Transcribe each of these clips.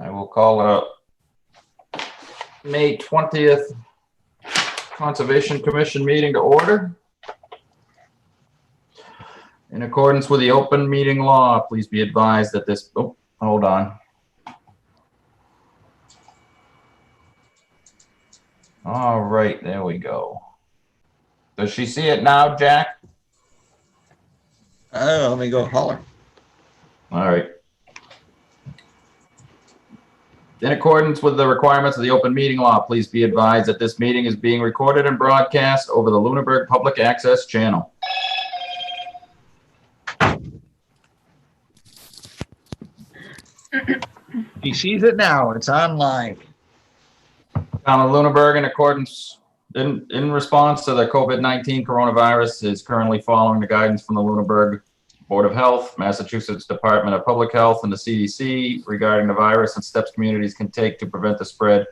I will call a May 20th Conservation Commission meeting to order. In accordance with the open meeting law, please be advised that this, oh, hold on. All right, there we go. Does she see it now, Jack? Let me go holler. All right. In accordance with the requirements of the open meeting law, please be advised that this meeting is being recorded and broadcast over the Lunenburg Public Access Channel. He sees it now. It's online. Town of Lunenburg, in response to the COVID-19 coronavirus, is currently following the guidance from the Lunenburg Board of Health, Massachusetts Department of Public Health, and the CDC regarding the virus and steps communities can take to prevent the spread.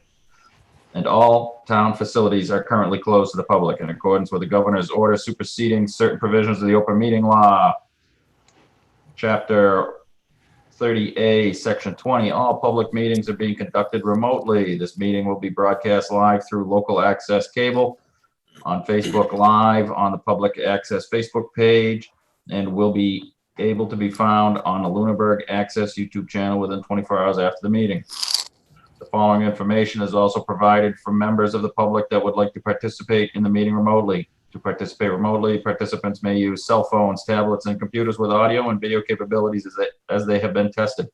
And all town facilities are currently closed to the public in accordance with the governor's order superseding certain provisions of the open meeting law. Chapter 30A, Section 20, all public meetings are being conducted remotely. This meeting will be broadcast live through local access cable on Facebook Live on the public access Facebook page, and will be able to be found on the Lunenburg Access YouTube channel within 24 hours after the meeting. The following information is also provided for members of the public that would like to participate in the meeting remotely. To participate remotely, participants may use cell phones, tablets, and computers with audio and video capabilities as they have been tested.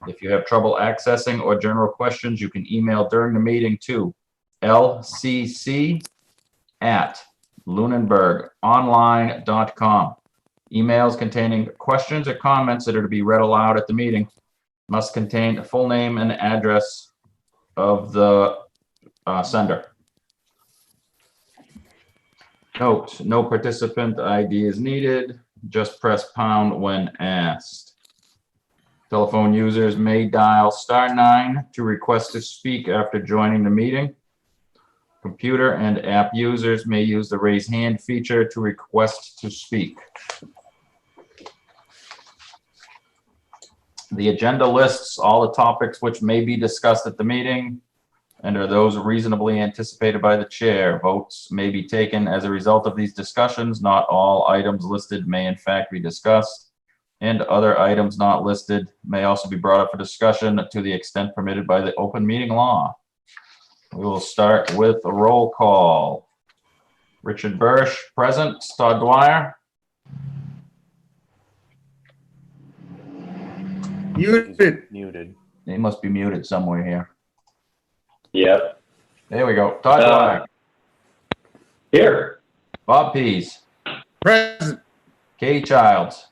If you have trouble accessing or general questions, you can email during the meeting to lcc@lunenburgonline.com. Emails containing questions or comments that are to be read aloud at the meeting must contain a full name and address of the sender. Note, no participant ID is needed. Just press pound when asked. Telephone users may dial *9 to request to speak after joining the meeting. Computer and app users may use the raise hand feature to request to speak. The agenda lists all the topics which may be discussed at the meeting and are those reasonably anticipated by the chair. Votes may be taken as a result of these discussions. Not all items listed may in fact be discussed, and other items not listed may also be brought up for discussion to the extent permitted by the open meeting law. We will start with a roll call. Richard Bursch, present. Todd Dwyer. Muted. He must be muted somewhere here. Yep. There we go. Todd Dwyer. Here. Bob Pease. Present. Katie Childs.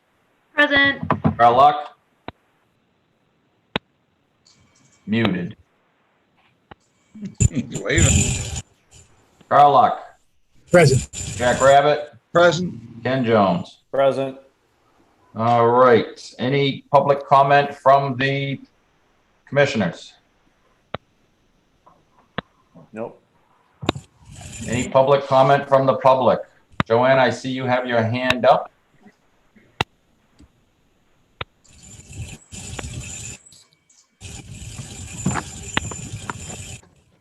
Present. Carl Luck. Muted. Wait. Carl Luck. Present. Jack Rabbit. Present. Ken Jones. Present. All right. Any public comment from the commissioners? Nope. Any public comment from the public? Joanne, I see you have your hand up.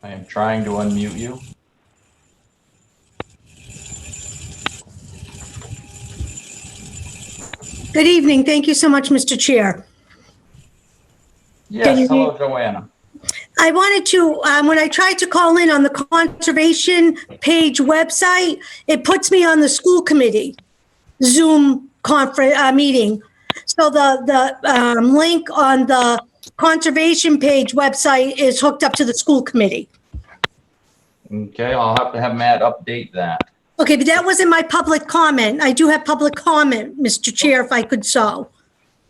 I am trying to unmute you. Good evening. Thank you so much, Mr. Chair. Yes, hello, Joanna. I wanted to, when I tried to call in on the conservation page website, it puts me on the school committee Zoom conference meeting. So the link on the conservation page website is hooked up to the school committee. Okay, I'll have to have Matt update that. Okay, but that wasn't my public comment. I do have public comment, Mr. Chair, if I could so.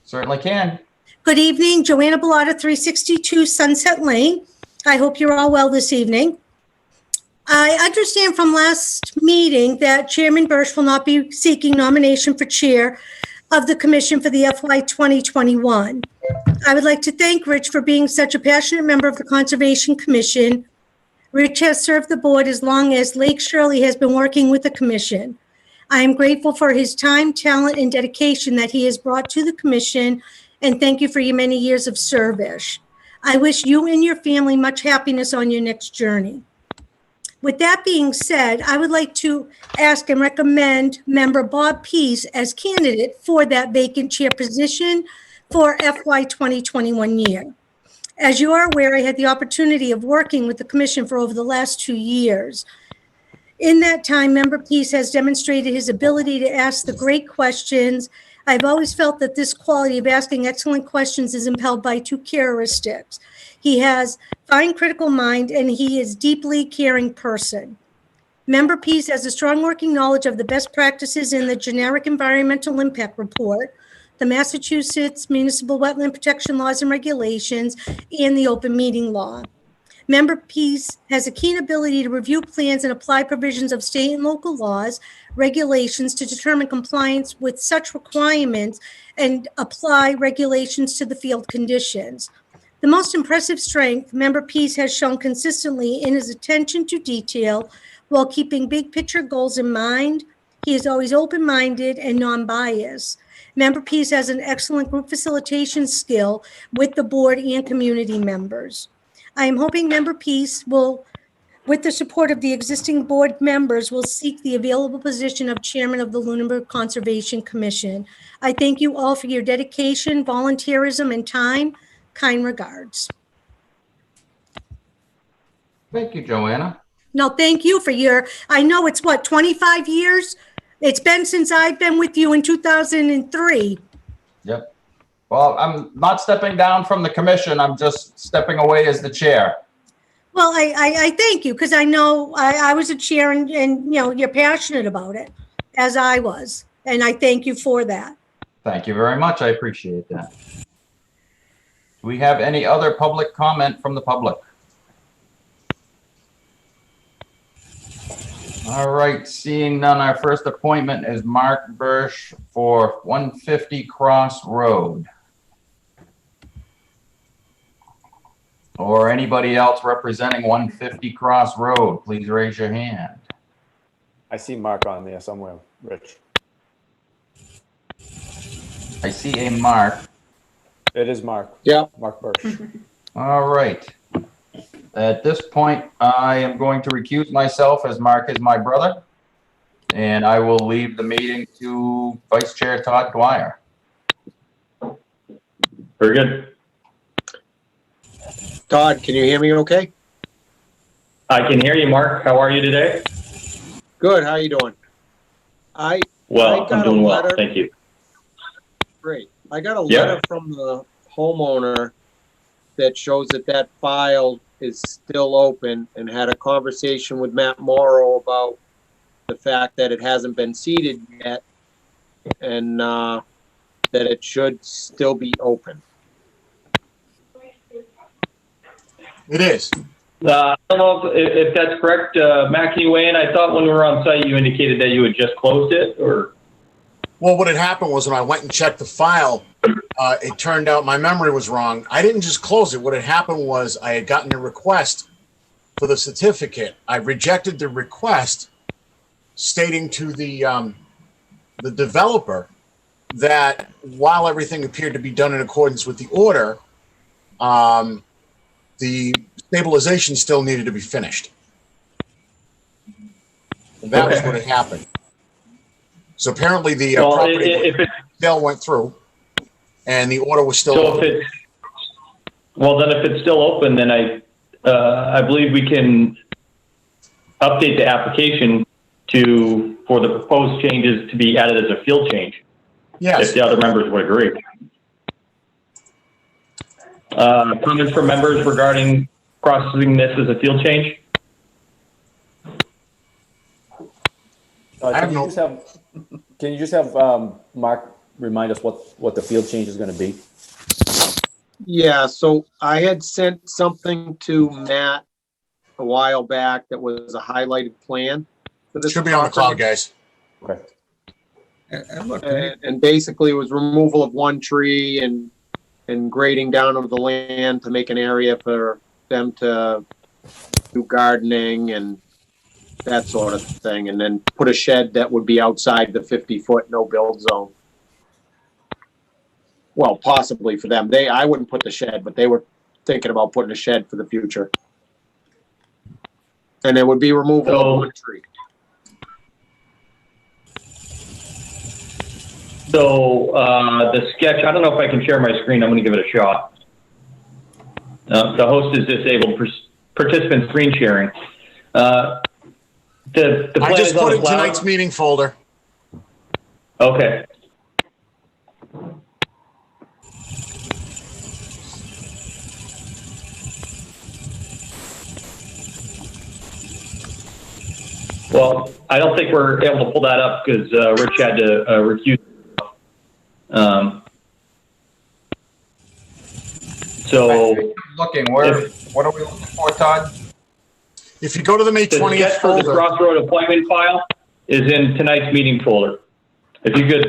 Certainly can. Good evening, Joanna Bellata, 362 Sunset Lane. I hope you're all well this evening. I understand from last meeting that Chairman Bursch will not be seeking nomination for chair of the commission for the FY 2021. I would like to thank Rich for being such a passionate member of the Conservation Commission. Rich has served the board as long as Lake Shirley has been working with the commission. I am grateful for his time, talent, and dedication that he has brought to the commission, and thank you for your many years of service. I wish you and your family much happiness on your next journey. With that being said, I would like to ask and recommend Member Bob Pease as candidate for that vacant chair position for FY 2021 year. As you are aware, I had the opportunity of working with the commission for over the last 2 years. In that time, Member Pease has demonstrated his ability to ask the great questions. I've always felt that this quality of asking excellent questions is impelled by 2 characteristics. He has fine critical mind and he is deeply caring person. Member Pease has a strong working knowledge of the best practices in the generic environmental impact report, the Massachusetts Municipal Wetland Protection Laws and Regulations, and the open meeting law. Member Pease has a keen ability to review plans and apply provisions of state and local laws, regulations to determine compliance with such requirements and apply regulations to the field conditions. The most impressive strength Member Pease has shown consistently in his attention to detail while keeping big picture goals in mind. He is always open-minded and non-biased. Member Pease has an excellent group facilitation skill with the board and community members. I am hoping Member Pease will, with the support of the existing board members, will seek the available position of chairman of the Lunenburg Conservation Commission. I thank you all for your dedication, volunteerism, and time. Kind regards. Thank you, Joanna. No, thank you for your, I know it's what, 25 years? It's been since I've been with you in 2003. Yep. Well, I'm not stepping down from the commission. I'm just stepping away as the chair. Well, I thank you because I know I was a chair and you know, you're passionate about it as I was. And I thank you for that. Thank you very much. I appreciate that. Do we have any other public comment from the public? All right, seeing none, our first appointment is Mark Bursch for 150 Cross Road. Or anybody else representing 150 Cross Road, please raise your hand. I see Mark on there somewhere, Rich. I see a Mark. It is Mark. Yeah. Mark Bursch. All right. At this point, I am going to recuse myself as Mark is my brother, and I will leave the meeting to Vice Chair Todd Dwyer. Very good. Todd, can you hear me okay? I can hear you, Mark. How are you today? Good, how you doing? Well, got I'm a doing well. letter. Thank you. Great. I got a Yeah. letter from the homeowner that shows that that file is still open and had a conversation with Matt Marro about the fact that it hasn't been seeded yet and that it should still be open. It is. I don't know if that's correct. Matt, can you weigh in? I thought when we were on site, you indicated that you had just closed it, or? Well, what had happened was when I went and checked the file, it turned out my memory was wrong. I didn't just close it. What had happened was I had gotten a request for the certificate. I rejected the request, stating to the developer that while everything appeared to be done in accordance with the order, the stabilization still needed to be finished. And that was what had happened. So apparently the Well, property sale went through, and the order was still. So if it's, well, then if it's still open, then I believe we can update the application for the proposed changes to be added as a field change. Yes. If the other members would agree. Comments from members regarding processing this as a field change? have no- Can you just have Mark remind us what the field change is going to be? Yeah, so I had sent something to Matt a while back that was a highlighted plan for this. Should be on the cloud, property. guys. Okay. And basically it was removal of one tree and grading down of the land to make an area for them to do gardening and that sort of thing. And then put a shed that would be outside the 50-foot no build zone. Well, possibly for them. I wouldn't put the shed, but they were thinking about putting a shed for the future. And there would be removal of one tree. So the sketch, I don't know if I can share my screen. I'm going to give it a shot. The host is disabled. Participant screen sharing. The plan I just is on put the it in cloud. tonight's meeting folder. Okay. Well, I don't think we're able to pull that up because Rich had to recuse. So Looking, what are we looking for, Todd? If you go to the May the 20th sketch for the folder, Crossroad appointment file is in tonight's meeting folder. If you could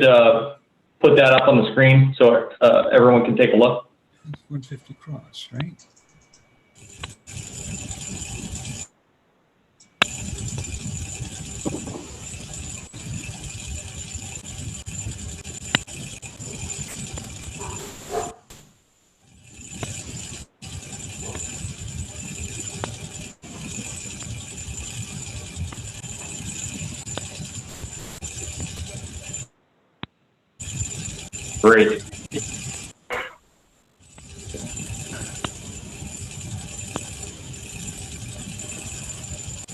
put that up on the screen so everyone can take a look. 150 cross, right? Great.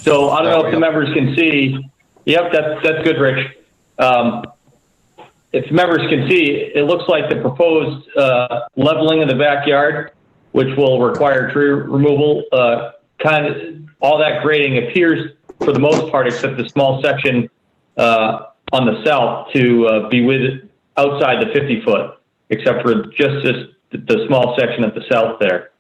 So I don't know if the members can see. Yep, that's good, Rich. If members can see, it looks like the proposed leveling in the backyard, which will require tree removal, kind of all that grading appears for the most part, except the small section on the south, to be outside the 50-foot, except for just the small section at the south there.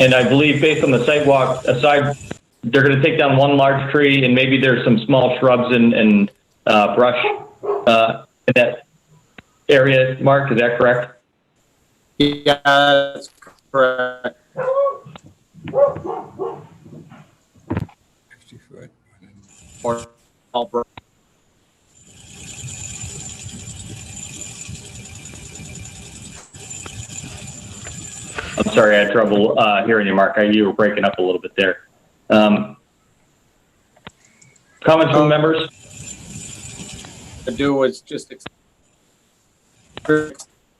And I believe based on the sidewalk, they're going to take down one large tree and maybe there's some small shrubs and brush in that area. Mark, is that correct? Yeah, that's correct. 50 foot. Or all bur- I'm sorry, I had trouble hearing you, Mark. You were breaking up a little bit there. Comments from members? to do is just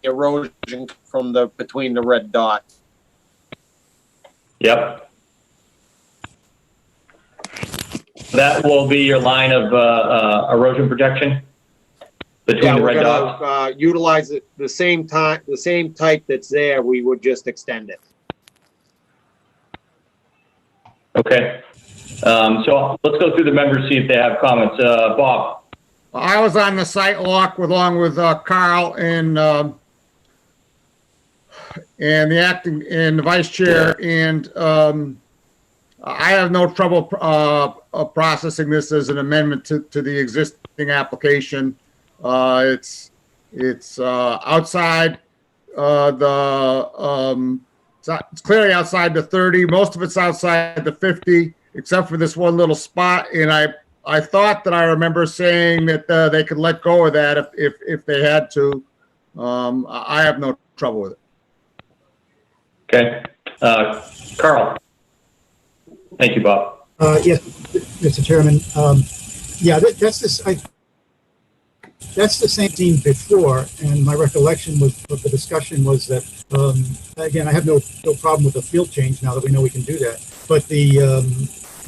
erosion from between the red dots. Yep. That will be your line of erosion protection between Yeah, the we're red dots? gonna utilize it the same type that's there. We would just extend it. Okay. So let's go through the members, see if they have comments. Bob? I was on the site walk along with Carl and the acting and the vice chair, and I have no trouble processing this as an amendment to the existing application. It's outside it's clearly outside the 30. Most of it's outside the 50, except for this one little spot. And I thought that I remember saying that they could let go of that if they had to. I have no trouble with it. Okay. Carl? Thank you, Bob. Yes, Mr. Chairman. Yeah, that's the same theme before, and my recollection of the discussion was that, again, I have no problem with the field change now that we know we can do that. But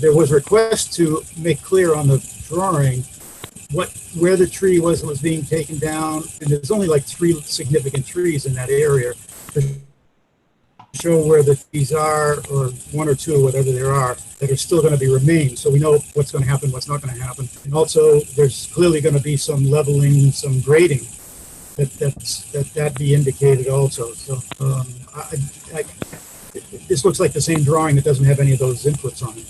there was a request to make clear on the drawing where the tree was that was being taken down, and there's only like 3 significant trees in that area. To show where the trees are, or 1 or 2 or whatever there are, that are still going to be remain, so we know what's going to happen, what's not going to happen. And also there's clearly going to be some leveling, some grading that be indicated also. So this looks like the same drawing that doesn't have any of those inputs on it.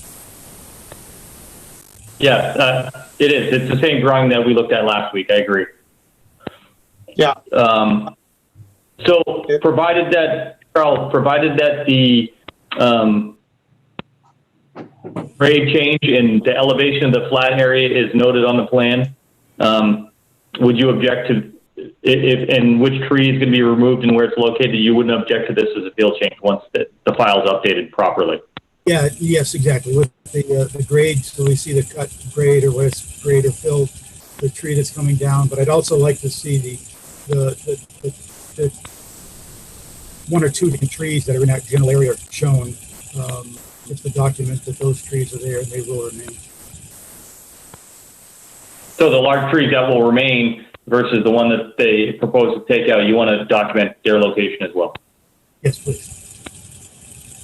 Yeah, it is. It's the same drawing that we looked at last week. I agree. Yeah. So provided that the grade change and the elevation of the flat area is noted on the plan, would you object to if and which tree is going to be removed and where it's located? You wouldn't object to this as a field change once the file is updated properly. Yeah, yes, exactly. With the grade, so we see the cut grade or where it's grade or filled, the tree that's coming down. But I'd also like to see the one or two different trees that are in that general area shown, just to document that those trees are there and they will remain. So the large trees that will remain versus the one that they propose to take out, you want to document their location as well? Yes, please.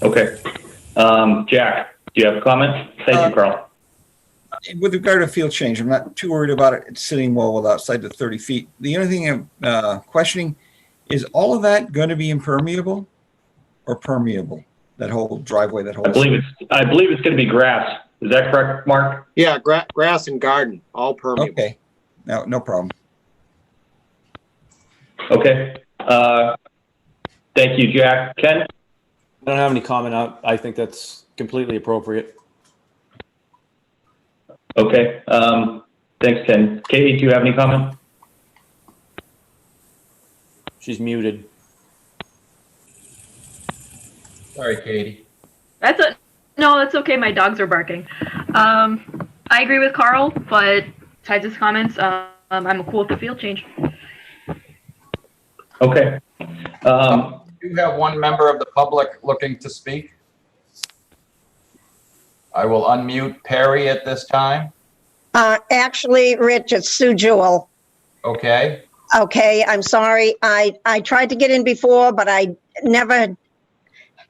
Okay. Jack, do you have a comment? Thank you, Carl. With regard to field change, I'm not too worried about it sitting well outside the 30 feet. The only thing I'm questioning is all of that going to be impermeable or permeable? That whole driveway, that whole. I believe it's going to be grass. Is that correct, Mark? Yeah, grass and garden, all permeable. Okay, no problem. Okay. Thank you, Jack. Ken? I don't have any comment. I think that's completely appropriate. Okay. Thanks, Ken. Katie, do you have any comment? She's muted. Sorry, Katie. No, that's okay. My dogs are barking. I agree with Carl, but besides his comments, I'm cool with the field change. Okay. Do you have one member of the public looking to speak? I will unmute Perry at this time. Actually, Rich, it's Sue Jewell. Okay. Okay, I'm sorry. I tried to get in before, but I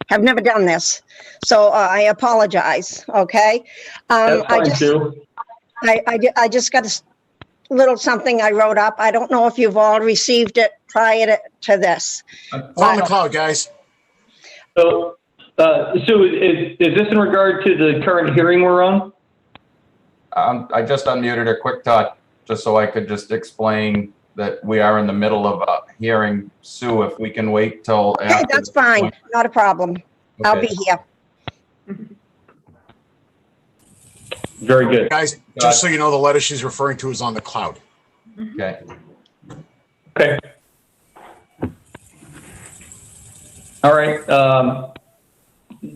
have never done this. So I apologize, okay? That's fine, Sue. I just got a little something I wrote up. I don't know if you've all received it prior to this. It's on the cloud, guys. So, Sue, is this in regard to the current hearing we're on? I just unmuted her quick thought, just so I could just explain that we are in the middle of a hearing. Sue, if we can wait till Okay, after. that's fine. Not a problem. I'll Okay. be here. Very good. Guys, just so you know, the letter she's referring to is on the cloud. Okay. Okay. All right.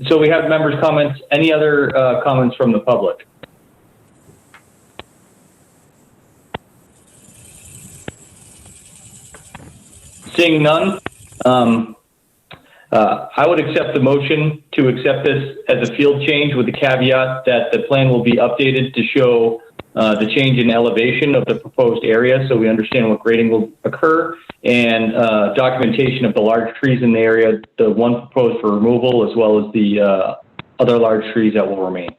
So we have members' comments. Any other comments from the public? Seeing none, I would accept the motion to accept this as a field change with the caveat that the plan will be updated to show the change in elevation of the proposed area so we understand what grading will occur, and documentation of the large trees in the area, the one proposed for removal, as well as the other large trees that will remain.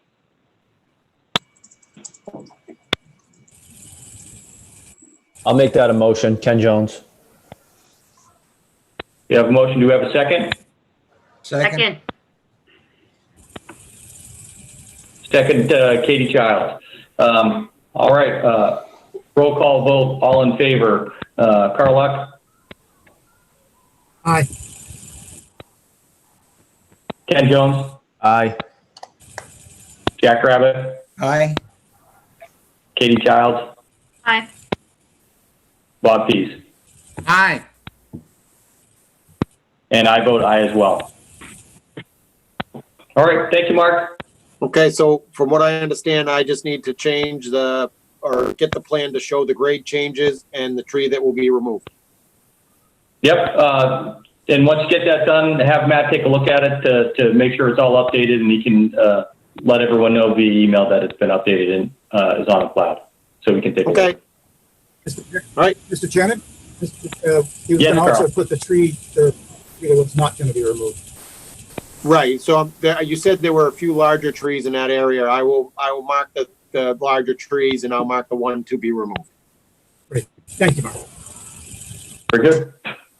I'll make that a motion. Ken Jones. You have a motion. Do we have a second? Second. Second, Katie Childs. All right. Roll call vote. All in favor. Carlock? Aye. Ken Jones? Aye. Jack Rabbit? Aye. Katie Childs? Aye. Bob Pease? Aye. And I vote aye as well. All right. Thank you, Mark. Okay, so from what I understand, I just need to change or get the plan to show the grade changes and the tree that will be removed. Yep. And once you get that done, have Matt take a look at it to make sure it's all updated, and he can let everyone know via email that it's been updated and is on the cloud, so we can take a Okay, look. all right. Mr. Chairman, he was Yes, going to also Carl. put the tree that was not going to be removed. Right, so you said there were a few larger trees in that area. I will mark the larger trees, and I'll mark the one to be removed. Great. Thank you, Mark. Very good.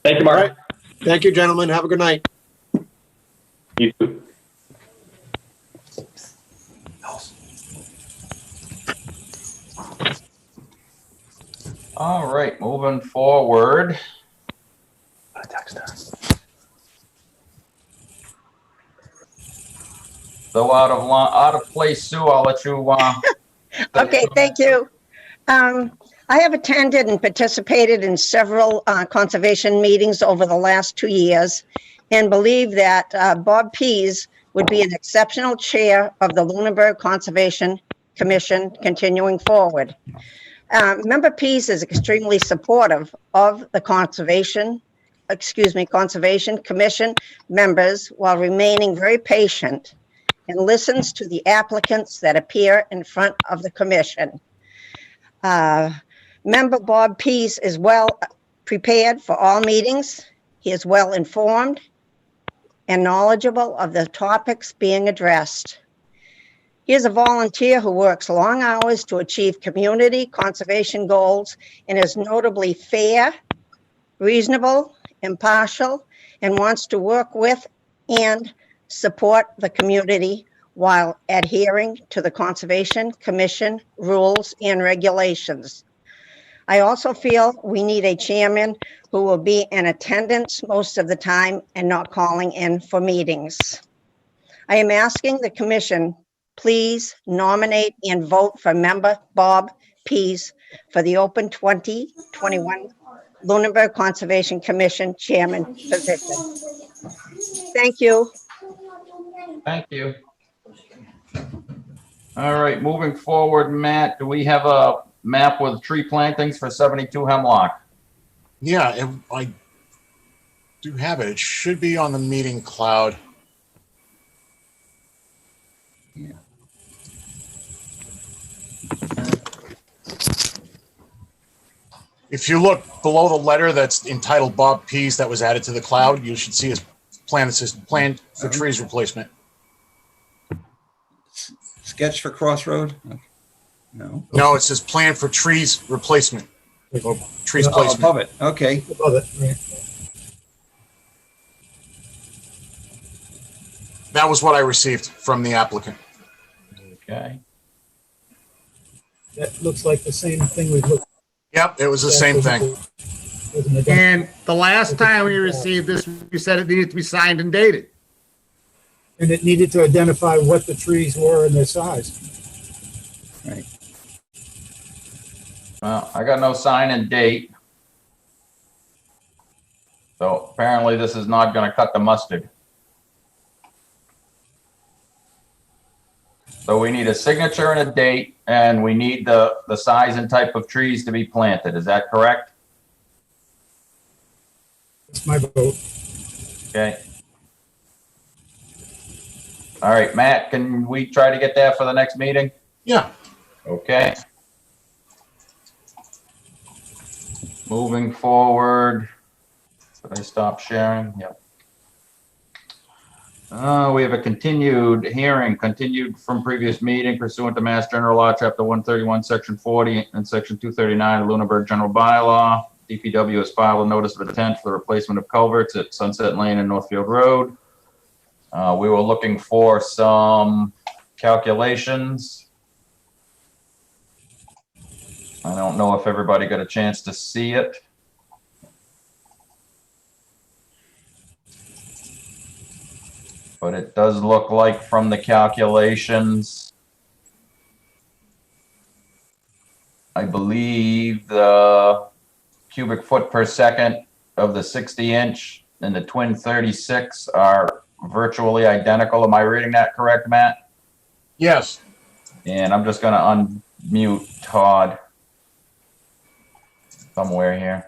Thank you, All Mark. right. Thank you, gentlemen. Have a good night. You too. All right, moving forward. Though out of place, Sue, I'll let you. Okay, thank you. I I have attended and participated in several conservation meetings over the last 2 years and believe that Bob Pease would be an exceptional chair of the Lunenburg Conservation Commission continuing forward. Member Pease is extremely supportive of the Conservation Commission members while remaining very patient and listens to the applicants that appear in front of the commission. Member Bob Pease is well prepared for all meetings. He is well informed and knowledgeable of the topics being addressed. He is a volunteer who works long hours to achieve community conservation goals and is notably fair, reasonable, impartial, and wants to work with and support the community while adhering to the Conservation Commission rules and regulations. I also feel we need a chairman who will be in attendance most of the time and not calling in for meetings. I am asking the commission, please nominate and vote for member Bob Pease for the open 2021 Lunenburg Conservation Commission Chairman position. Thank you. Thank you. All right, moving forward, Matt, do we have a map with tree plantings for 72 Hemlock? Yeah, I do have it. It should be on the meeting cloud. Yeah. If you look below the letter that's entitled Bob Pease that was added to the cloud, you should see his plan that says plan for trees replacement. Sketch for Crossroad? Okay. No. No, it says plan for trees replacement. Or trees Oh, placement. above it. Okay. Above it, right. That was what I received from the applicant. Okay. That looks like the same thing we've looked Yep, it was the same thing. at. And the last time we received this, you said it needed to be signed and dated. And it needed to identify what the trees were and their size. Right. Well, I got no sign and date. So apparently this is not gonna cut the mustard. So we need a signature and a date, and we need the size and type of trees to be planted. Is that correct? That's my vote. Okay. All right, Matt, can we try to get that for the next meeting? Yeah. Okay. Moving forward. Did I stop sharing? Yep. We have a continued hearing, continued from previous meeting pursuant to Mass General Law, Chapter 131, Section 40, and Section 239 of Lunenburg General Bylaw. DPW has filed a notice of intent for the replacement of culverts at Sunset Lane and Northfield Road. We were looking for some calculations. I don't know if everybody got a chance to see it. But it does look like from the calculations, I believe the cubic foot per second of the 60-inch and the twin 36 are virtually identical. Am I reading that correct, Matt? Yes. And I'm just going to unmute Todd somewhere here.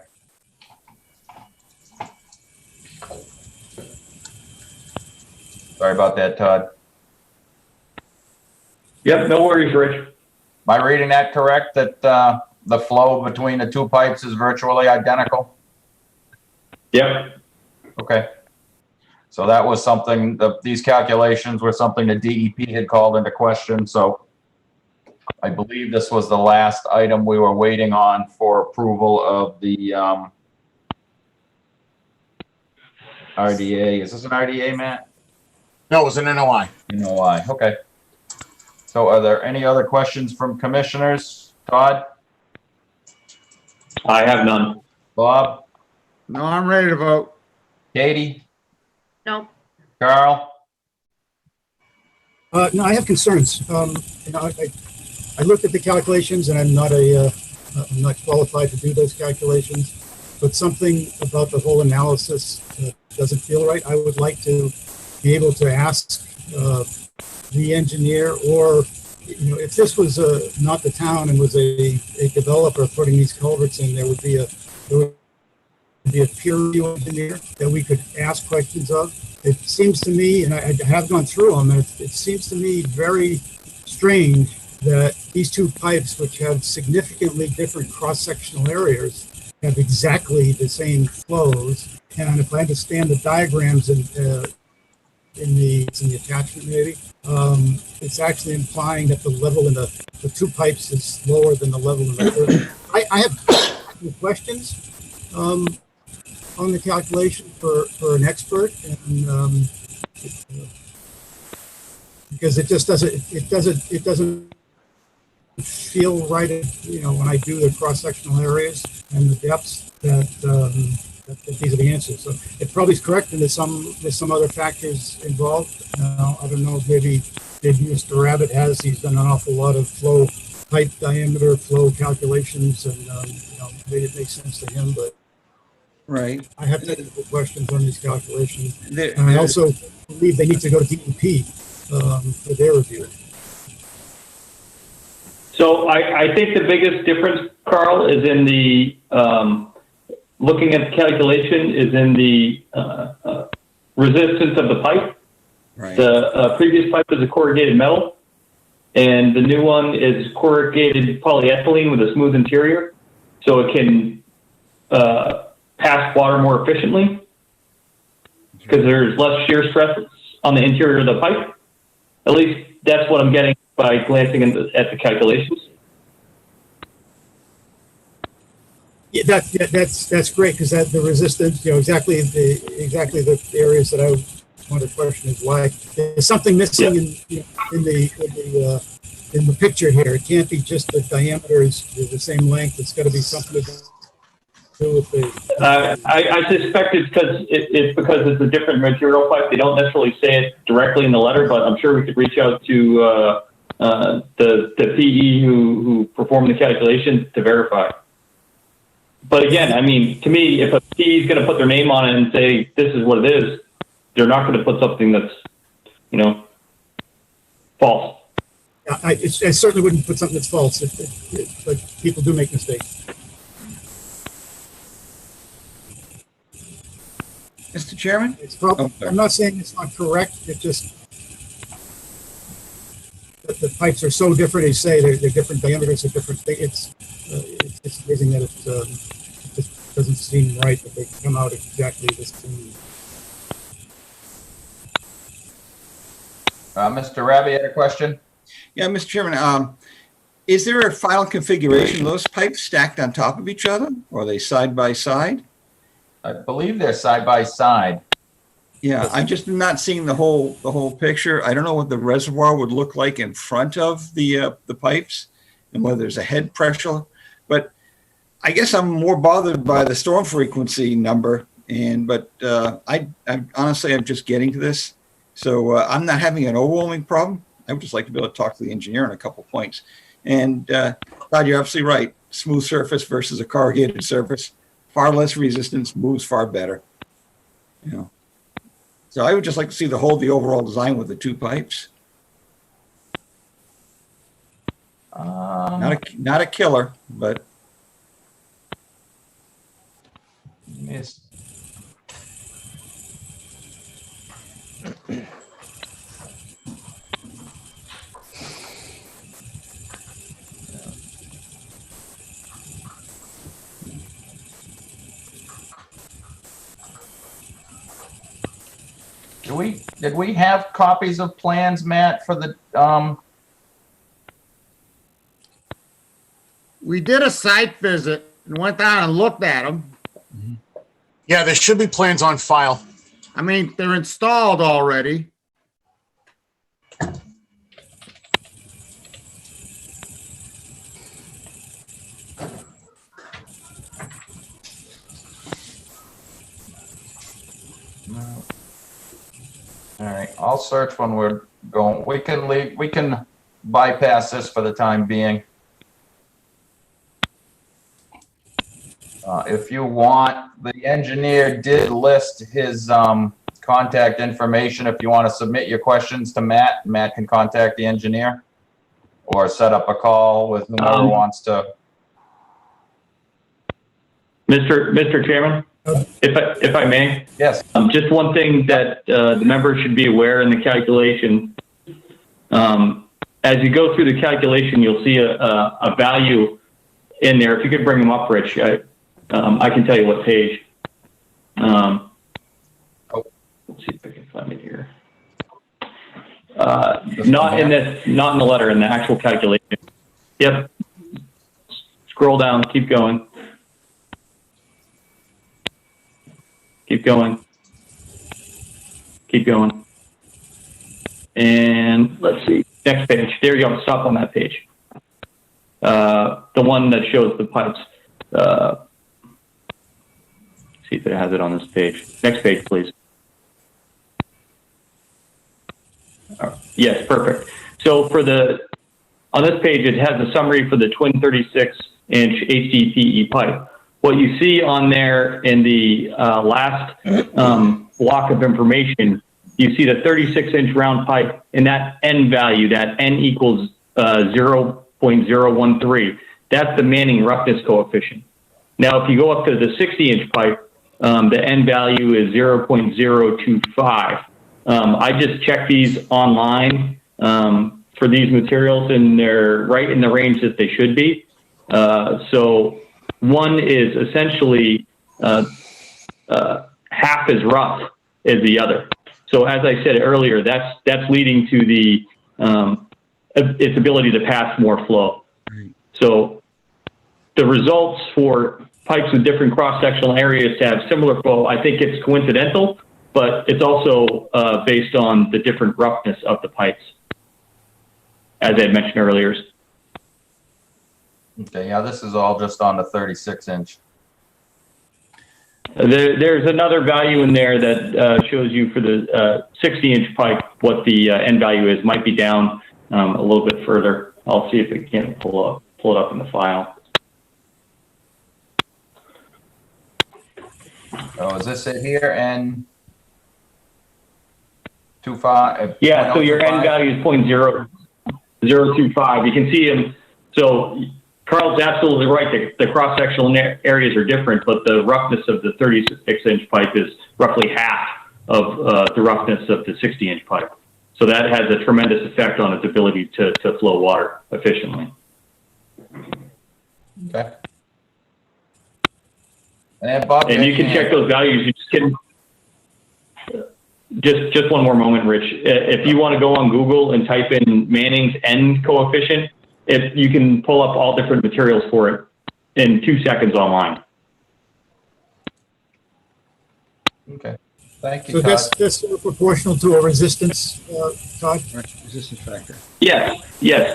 Sorry about that, Todd. Yep, no worries, Rich. Am I reading that correct, that the flow between the two pipes is virtually identical? Yep. Okay. So that was something, these calculations were something the DEP had called into question, so I believe this was the last item we were waiting on for approval of the RDA. Is this an RDA, Matt? No, it was an NOI. NOI, okay. So are there any other questions from commissioners? Todd? I have none. Bob? No, I'm ready to vote. Katie? Nope. Carl? No, I have concerns. You know, I looked at the calculations and I'm not a I'm not qualified to do those calculations, but something about the whole analysis doesn't feel right. I would like to be able to ask the engineer, or if this was not the town and was a developer putting these culverts in, there would be a peer review engineer that we could ask questions of. It seems to me, and I have gone through them, and it seems to me very strange that these two pipes, which have significantly different cross-sectional areas, have exactly the same flows. And if I understand the diagrams in the attachment, maybe it's actually implying that the level in the two pipes is lower than the level in the third. I have questions on the calculation for an expert, and because it just doesn't feel right, when I do the cross-sectional areas and the depths that these are the answers. So it probably is correct, and there's some other factors involved. I don't know if maybe Mr. Rabbit he's done an awful lot of flow, pipe diameter, flow calculations, and maybe it makes sense to him, but Right. I have technical questions on these calculations. And I also believe they need to go to DEP for their review. So I think the biggest difference, Carl, is in the, looking at the calculation, is in the resistance of the pipe. Right. The previous pipe is a corrugated metal, and the new one is corrugated polyethylene with a smooth interior, so it can pass water more efficiently because there's less shear stress on the interior of the pipe. At least that's what I'm getting by glancing at the calculations. Yeah, that's great, because the resistance, exactly the areas that I want to question is why there's something missing in the picture here. It can't be just the diameter is the same length. It's got to be something to do with the. I suspect it's because it's a different material pipe. They don't necessarily say it directly in the letter, but I'm sure we could reach out to the PE who performed the calculation to verify. But again, I mean, to me, if a PE is going to put their name on it and say this is what it is, they're not going to put something that's, false. I certainly wouldn't put something that's false, but people do make mistakes. Mr. Chairman? It's probably, I'm not saying it's not correct. It just the pipes are so different. They say they're different diameters, are different. It's amazing that it just doesn't seem right that they come out exactly the same. Mr. Rabi had a question? Yeah, Mr. Chairman, is there a final configuration of those pipes stacked on top of each other, or are they side by side? I believe they're side by side. Yeah, I'm just not seeing the whole picture. I don't know what the reservoir would look like in front of the pipes, and whether there's a head pressure. But I guess I'm more bothered by the storm frequency number. But I honestly, I'm just getting to this, so I'm not having an overwhelming problem. I would just like to be able to talk to the engineer on a couple points. And Todd, you're absolutely right. Smooth surface versus a corrugated surface, far less resistance, moves far better. So I would just like to see the overall design with the two pipes. Not a killer, but Yes. Did we have copies of plans, Matt, for the, We did a site visit and went down and looked at them. Yeah, there should be plans on file. I mean, they're installed already. all right, I'll search when we're going. We can bypass this for the time being. If you want, the engineer did list his contact information. If you want to submit your questions to Matt, Matt can contact the engineer or set up a call with whoever wants to. Mr. Chairman, if I may, Yes. just one thing that the members should be aware in the calculation. As you go through the calculation, you'll see a value in there. If you could bring them up, Rich, I can tell you what page. Let's see if I can find it here. Not in the letter, in the actual calculation. Yep. Scroll down, keep going. Keep going. Keep going. And let's see, next page. There you go, stop on that page. The one that shows the pipes. See if it has it on this page. Next page, please. Yes, perfect. So on this page, it has a summary for the twin 36-inch HDPE pipe. What you see on there in the last block of information, you see the 36-inch round pipe, and that N value, that N equals 0.013. That's the Manning roughness coefficient. Now, if you go up to the 60-inch pipe, the N value is 0.025. I just checked these online for these materials, and they're right in the range that they should be. So one is essentially half as rough as the other. So as I said earlier, that's leading to the its ability to pass more flow. So the results for pipes with different cross-sectional areas to have similar flow, I think it's coincidental, but it's also based on the different roughness of the pipes, as I had mentioned earlier. Okay, yeah, this is all just on the 36-inch. There's another value in there that shows you for the 60-inch pipe what the N value is. Might be down a little bit further. I'll see if it can pull it up in the file. Oh, is this it here? N 25? Yeah, so your N value is 0.0025. You can see them. So Carl's absolutely right. The cross-sectional areas are different, but the roughness of the 36-inch pipe is roughly half of the roughness of the 60-inch pipe. So that has a tremendous effect on its ability to flow water efficiently. Okay. And Bob, And you can check those values. You just one more moment, Rich. If you want to go on Google and type in Manning's N coefficient, you can pull up all different materials for it in 2 seconds online. Okay. Thank you, So Todd. that's proportional to a resistance, Todd? Resistance factor. Yes,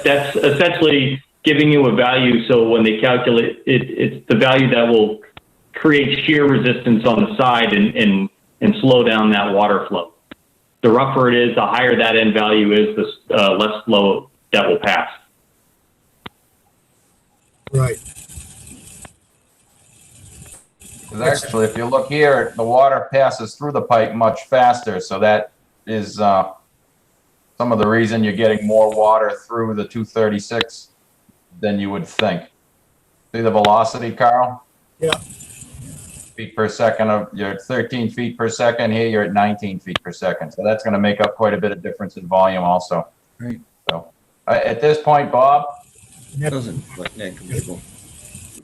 that's essentially giving you a value. So when they calculate it, it's the value that will create shear resistance on the side and slow down that water flow. The rougher it is, the higher that N value is, the less flow that will pass. Right. Because actually, if you look here, the water passes through the pipe much faster. So that is some of the reason you're getting more water through the 236 than you would think. See the velocity, Carl? Yeah. Feet per second. You're at 13 feet per second. Here you're at 19 feet per second. So that's going to make up quite a bit of difference in volume also. Right. So at this point, Bob? Doesn't like negligible.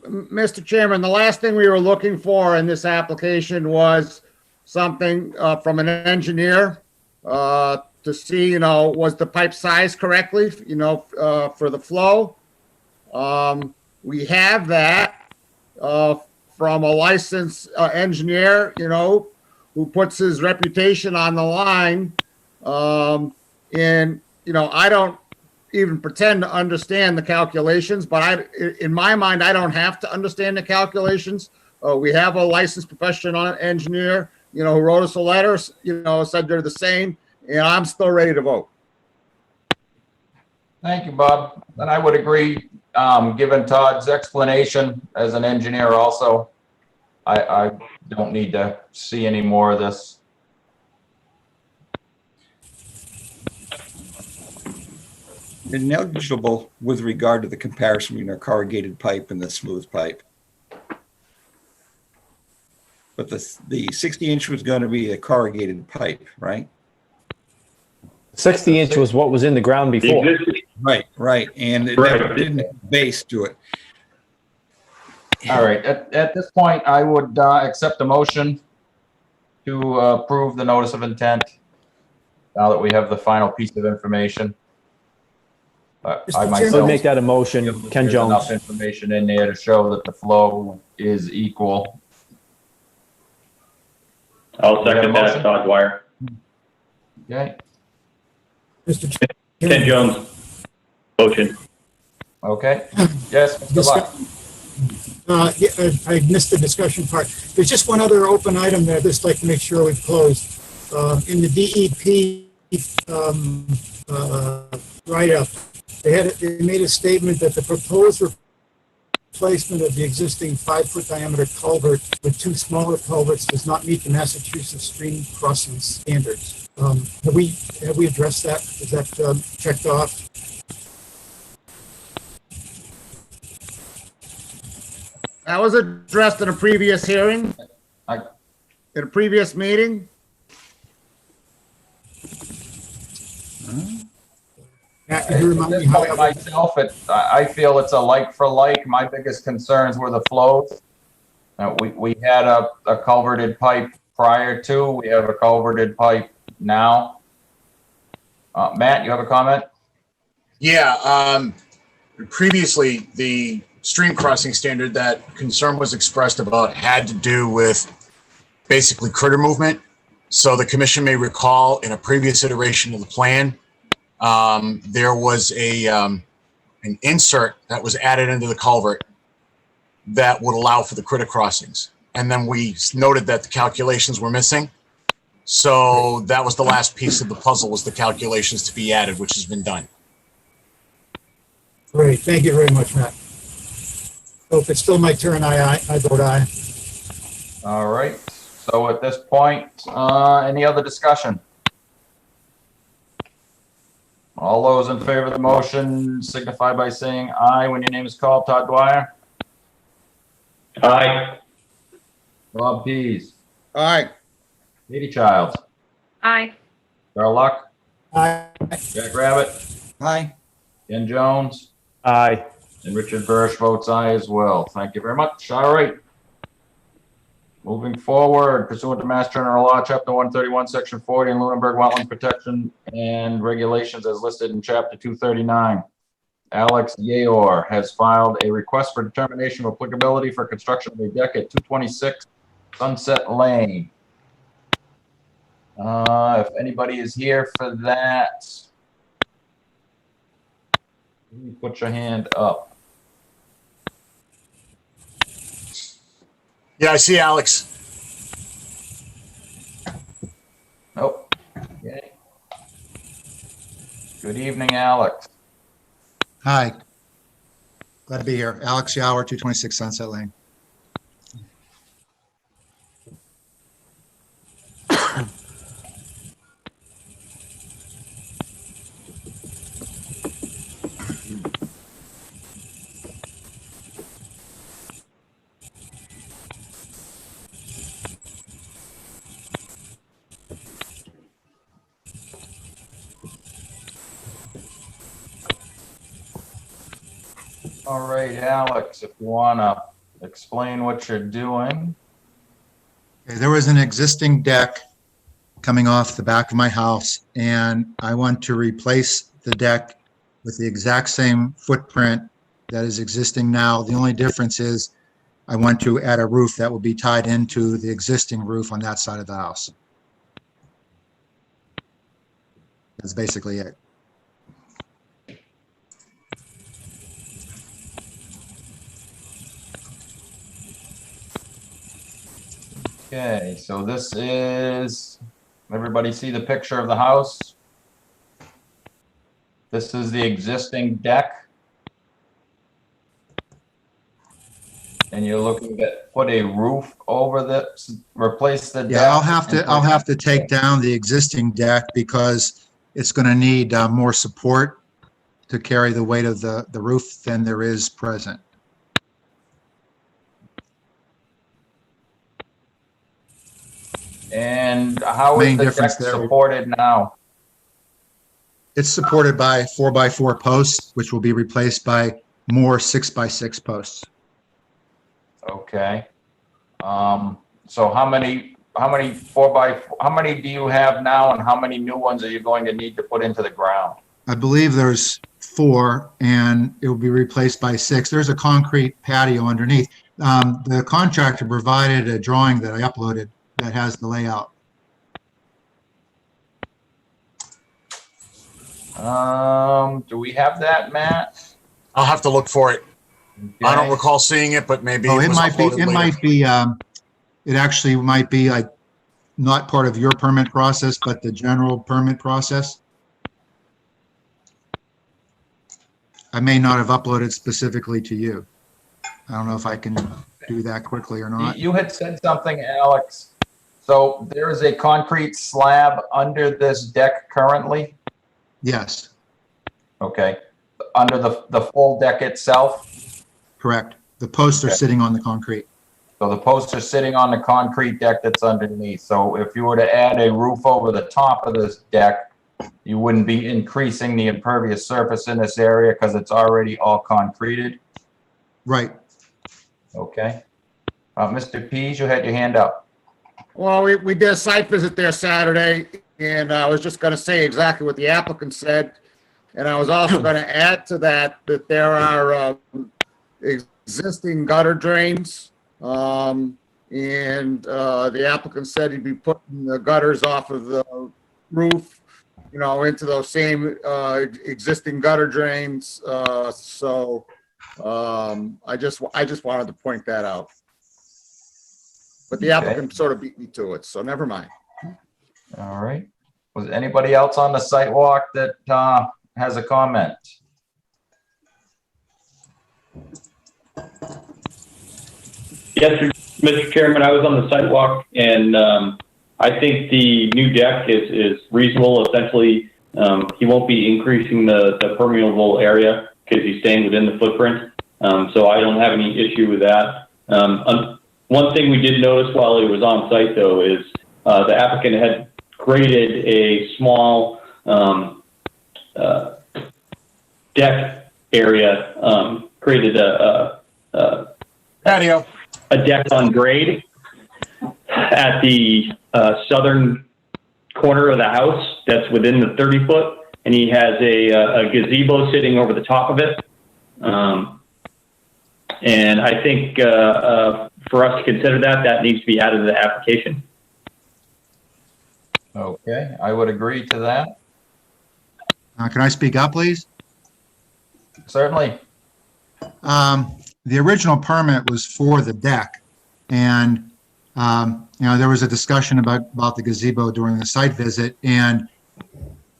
Mr. Chairman, the last thing we were looking for in this application was something from an engineer to see, was the pipe sized correctly, for the flow. We have that from a licensed engineer, who puts his reputation on the line. And, I don't even pretend to understand the calculations, but in my mind, I don't have to understand the calculations. We have a licensed professional engineer, who wrote us a letter, said they're the same, and I'm still ready to vote. Thank you, Bob. And I would agree, given Todd's explanation as an engineer also, I don't need to see any more of this. You're negligible with regard to the comparison between a corrugated pipe and the smooth pipe. But the 60-inch was going to be a corrugated pipe, right? 60-inch was what was in the ground The before. existing, Right. And it Right. didn't have a base to it. All right, at this point, I would accept a motion to approve the notice of intent now that we have the final piece of information. I Mr. I would myself make that a motion, feel that Ken there's Jones. enough information in there to show that the flow is equal. I'll We have a second motion? that, Todd Dwyer. Okay, Mr. Ken Chairman, Jones, motion. okay, yes, Mr. Luck. yeah, I missed the discussion part. There's just one other open item there. I'd just like to make sure we've closed. In the DEP write-up, they made a statement that the proposed replacement of the existing 5-foot diameter culvert with 2 smaller culverts does not meet the Massachusetts stream crossing standards. Have we addressed that? Is that checked off? That was addressed in a previous hearing. I- In a previous meeting. Matt, can you At remind me this how? point myself, I feel it's a like for like. My biggest concerns were the flows. We had a culverted pipe prior to, we have a culverted pipe now. Matt, you have a comment? Yeah, previously, the stream crossing standard that concern was expressed about had to do with basically critter movement. So the commission may recall in a previous iteration of the plan, there was an insert that was added into the culvert that would allow for the critter crossings. And then we noted that the calculations were missing. So that was the last piece of the puzzle, was the calculations to be added, which has been done. Great, thank you very much, Matt. So if it's still my turn, I vote aye. All right, so at this point, any other discussion? All those in favor of the motion signify by saying aye when your name is called. Todd Dwyer, Aye. Bob Pease, All right. Katie Childs, Aye. Darrell Luck, Aye. Jack Rabbit, Hi. Ken Jones, Aye. and Richard Bursch votes aye as well. Thank you very much. All right. Moving forward, pursuant to Mass General Law, Chapter 131, Section 40, and Lunenburg Wetland Protection and Regulations as listed in Chapter 239. Alex Yaor has filed a request for determination of applicability for construction of a deck at 226 Sunset Lane. If anybody is here for that, put your hand up. Yeah, I see Alex. Nope. Okay. Good evening, Alex. Hi. Glad to be here. Alex Yower, 226 Sunset Lane. All right, Alex, if you want to explain what you're doing. Okay, there was an existing deck coming off the back of my house, and I want to replace the deck with the exact same footprint that is existing now. The only difference is I want to add a roof that will be tied into the existing roof on that side of the house. That's basically it. Okay, so this is, everybody see the picture of the house? This is the existing deck. And you're looking to put a roof over replace the deck? Yeah, I'll have to take down the existing deck because it's going to need more support to carry the weight of the roof than there is present. And how is Main the deck difference there- supported now? It's supported by 4x4 posts, which will be replaced by more 6x6 posts. Okay. So how many how many do you have now, and how many new ones are you going to need to put into the ground? I believe there's 4 and it will be replaced by 6. There's a concrete patio underneath. The contractor provided a drawing that I uploaded that has the layout. Do we have that, Matt? I'll have to look for it. I don't Okay. recall seeing it, but maybe Oh, it it was might be, uploaded later. it actually might be like not part of your permit process, but the general permit process. I may not have uploaded specifically to you. I don't know if I can do that quickly or not. You had said something, Alex. So there is a concrete slab under this deck currently? Yes, Okay. Under the full deck itself? correct. The posts are Okay. sitting on the concrete. So the posts are sitting on the concrete deck that's underneath. So if you were to add a roof over the top of this deck, you wouldn't be increasing the impervious surface in this area because it's already all concreted? Right. Okay. Mr. Pease, you had your hand up. Well, we did a site visit there Saturday, and I was just gonna say exactly what the applicant said. And I was also gonna add to that, that there are, existing gutter drains. And the applicant said he'd be putting the gutters off of the roof, into those same, existing gutter drains. So, I just wanted to point that out. But the applicant sort of beat me to it, so never mind. All right. Was anybody else on the site walk that has a comment? Yes, Mr. Chairman, I was on the sidewalk, and I think the new deck is reasonable. Essentially, he won't be increasing the permeable area because he's staying within the footprint. So I don't have any issue with that. One thing we did notice while he was on site, though, is the applicant had created a small deck area, created a Patio. a deck on grade at the southern corner of the house that's within the 30-foot, and he has a gazebo sitting over the top of it. And I think for us to consider that needs to be added to the application. Okay, I would agree to that. Can I speak up, please? Certainly. The original permit was for the deck, and there was a discussion about the gazebo during the site visit, and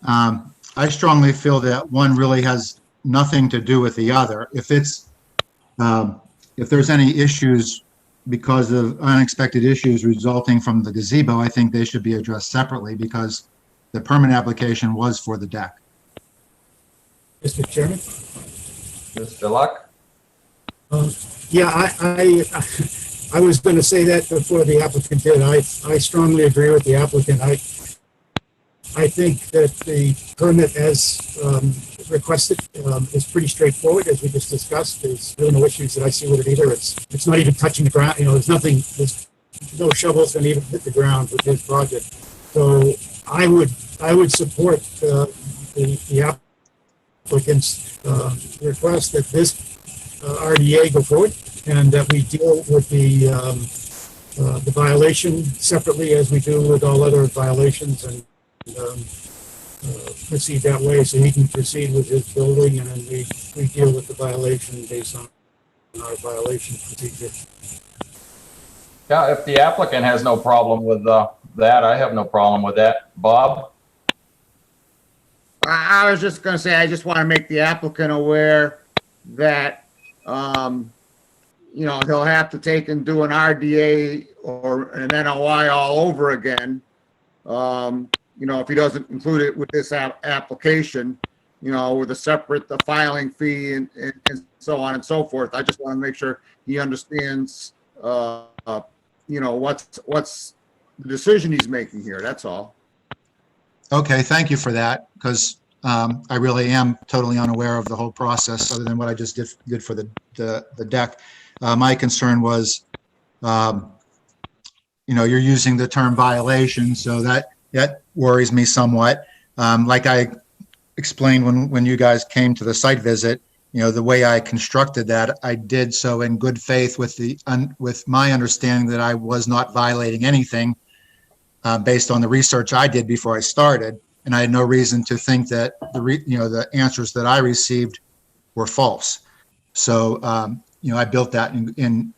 I strongly feel that one really has nothing to do with the other. If there's any issues because of unexpected issues resulting from the gazebo, I think they should be addressed separately because the permit application was for the deck. Mr. Chairman? Mr. Luck? Yeah, I was going to say that before the applicant did. I strongly agree with the applicant. I think that the permit as requested is pretty straightforward, as we just discussed. There's really no issues that I see with it either. It's not even touching the ground. There's no shovels that even hit the ground with this project. So I would support the applicant's request that this RDA go forward and that we deal with the violation separately as we do with all other violations and proceed that way so he can proceed with his building, and then we deal with the violation based on our violation procedure. Yeah, if the applicant has no problem with that, I have no problem with that. Bob? I was just gonna say, I just want to make the applicant aware that, he'll have to take and do an RDA or an NOI all over again. If he doesn't include it with this application, with a separate the filing fee and so on and so forth. I just want to make sure he understands, what's the decision he's making here. That's all. Okay, thank you for that, because I really am totally unaware of the whole process other than what I just did for the deck. My concern was, you're using the term violation, so that worries me somewhat. Like I explained when you guys came to the site visit, the way I constructed that, I did so in good faith with my understanding that I was not violating anything based on the research I did before I started. And I had no reason to think that the answers that I received were false. So, I built that in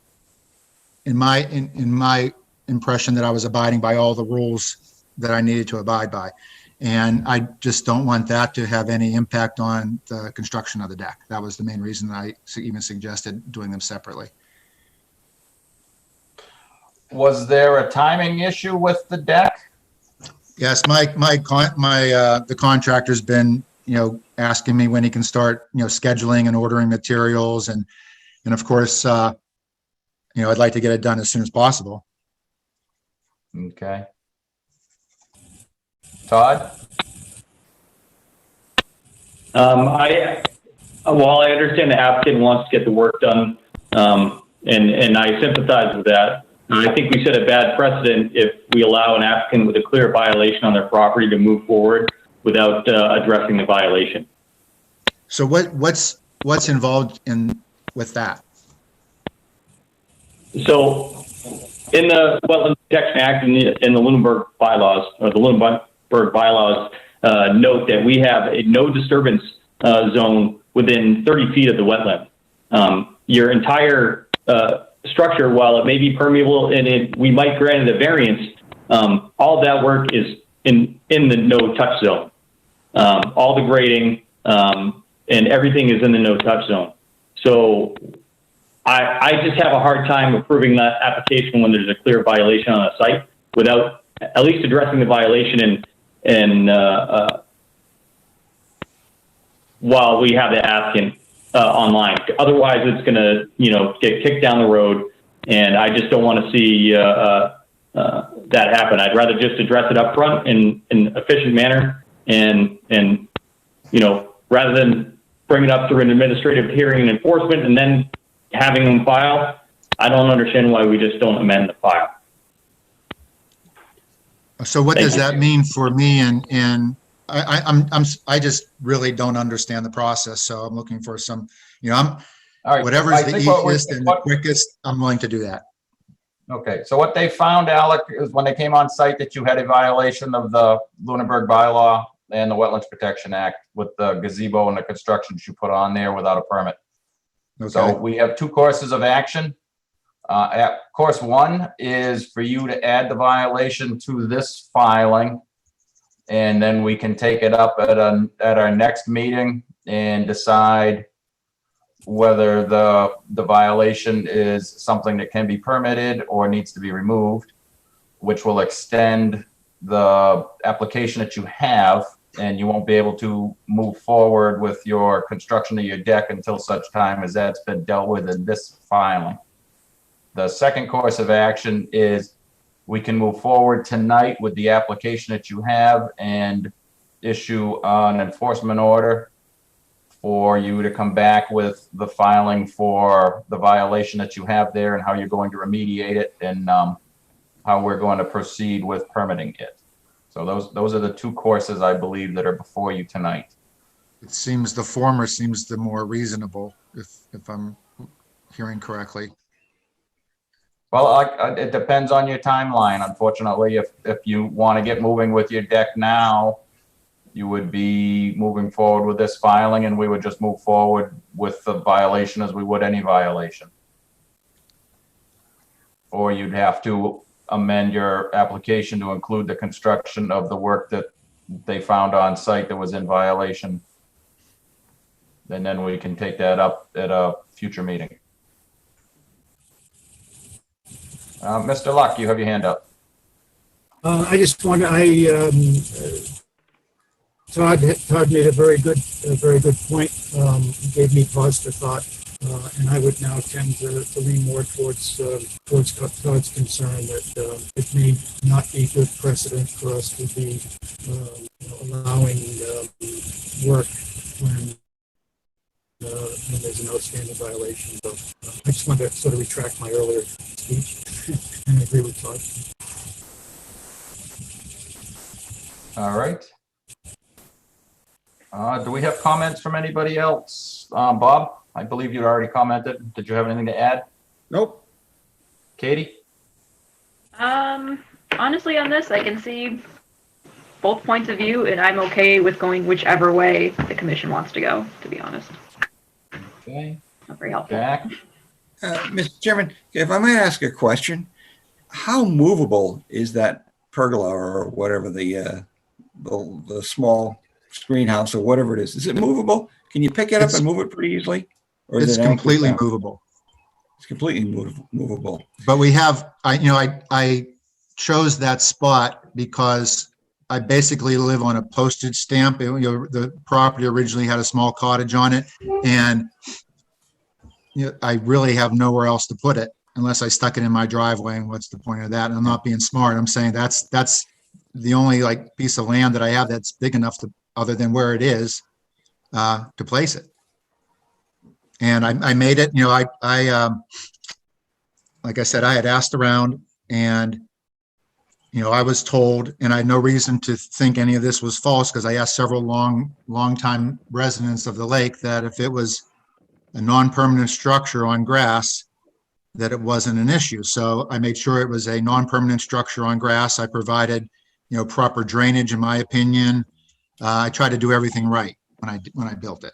my impression that I was abiding by all the rules that I needed to abide by. And I just don't want that to have any impact on the construction of the deck. That was the main reason I even suggested doing them separately. Was there a timing issue with the deck? Yes, the contractor's been, asking me when he can start, scheduling and ordering materials. And of course, I'd like to get it done as soon as possible. Okay. Todd? While I understand the applicant wants to get the work done, and I sympathize with that, I think we set a bad precedent if we allow an applicant with a clear violation on their property to move forward without addressing the violation. So what's involved with that? So in the Wetland Protection Act and in the Lunenburg bylaws, or the Lunenburg bylaws, note that we have a no disturbance zone within 30 feet of the wetland. Your entire structure, while it may be permeable and we might grant it a variance, all that work is in the no touch zone. All the grading and everything is in the no touch zone. So I just have a hard time approving that application when there's a clear violation on a site without at least addressing the violation and while we have the applicant online. Otherwise, it's going to, get kicked down the road, and I just don't want to see that happen. I'd rather just address it up front in an efficient manner, and rather than bring it up through an administrative hearing and enforcement and then having them file. I don't understand why we just don't amend the file. So what does that mean for me? And I just really don't understand the process. So I'm looking for some, All right, whatever's I the think what easiest and the quickest, I'm willing to do that. Okay, so what they found, Alec, is when they came on site that you had a violation of the Lunenburg bylaw and the Wetlands Protection Act with the gazebo and the constructions you put on there without a permit. Okay. So we have two courses of action. Course one is for you to add the violation to this filing, and then we can take it up at our next meeting and decide whether the violation is something that can be permitted or needs to be removed, which will extend the application that you have, and you won't be able to move forward with your construction of your deck until such time as that's been dealt with in this filing. The second course of action is we can move forward tonight with the application that you have and issue an enforcement order for you to come back with the filing for the violation that you have there and how you're going to remediate it and how we're going to proceed with permitting it. So those are the two courses, I believe, that are before you tonight. It seems the former seems the more reasonable, if I'm hearing correctly. Well, it depends on your timeline. Unfortunately, if you want to get moving with your deck now, you would be moving forward with this filing, and we would just move forward with the violation as we would any violation. Or you'd have to amend your application to include the construction of the work that they found on site that was in violation. And then we can take that up at a future meeting. Mr. Luck, you have your hand up. I just wanted, Todd made a very good point. Gave me pause for thought, and I would now tend to lean more towards Todd's concern that it may not be good precedent for us to be allowing work when there's an outstanding violation. So I just wanted to sort of retract my earlier speech and agree with Todd. All right. Do we have comments from anybody else? Bob, I believe you already commented. Did you have anything to add? Nope. Katie? Honestly, on this, I can see both points of view, and I'm okay with going whichever way the commission wants to go, to be honest. Okay. Not very helpful. Jack? Mr. Chairman, if I might ask a question, how movable is that pergola or whatever the small screen house or whatever it is? Is it movable? Can you pick it up and move it pretty easily? Or is It's it anchored completely down? movable. It's completely movable. But we have, I chose that spot because I basically live on a postage stamp. The property originally had a small cottage on it, and I really have nowhere else to put it unless I stuck it in my driveway. And what's the point of that? And I'm not being smart. I'm saying that's the only piece of land that I have that's big enough to, other than where it is, to place it. And I made it, like I said, I had asked around, and, I was told, and I had no reason to think any of this was false because I asked several long-time residents of the lake that if it was a non-permanent structure on grass, that it wasn't an issue. So I made sure it was a non-permanent structure on grass. I provided, proper drainage, in my opinion. I tried to do everything right when I built it,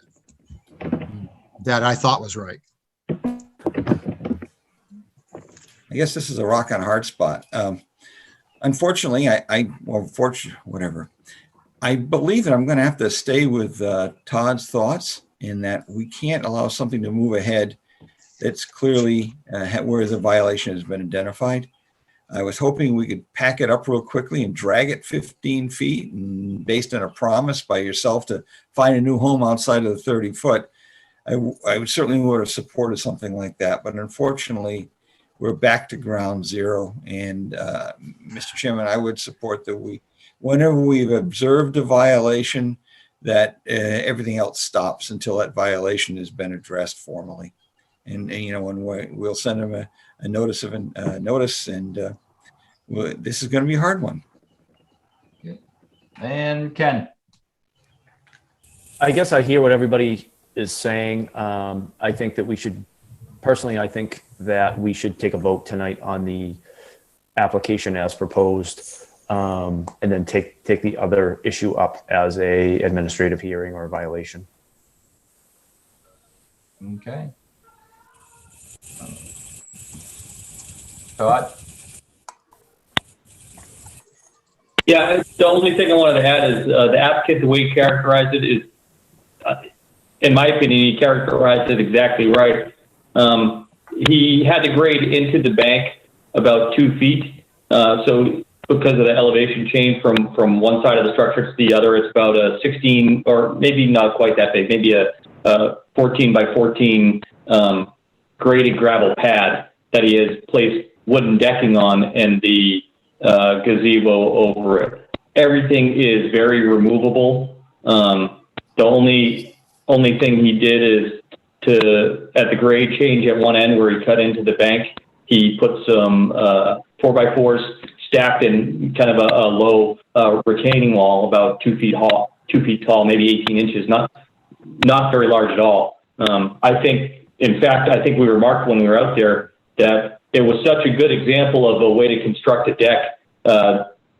that I thought was right. I guess this is a rock on a hard spot. Unfortunately, whatever. I believe that I'm going to have to stay with Todd's thoughts in that we can't allow something to move ahead that's clearly where the violation has been identified. I was hoping we could pack it up real quickly and drag it 15 feet and based on a promise by yourself to find a new home outside of the 30 foot. I would certainly would have supported something like that, but unfortunately, we're back to ground zero. And Mr. Chairman, I would support that whenever we've observed a violation, that everything else stops until that violation has been addressed formally. And when we'll send them a notice and this is going to be a hard one. And Ken? I guess I hear what everybody is saying. I think that we should, personally, I think that we should take a vote tonight on the application as proposed, and then take the other issue up as a administrative hearing or a violation. Okay. Todd? Yeah, the only thing I wanted to add is the applicant, the way he characterized it is, in my opinion, he characterized it exactly right. He had to grade into the bank about 2 feet. So because of the elevation change from one side of the structure to the other, it's about a 16, or maybe not quite that big, maybe a 14 by 14 graded gravel pad that he has placed wooden decking on and the gazebo over it. Everything is very removable. The only thing he did is at the grade change at one end where he cut into the bank, he put some 4x4s stacked in kind of a low retaining wall about 2 feet tall, maybe 18 inches, not very large at all. I think we remarked when we were out there that it was such a good example of a way to construct a deck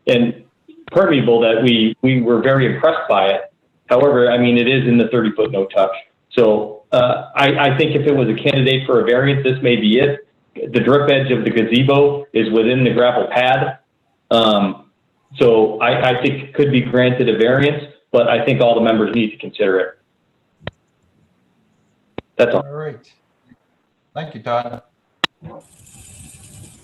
and permeable that we were very impressed by it. However, I mean, it is in the 30-foot no touch. So I think if it was a candidate for a variance, this may be it. The drip edge of the gazebo is within the gravel pad. So I think it could be granted a variance, but I think all the members need to consider it. That's all. All right. Thank you, Todd.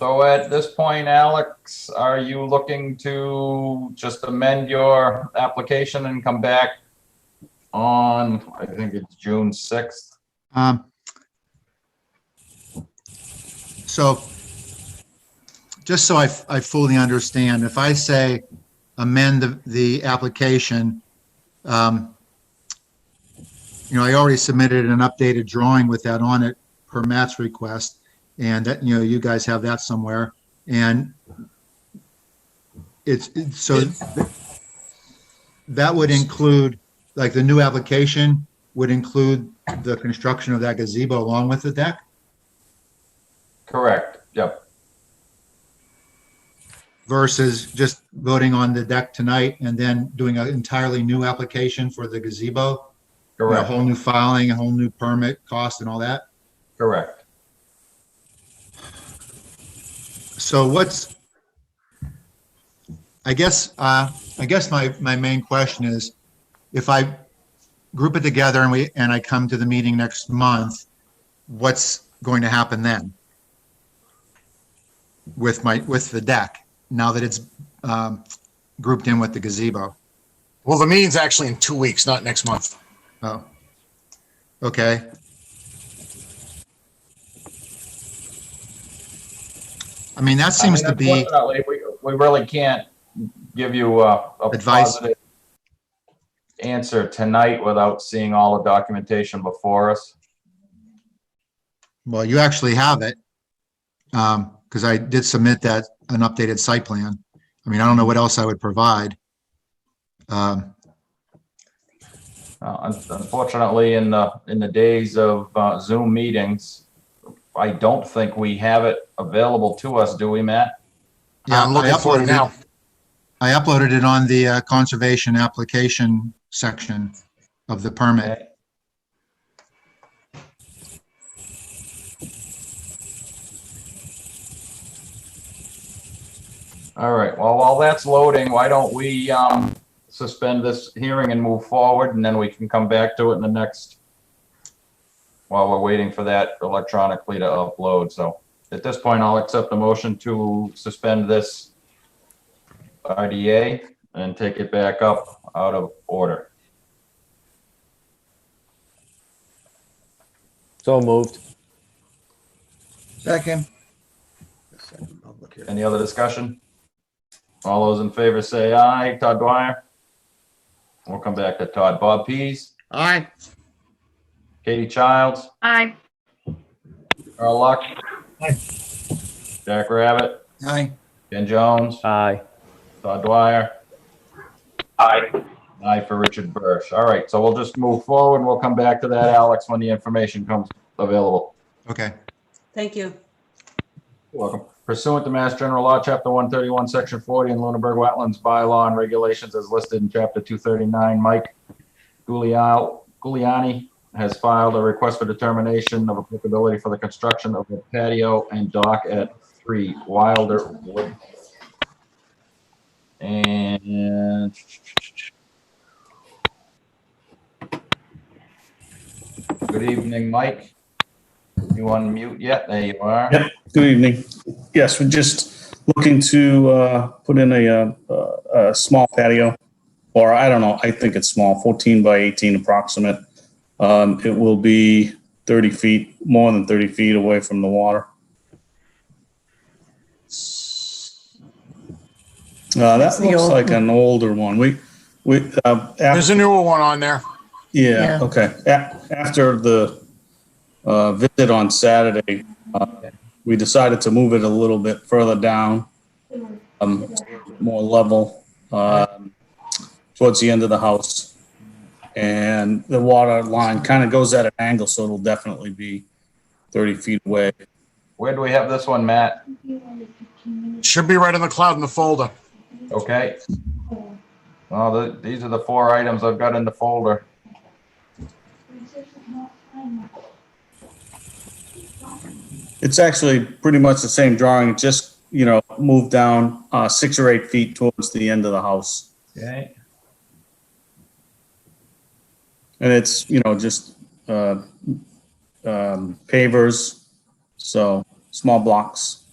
So at this point, Alex, are you looking to just amend your application and come back on, I think it's June 6th? So just so I fully understand, if I say amend the application, I already submitted an updated drawing with that on it per Matt's request, and that, you guys have that somewhere. And so that would include, like, the new application would include the construction of that gazebo along with the deck? Correct, yep. Versus just voting on the deck tonight and then doing an entirely new application for the gazebo? A Correct, whole new filing, a whole new permit cost and all that? correct. So I guess my main question is, if I group it together and I come to the meeting next month, what's going to happen then with the deck, now that it's grouped in with the gazebo? Well, the meeting's actually in 2 weeks, not next month. Oh, okay. I mean, that seems to be, Unfortunately, we really can't give you a Advice. positive answer tonight without seeing all the documentation before us. well, you actually have it, because I did submit an updated site plan. I mean, I don't know what else I would provide. Unfortunately, in the days of Zoom meetings, I don't think we have it available to us, do we, Matt? Yeah, I'm looking for it now. I uploaded it on the conservation application section of the permit. Okay. All right, well, while that's loading, why don't we suspend this hearing and move forward, and then we can come back to it in the next, while we're waiting for that electronically to upload. So at this point, I'll accept the motion to suspend this RDA and take it back up out of order. So moved. Second. Any other discussion? All those in favor say aye. Todd Dwyer? We'll come back to Todd. Bob Pease? Aye. Katie Childs? Aye. Earl Luck? Aye. Jack Rabbit? Aye. Ken Jones? Aye. Todd Dwyer? Aye. Aye for Richard Bursch. All right, so we'll just move forward and we'll come back to that, Alex, when the information comes available. Okay. Thank you. You're welcome. Pursuant to Mass General Law, Chapter 131, Section 40, and Lunenburg Wetlands Bylaw and Regulations as listed in Chapter 239, Mike Giuliani has filed a request for determination of applicability for the construction of a patio and dock at 3 Wilder Wood. And good evening, Mike. You unmute yet? There you are. Yep. Good evening. Yes, we're just looking to put in a small patio, or I don't know, I think it's small, 14 by 18 approximate. It will be 30 feet, more than 30 feet away from the water. That looks like an older one. There's a newer one on there. Yeah, okay. After the visit on Saturday, we decided to move it a little bit further down, more level, towards the end of the house. And the water line kind of goes at an angle, so it'll definitely be 30 feet away. Where do we have this one, Matt? Should be right in the cloud in the folder. Okay. Well, these are the 4 items I've got in the folder. It's actually pretty much the same drawing, just, moved down 6 or 8 feet towards the end of the house. Okay. And it's, just pavers, so small blocks.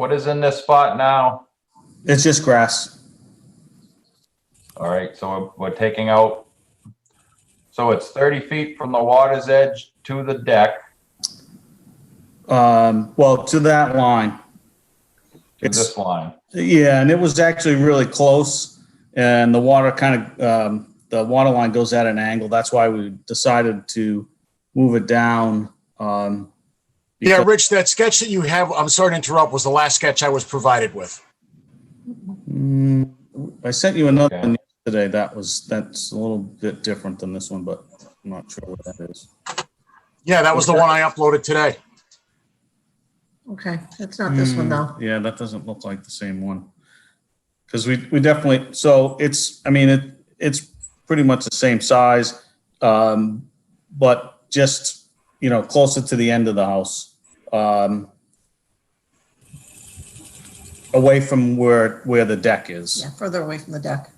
What is in this spot now? It's just grass. All right, so we're taking out, so it's 30 feet from the water's edge to the deck. Well, to that line. To this line. Yeah, and it was actually really close, and the water the water line goes at an angle. That's why we decided to move it down. Yeah, Rich, that sketch that you have, I'm sorry to interrupt, was the last sketch I was provided with. I sent you another Okay. one yesterday. That's a little bit different than this one, but I'm not sure what that is. Yeah, that was the one I uploaded today. Okay, that's not this one though. Yeah, that doesn't look like the same one. Because we definitely, so it's, I mean, it's pretty much the same size, but just, closer to the end of the house. Away from where the deck is. Yeah, further away from the deck.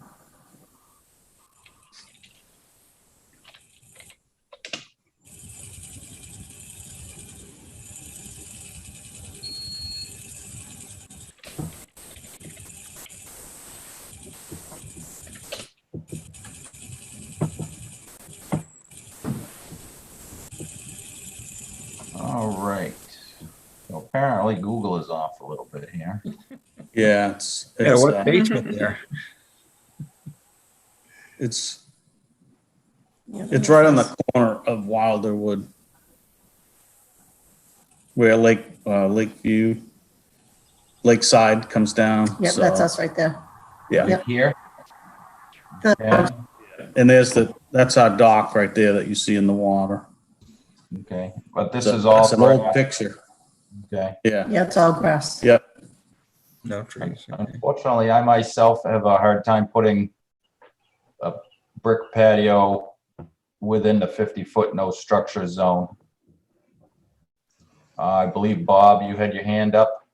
All right. So apparently Google is off a little bit here. Yeah, Yeah, what basement there? It's Yeah, right on the corner of Wilderwood, where Lakeside comes down. Yep, So, that's us right there. Yeah, Yep. Here? The- Yeah, and that's our dock right there that you see in the water. okay. But this So is all. that's an old picture. Okay. Yeah. Yeah, it's all grass. Yep. No trees. Okay. Unfortunately, I myself have a hard time putting a brick patio within the 50-foot no structure zone. I believe, Bob, you had your hand up.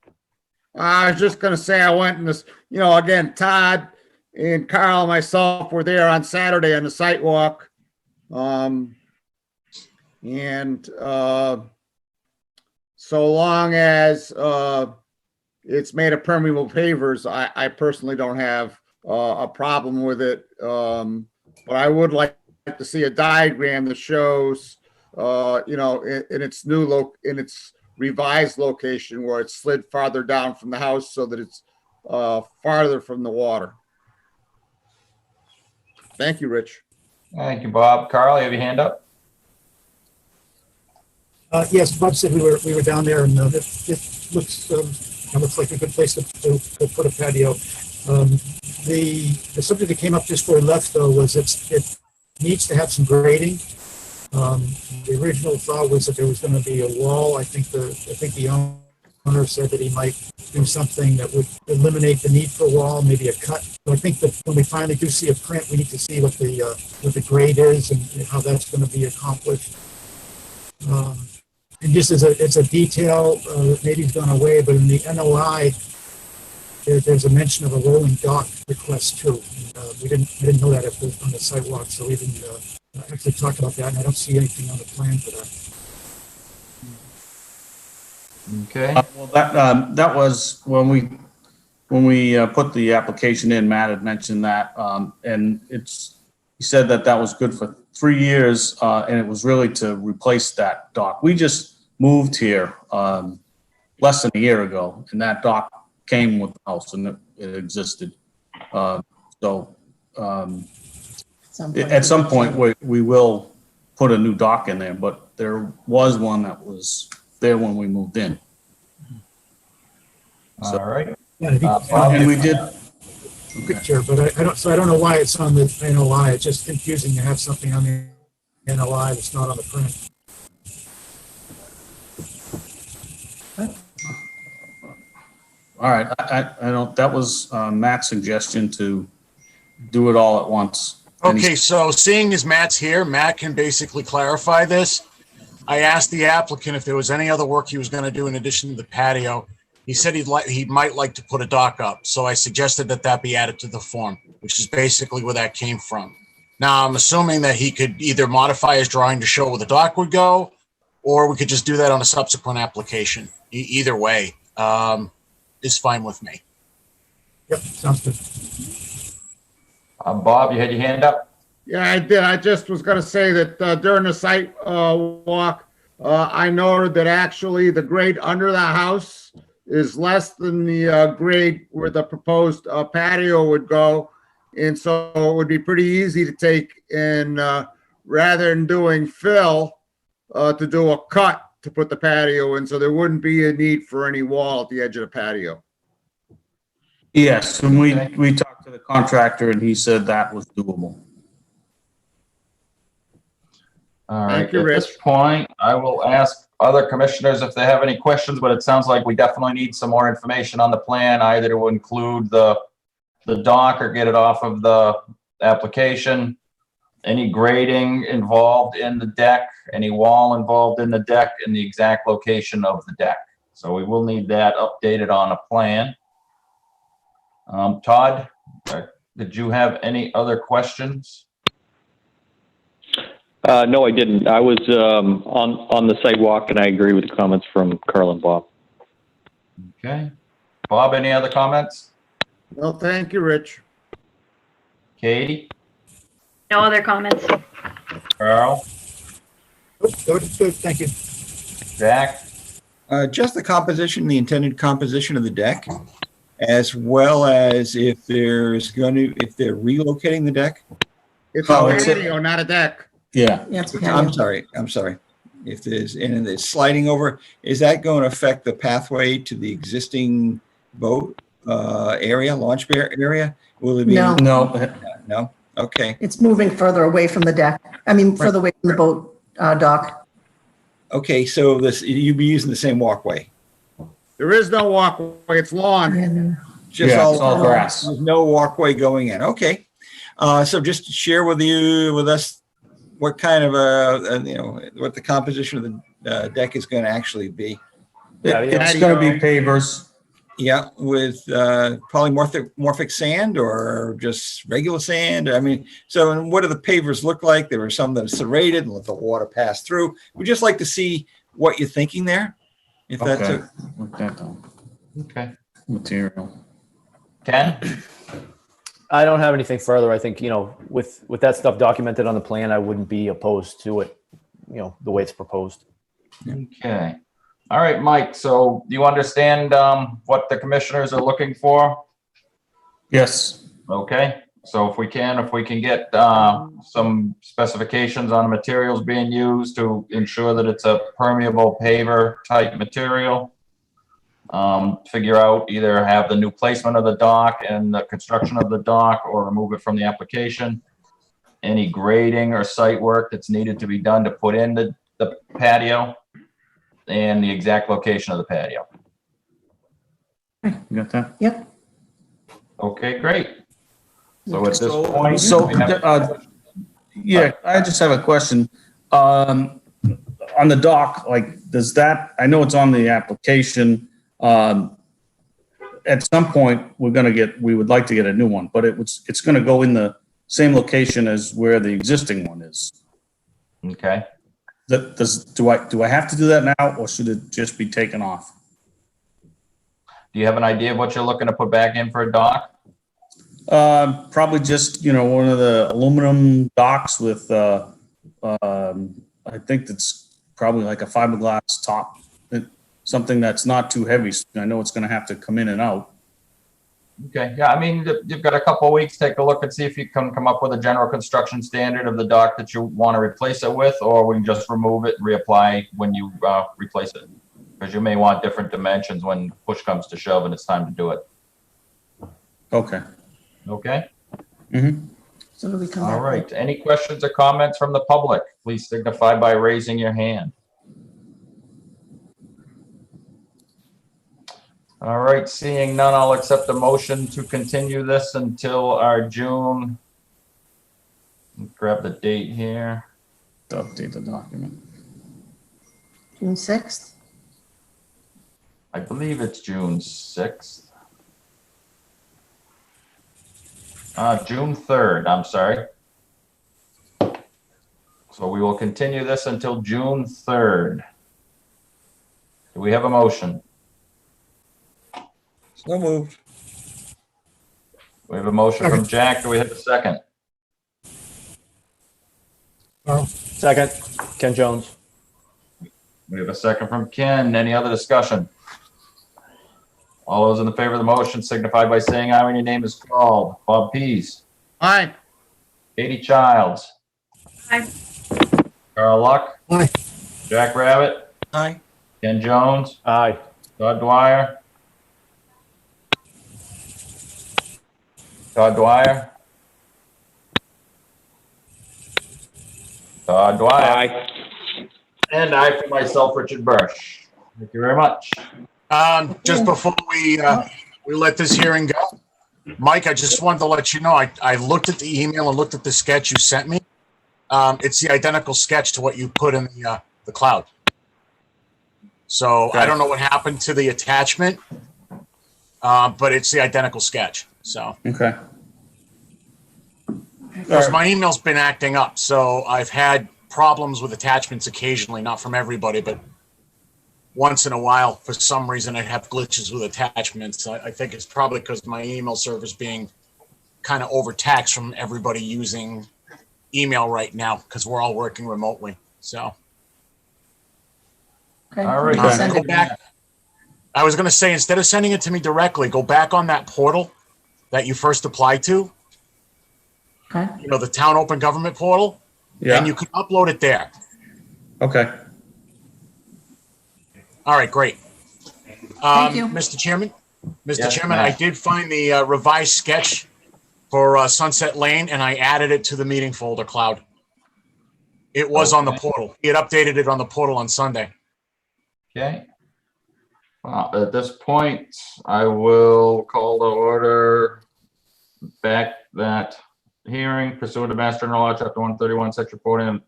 I was just gonna say, I went in this, again, Todd and Carl and myself were there on Saturday on the site walk. So long as, it's made of permeable pavers, I personally don't have, a problem with it. But I would like to see a diagram that shows, in its in its revised location where it's slid farther down from the house so that it's farther from the water. Thank you, Rich. Thank you, Bob. Carl, you have your hand up? Yes, Bob said we were down there, and it looks like a good place to put a patio. The subject that came up just before we left, though, was it needs to have some grading. The original thought was that there was going to be a wall. I think the owner said that he might do something that would eliminate the need for a wall, maybe a cut. So I think that when we finally do see a print, we need to see what the grade is and how that's going to be accomplished. And just as a detail, maybe it's gone away, but in the NOI, there's a mention of a rolling dock request too. And, we didn't know that on the sidewalk, so we didn't actually talk about that, and I don't see anything on the plan for that. Okay. Well, that was when we put the application in. Matt had mentioned that, and he said that was good for 3 years, and it was really to replace that dock. We just moved here less than a year ago, and that dock came with the house, and it existed. At some point, we will put a new dock in there, but there was one that was there when we moved in. All right. Yeah, I think, And we did. picture, but I don't know why it's on the NOI. It's just confusing to have something on the NOI that's not on the print. All right, I don't, that was Matt's suggestion to do it all at once. And Okay, so seeing as Matt's here, Matt can basically clarify this. I asked the applicant if there was any other work he was going to do in addition to the patio. He said he might like to put a dock up, so I suggested that be added to the form, which is basically where that came from. Now, I'm assuming that he could either modify his drawing to show where the dock would go, or we could just do that on a subsequent application. Either way. is fine with me. Yep, sounds good. Bob, you had your hand up? Yeah, I did. I just was gonna say that during the site walk, I noted that actually the grade under the house is less than the grade where the proposed patio would go. And so it would be pretty easy to take and rather than doing fill, to do a cut to put the patio in. So there wouldn't be a need for any wall at the edge of the patio. Yes, and we talked to the contractor and he said that was doable. All right, Thank you, at this Rich. point, I will ask other commissioners if they have any questions, but it sounds like we definitely need some more information on the plan, either to include the dock or get it off of the application. Any grading involved in the deck, any wall involved in the deck, and the exact location of the deck. So we will need that updated on a plan. Todd, did you have any other questions? No, I didn't. I was on the sidewalk, and I agree with the comments from Carl and Bob. Okay. Bob, any other comments? Well, thank you, Rich. Katie? No other comments. Carl? Good, thank you. Jack? Just the composition, the intended composition of the deck, as well as if they're relocating the deck. It's Oh, a it's patio, not a deck. Yeah. Yeah, it's I'm sorry. If there's, and there's sliding over, is that going to affect the pathway to the existing boat area, launch area? Will it be? No. No? Okay. It's moving further away from the deck. I mean, further away from the boat dock. Okay, so you'd be using the same walkway. There is no walkway, it's lawn. Just Yeah, it's all grass. There's no walkway going in. Okay. So just to share with us what kind of what the composition of the deck is going to actually be. It's going to be pavers. Yeah, with polymorphic sand or just regular sand. I mean, so and what do the pavers look like? There are some that are serrated and let the water pass through. We'd just like to see what you're thinking there. If that's Okay. Look that down. Okay. Material. Ken? I don't have anything further. I think, with that stuff documented on the plan, I wouldn't be opposed to it, the way it's proposed. Okay. All right, Mike, so do you understand what the commissioners are looking for? Yes. Okay, so if we can get some specifications on the materials being used to ensure that it's a permeable paver type material. Figure out either have the new placement of the dock and the construction of the dock or remove it from the application. Any grading or site work that's needed to be done to put in the patio and the exact location of the patio. You got that? Yep. Okay, great. So at this point. Yeah, I just have a question. On the dock, does that, I know it's on the application. At some point, we would like to get a new one, but it's going to go in the same location as where the existing one is. Okay. Do I have to do that now, or should it just be taken off? Do you have an idea of what you're looking to put back in for a dock? Probably just, one of the aluminum docks with, I think that's probably like a fiberglass top, something that's not too heavy. I know it's going to have to come in and out. Okay, yeah, I mean, you've got a couple of weeks, take a look and see if you can come up with a general construction standard of the dock that you want to replace it with, or we can just remove it and reapply when you replace it. Because you may want different dimensions when push comes to shove and it's time to do it. Okay. Okay? Mm-hmm. So do we come All back? right, any questions or comments from the public? Please signify by raising your hand. All right, seeing none, I'll accept the motion to continue this until our June. Grab the date here. To update the document. June 6th? I believe it's June 6th. June 3rd, I'm sorry. So we will continue this until June 3rd. Do we have a motion? So moved. We have a motion from Jack. Do we have a second? Second, Ken Jones. We have a second from Ken. Any other discussion? All those in favor of the motion signify by saying aye when your name is called. Bob Pease, Aye. Katie Childs, Aye. Carl Luck, Aye. Jack Rabbit, Aye. Ken Jones, Aye. Todd Dwyer. Todd Dwyer. Todd Dwyer. And I for myself, Richard Bursch. Thank you very much. Just before we let this hearing go, Mike, I just wanted to let you know, I looked at the email and looked at the sketch you sent me. It's the identical sketch to what you put in the cloud. So I don't know what happened to the attachment, but it's the identical sketch. So Okay. because my email's been acting up, so I've had problems with attachments occasionally, not from everybody, but once in a while, for some reason, I have glitches with attachments. I think it's probably because my email server's being kind of overtaxed from everybody using email right now because we're all working remotely. So Okay. All right. I'll send go it. back. I was going to say, instead of sending it to me directly, go back on that portal that you first applied to, Okay. you know, the town open government portal, Yeah. and you can upload it there. Okay. All right, great. Thank you. Mr. Chairman, Yes, Chairman, I Matt. did find the revised sketch for Sunset Lane, and I added it to the meeting folder cloud. It was on the Okay. portal. He had updated it on the portal on Sunday. Okay. Well, at this point, I will call to order back that hearing pursuant to Mass General Law, Chapter 131, Section 40, and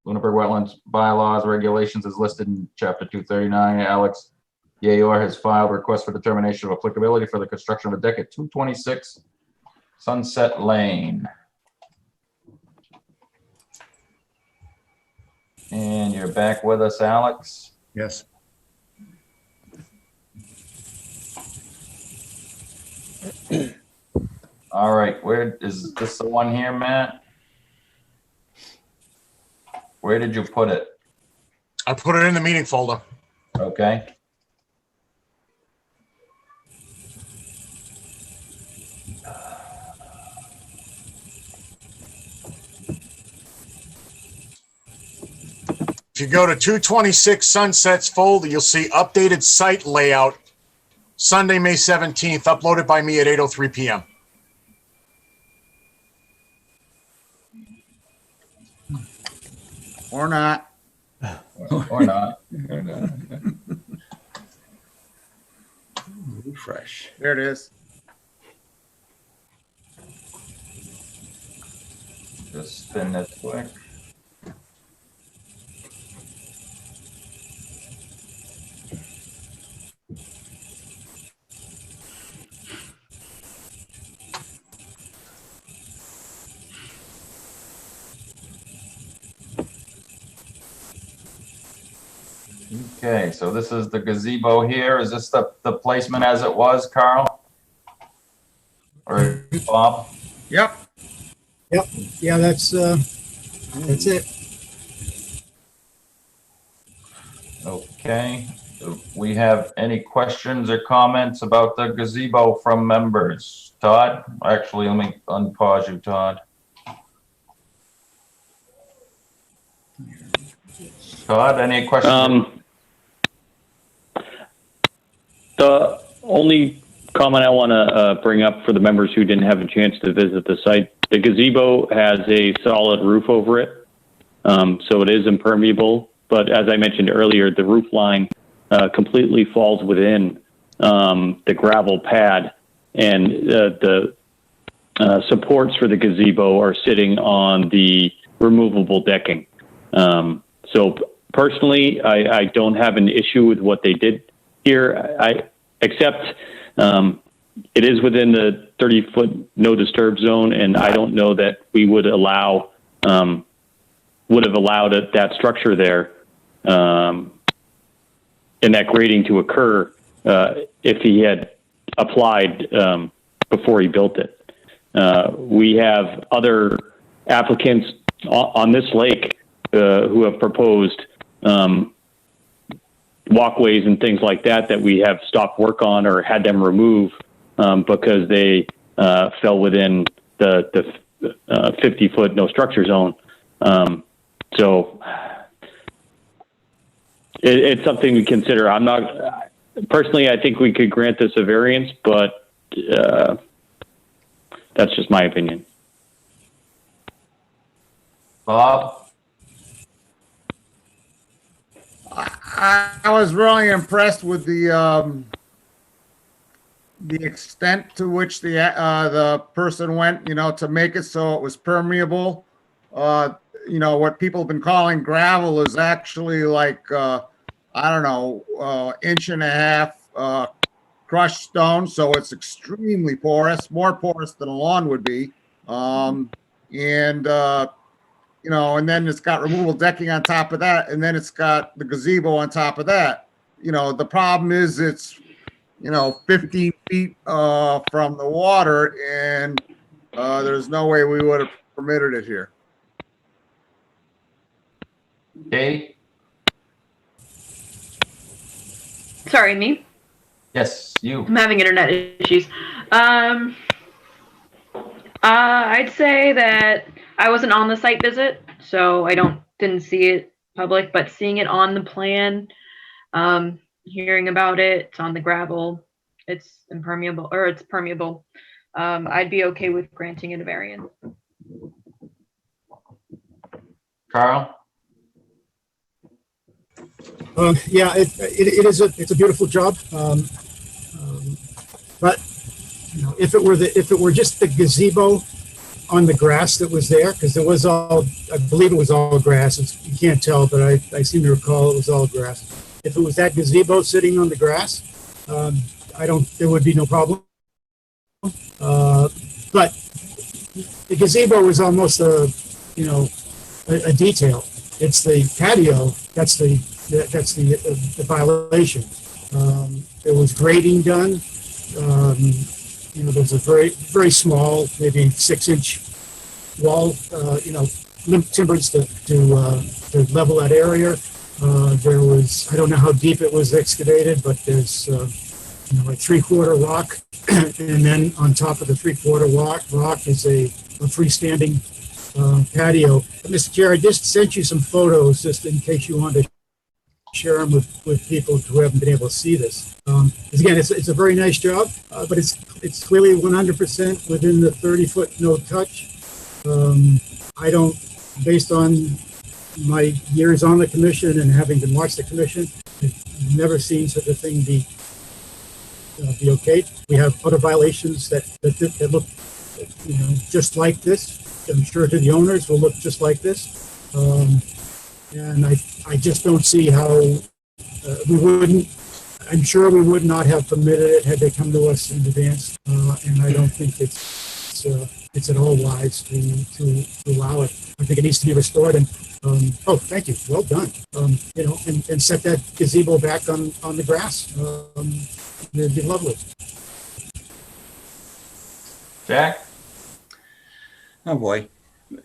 Lunenburg Wetlands bylaws regulations is listed in Chapter 239. Alex Yayor has filed a request for determination of applicability for the construction of a deck at 226 Sunset Lane. And you're back with us, Alex? Yes. All right, where is this the one here, Matt? Where did you put it? I put it in the meeting folder. Okay. If you go to 226 Sunsets folder, you'll see updated site layout, Sunday, May 17th, uploaded by me at 8:03 p.m. Or not. Or not. Refresh. There it is. Just spin this quick. Okay, so this is the gazebo here. Is this the placement as it was, Carl? Or Bob? Yep. Yeah, that's it. Okay. Do we have any questions or comments about the gazebo from members? Todd? Actually, let me unpause you, Todd. Todd, any questions? The only comment I want to bring up for the members who didn't have a chance to visit the site, the gazebo has a solid roof over it, so it is impermeable. But as I mentioned earlier, the roof line completely falls within the gravel pad, and the supports for the gazebo are sitting on the removable decking. So personally, I don't have an issue with what they did here. Except it is within the 30-foot no disturb zone, and I don't know that we would allow would have allowed that structure there and that grading to occur if he had applied before he built it. We have other applicants on this lake who have proposed walkways and things like that we have stopped work on or had them remove because they fell within the 50-foot no structure zone. So it's something to consider. I'm not personally. I think we could grant this a variance, but that's just my opinion. Bob? I was really impressed with the extent to which the person went, to make it so it was permeable. What people have been calling gravel is actually like, inch and a half crushed stone. So it's extremely porous, more porous than a lawn would be. And then it's got removable decking on top of that. And then it's got the gazebo on top of that. The problem is it's, 15 feet from the water, and there's no way we would have permitted it here. Katie? Sorry, me? Yes, you. I'm having internet issues. I'd say that I wasn't on the site visit, so I didn't see it public, but seeing it on the plan, hearing about it, it's on the gravel, it's impermeable, or it's permeable. I'd be okay with granting it a variance. Carl? Yeah, it's a beautiful job. But if it were just the gazebo on the grass that was there, because I believe it was all grass. You can't tell, but I seem to recall it was all grass. If it was that gazebo sitting on the grass, there would be no problem. But the gazebo is almost a detail. It's the patio that's the violation. There was grading done. There's a very, very small, maybe 6-inch wall, limp timbers to level that area. There was, I don't know how deep it was excavated, but there's, a 3/4 rock. And then on top of the 3/4 rock is a freestanding patio. Mr. Chair, I just sent you some photos just in case you wanted to share them with people who haven't been able to see this. Because again, it's a very nice job, but it's clearly 100% within the 30-foot no touch. Based on my years on the commission and having been watched the commission, I've never seen such a thing be okay. We have other violations that look, just like this. I'm sure to the owners will look just like this. And I just don't see how I'm sure we would not have permitted it had they come to us in advance. And I don't think it's at all wise to allow it. I think it needs to be restored. And thank you. Well done. And set that gazebo back on the grass. It'd be lovely. Jack? Oh boy.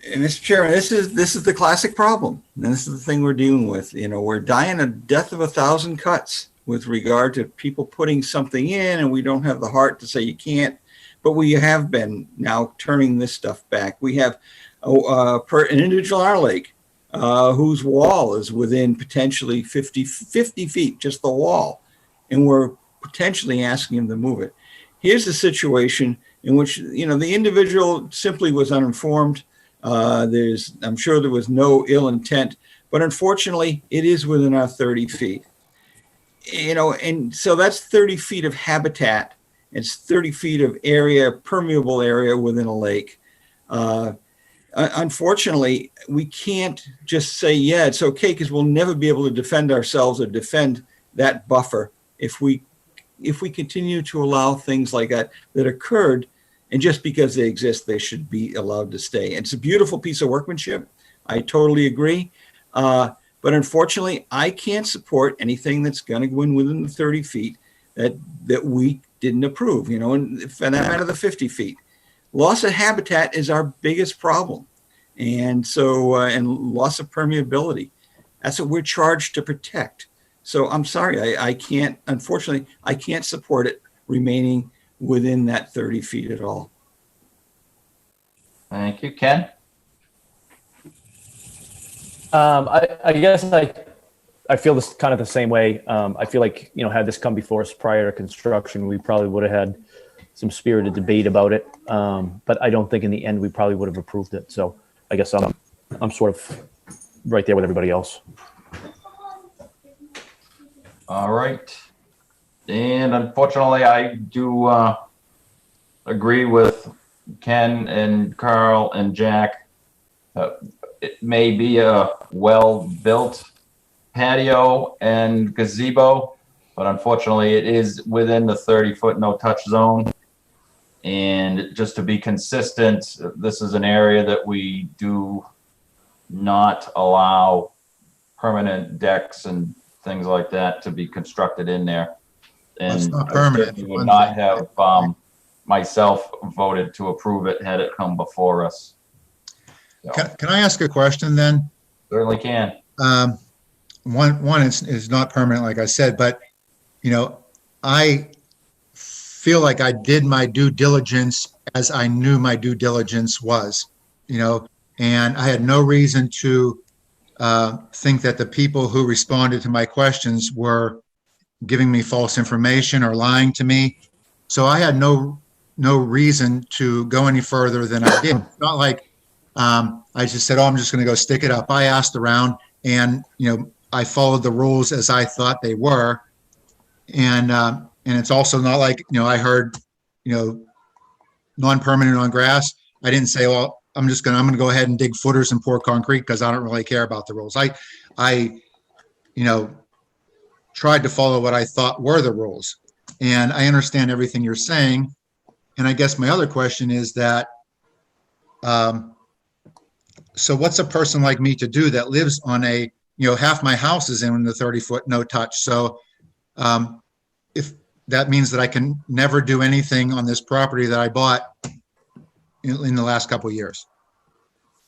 Mr. Chairman, this is the classic problem. And this is the thing we're dealing with. We're dying a death of 1,000 cuts with regard to people putting something in, and we don't have the heart to say you can't. But we have been now turning this stuff back. We have an individual in our lake whose wall is within potentially 50 feet, just the wall. And we're potentially asking him to move it. Here's the situation in which, the individual simply was uninformed. I'm sure there was no ill intent, but unfortunately it is within our 30 feet, and so that's 30 feet of habitat. It's 30 feet of permeable area within a lake. Unfortunately, we can't just say, yeah, it's okay, because we'll never be able to defend ourselves or defend that buffer if we continue to allow things like that occurred. And just because they exist, they should be allowed to stay. It's a beautiful piece of workmanship. I totally agree. But unfortunately, I can't support anything that's going to go in within the 30 feet that we didn't approve, and for that matter, the 50 feet. Loss of habitat is our biggest problem. And so, and loss of permeability. That's what we're charged to protect. So I'm sorry, I can't, unfortunately, I can't support it remaining within that 30 feet at all. Thank you. Ken? I guess I feel this kind of the same way. I feel like, had this come before us prior to construction, we probably would have had some spirited debate about it. But I don't think in the end, we probably would have approved it. So I guess I'm sort of right there with everybody else. All right. And unfortunately, I do agree with Ken and Carl and Jack. It may be a well-built patio and gazebo, but unfortunately it is within the 30-foot no-touch zone. And just to be consistent, this is an area that we do not allow permanent decks and things like that to be constructed in there. That's And not permanent. we would not have myself voted to approve it had it come before us. So, Can I ask a question then? certainly can. One is not permanent, like I said, but, I feel like I did my due diligence as I knew my due diligence was, and I had no reason to think that the people who responded to my questions were giving me false information or lying to me. So I had no reason to go any further than I did. It's not like I just said, I'm just going to go stick it up. I asked around and, I followed the rules as I thought they were. And it's also not like, I heard, non-permanent on grass. I didn't say, well, I'm going to go ahead and dig footers and pour concrete because I don't really care about the rules. I tried to follow what I thought were the rules. And I understand everything you're saying. And I guess my other question is that, so what's a person like me to do that lives on a, half my house is in the 30-foot no touch. So if that means that I can never do anything on this property that I bought in the last couple of years.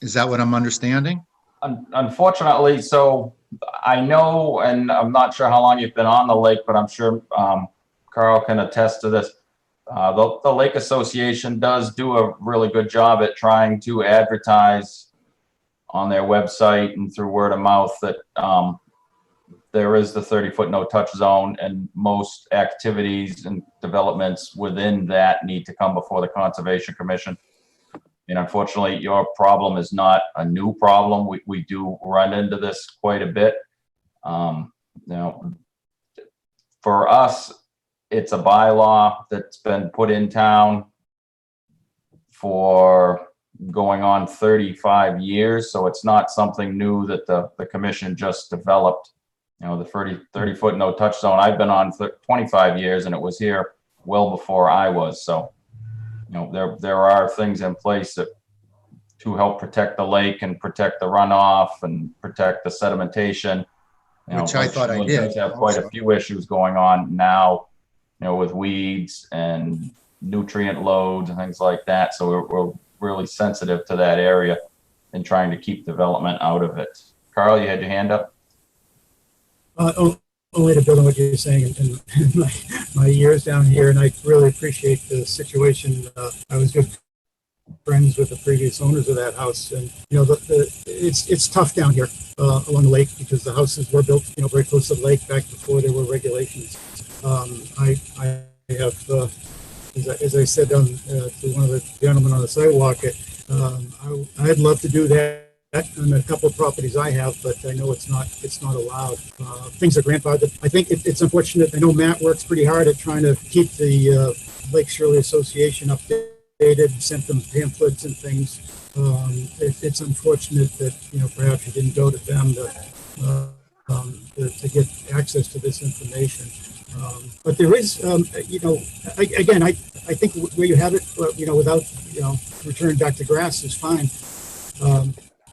Is that what I'm understanding? Unfortunately, so I know, and I'm not sure how long you've been on the lake, but I'm sure Carl can attest to this. The Lake Association does do a really good job at trying to advertise on their website and through word of mouth that there is the 30-foot no-touch zone, and most activities and developments within that need to come before the Conservation Commission. And unfortunately, your problem is not a new problem. We do run into this quite a bit. For us, it's a bylaw that's been put in town for going on 35 years. So it's not something new that the commission just developed. The 30-foot no touch zone I've been on for 25 years, and it was here well before I was. So, there are things in place to help protect the lake and protect the runoff and protect the sedimentation. Which I thought I It did. does have quite a few issues going on now, with weeds and nutrient loads and things like that. So we're really sensitive to that area and trying to keep development out of it. Carl, you had your hand up? Only to build on what you're saying in my years down here, and I really appreciate the situation. I was good friends with the previous owners of that house, and it's tough down here along the lake because the houses were built very close to the lake back before there were regulations. I have, as I said to one of the gentlemen on the sidewalk, I'd love to do that on a couple of properties I have, but I know it's not allowed. Things are grandfathered. I think it's unfortunate. I know Matt works pretty hard at trying to keep the Lake Shirley Association updated, sent them pamphlets and things. It's unfortunate that perhaps you didn't go to them to get access to this information. But there is, again, I think where you have it, without returning back to grass is fine.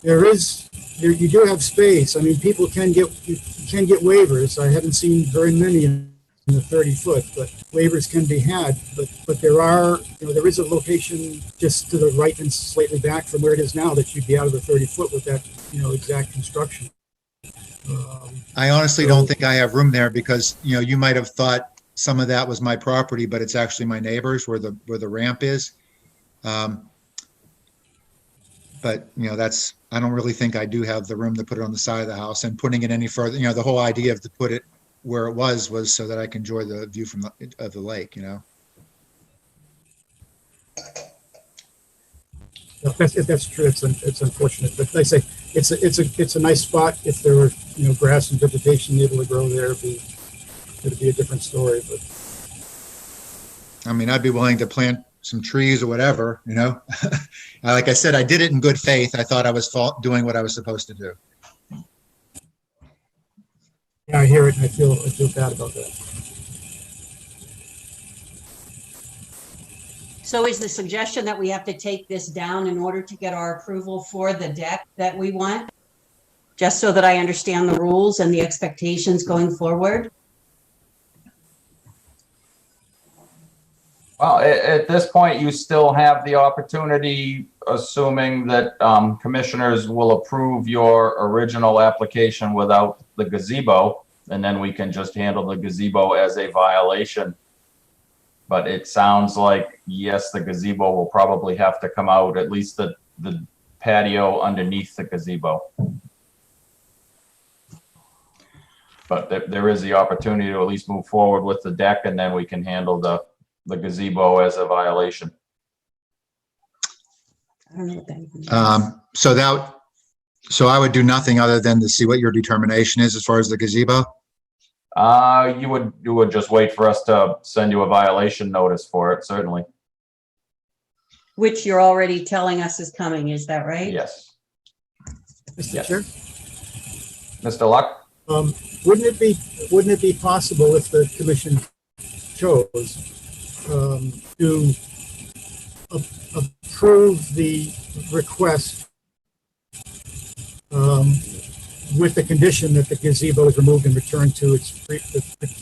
You do have space. I mean, people can get waivers. I haven't seen very many in the 30 foot, but waivers can be had, but there are, there is a location just to the right and slightly back from where it is now that you'd be out of the 30 foot with that, exact construction. I honestly don't think I have room there because, you might have thought some of that was my property, but it's actually my neighbor's where the ramp is. But, I don't really think I do have the room to put it on the side of the house, and putting it any further, the whole idea of to put it where it was so that I can enjoy the view of the lake, If that's true, it's unfortunate, but like I say, it's a nice spot. If there were, grass and vegetation able to grow there, it'd be a different story, but. I mean, I'd be willing to plant some trees or whatever, Like I said, I did it in good faith. I thought I was doing what I was supposed to do. Yeah, I hear it, and I feel bad about that. So is the suggestion that we have to take this down in order to get our approval for the deck that we want? Just so that I understand the rules and the expectations going forward? Well, at this point, you still have the opportunity, assuming that commissioners will approve your original application without the gazebo, and then we can just handle the gazebo as a violation. But it sounds like, yes, the gazebo will probably have to come out, at least the patio underneath the gazebo. But there is the opportunity to at least move forward with the deck, and then we can handle the gazebo as a violation. I don't know what that means. So I would do nothing other than to see what your determination is as far as the gazebo. You would just wait for us to send you a violation notice for it, certainly. Which you're already telling us is coming, is that right? Yes. Mr. Yes. Chair? Mr. Luck? Wouldn't it be possible if the commission chose to approve the request with the condition that the gazebo is removed and returned to its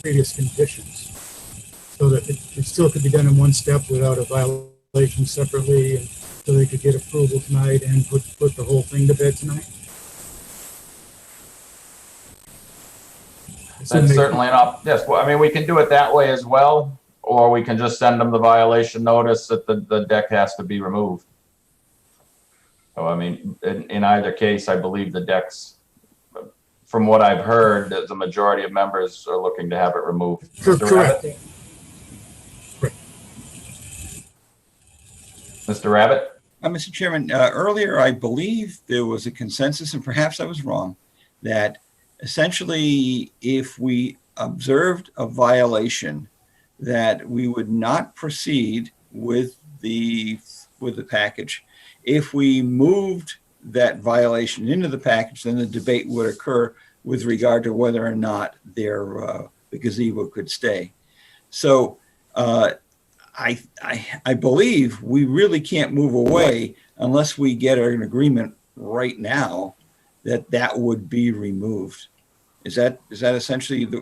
previous conditions, so that it still could be done in one step without a violation separately, and so they could get approval tonight and put the whole thing to bed tonight? That's certainly an yes. Well, I mean, we can do it that way as well, or we can just send them the violation notice that the deck has to be removed. So, I mean, in either case, I believe the decks, from what I've heard, that the majority of members are looking to have it removed. Correct. Mr. Rabbit? Mr. Chairman, earlier I believe there was a consensus, and perhaps I was wrong, that essentially if we observed a violation, that we would not proceed with the package. If we moved that violation into the package, then the debate would occur with regard to whether or not the gazebo could stay. So I believe we really can't move away unless we get an agreement right now that would be removed. Is that essentially the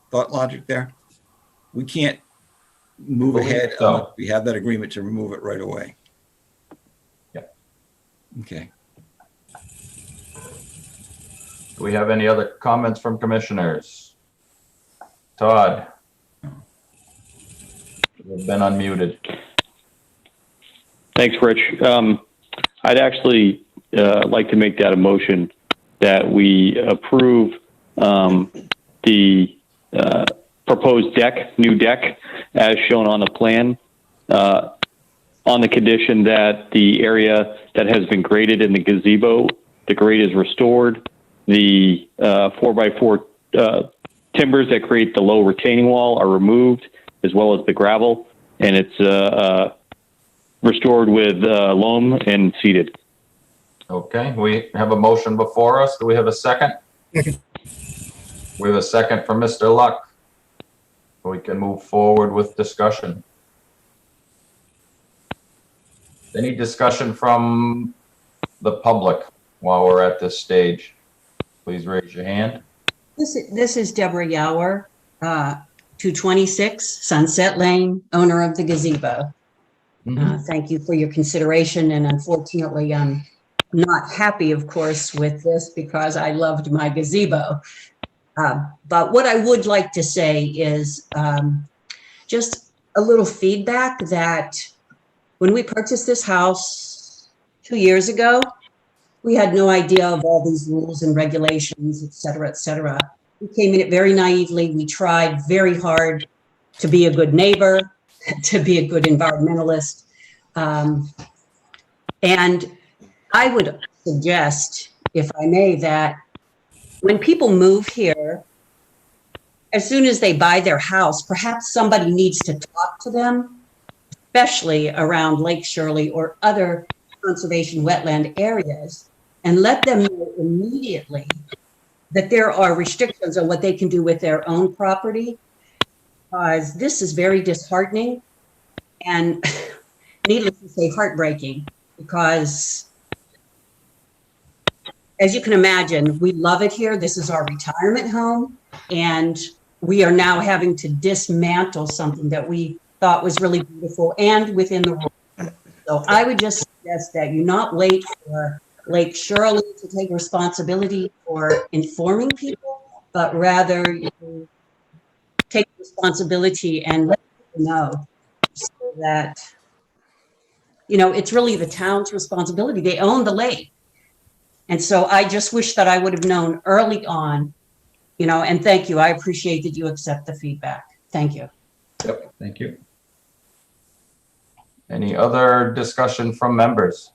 thought logic there? We can't move ahead unless we have that agreement to remove it right away. Yeah. Okay. Do we have any other comments from commissioners? Todd? You've been unmuted. Thanks, Rich. I'd actually like to make that a motion that we approve the proposed new deck as shown on the plan, on the condition that the area that has been graded in the gazebo, the grade is restored, the 4x4 timbers that create the low retaining wall are removed, as well as the gravel, and it's restored with loam and seeded. Okay, we have a motion before us. Do we have a second? Second. We have a second from Mr. Luck. We can move forward with discussion. Any discussion from the public while we're at this stage? Please raise your hand. This is Deborah Yower, 226 Sunset Lane, owner of the gazebo. Thank you for your consideration, and unfortunately, I'm not happy, of course, with this because I loved my gazebo. But what I would like to say is just a little feedback that when we purchased this house 2 years ago, we had no idea of all these rules and regulations, et cetera, et cetera. We came in it very naively. We tried very hard to be a good neighbor, to be a good environmentalist. And I would suggest, if I may, that when people move here, as soon as they buy their house, perhaps somebody needs to talk to them, especially around Lake Shirley or other conservation wetland areas, and let them know immediately that there are restrictions on what they can do with their own property, because this is very disheartening and needless to say, heartbreaking, because as you can imagine, we love it here. This is our retirement home, and we are now having to dismantle something that we thought was really beautiful and within the rules. So I would just suggest that you not wait for Lake Shirley to take responsibility for informing people, but rather you take responsibility and let people know so that, you know, it's really the town's responsibility. They own the lake. And so I just wish that I would have known early on, you know, and thank you. I appreciate that you accept the feedback. Thank you. Yep, thank you. Any other discussion from members?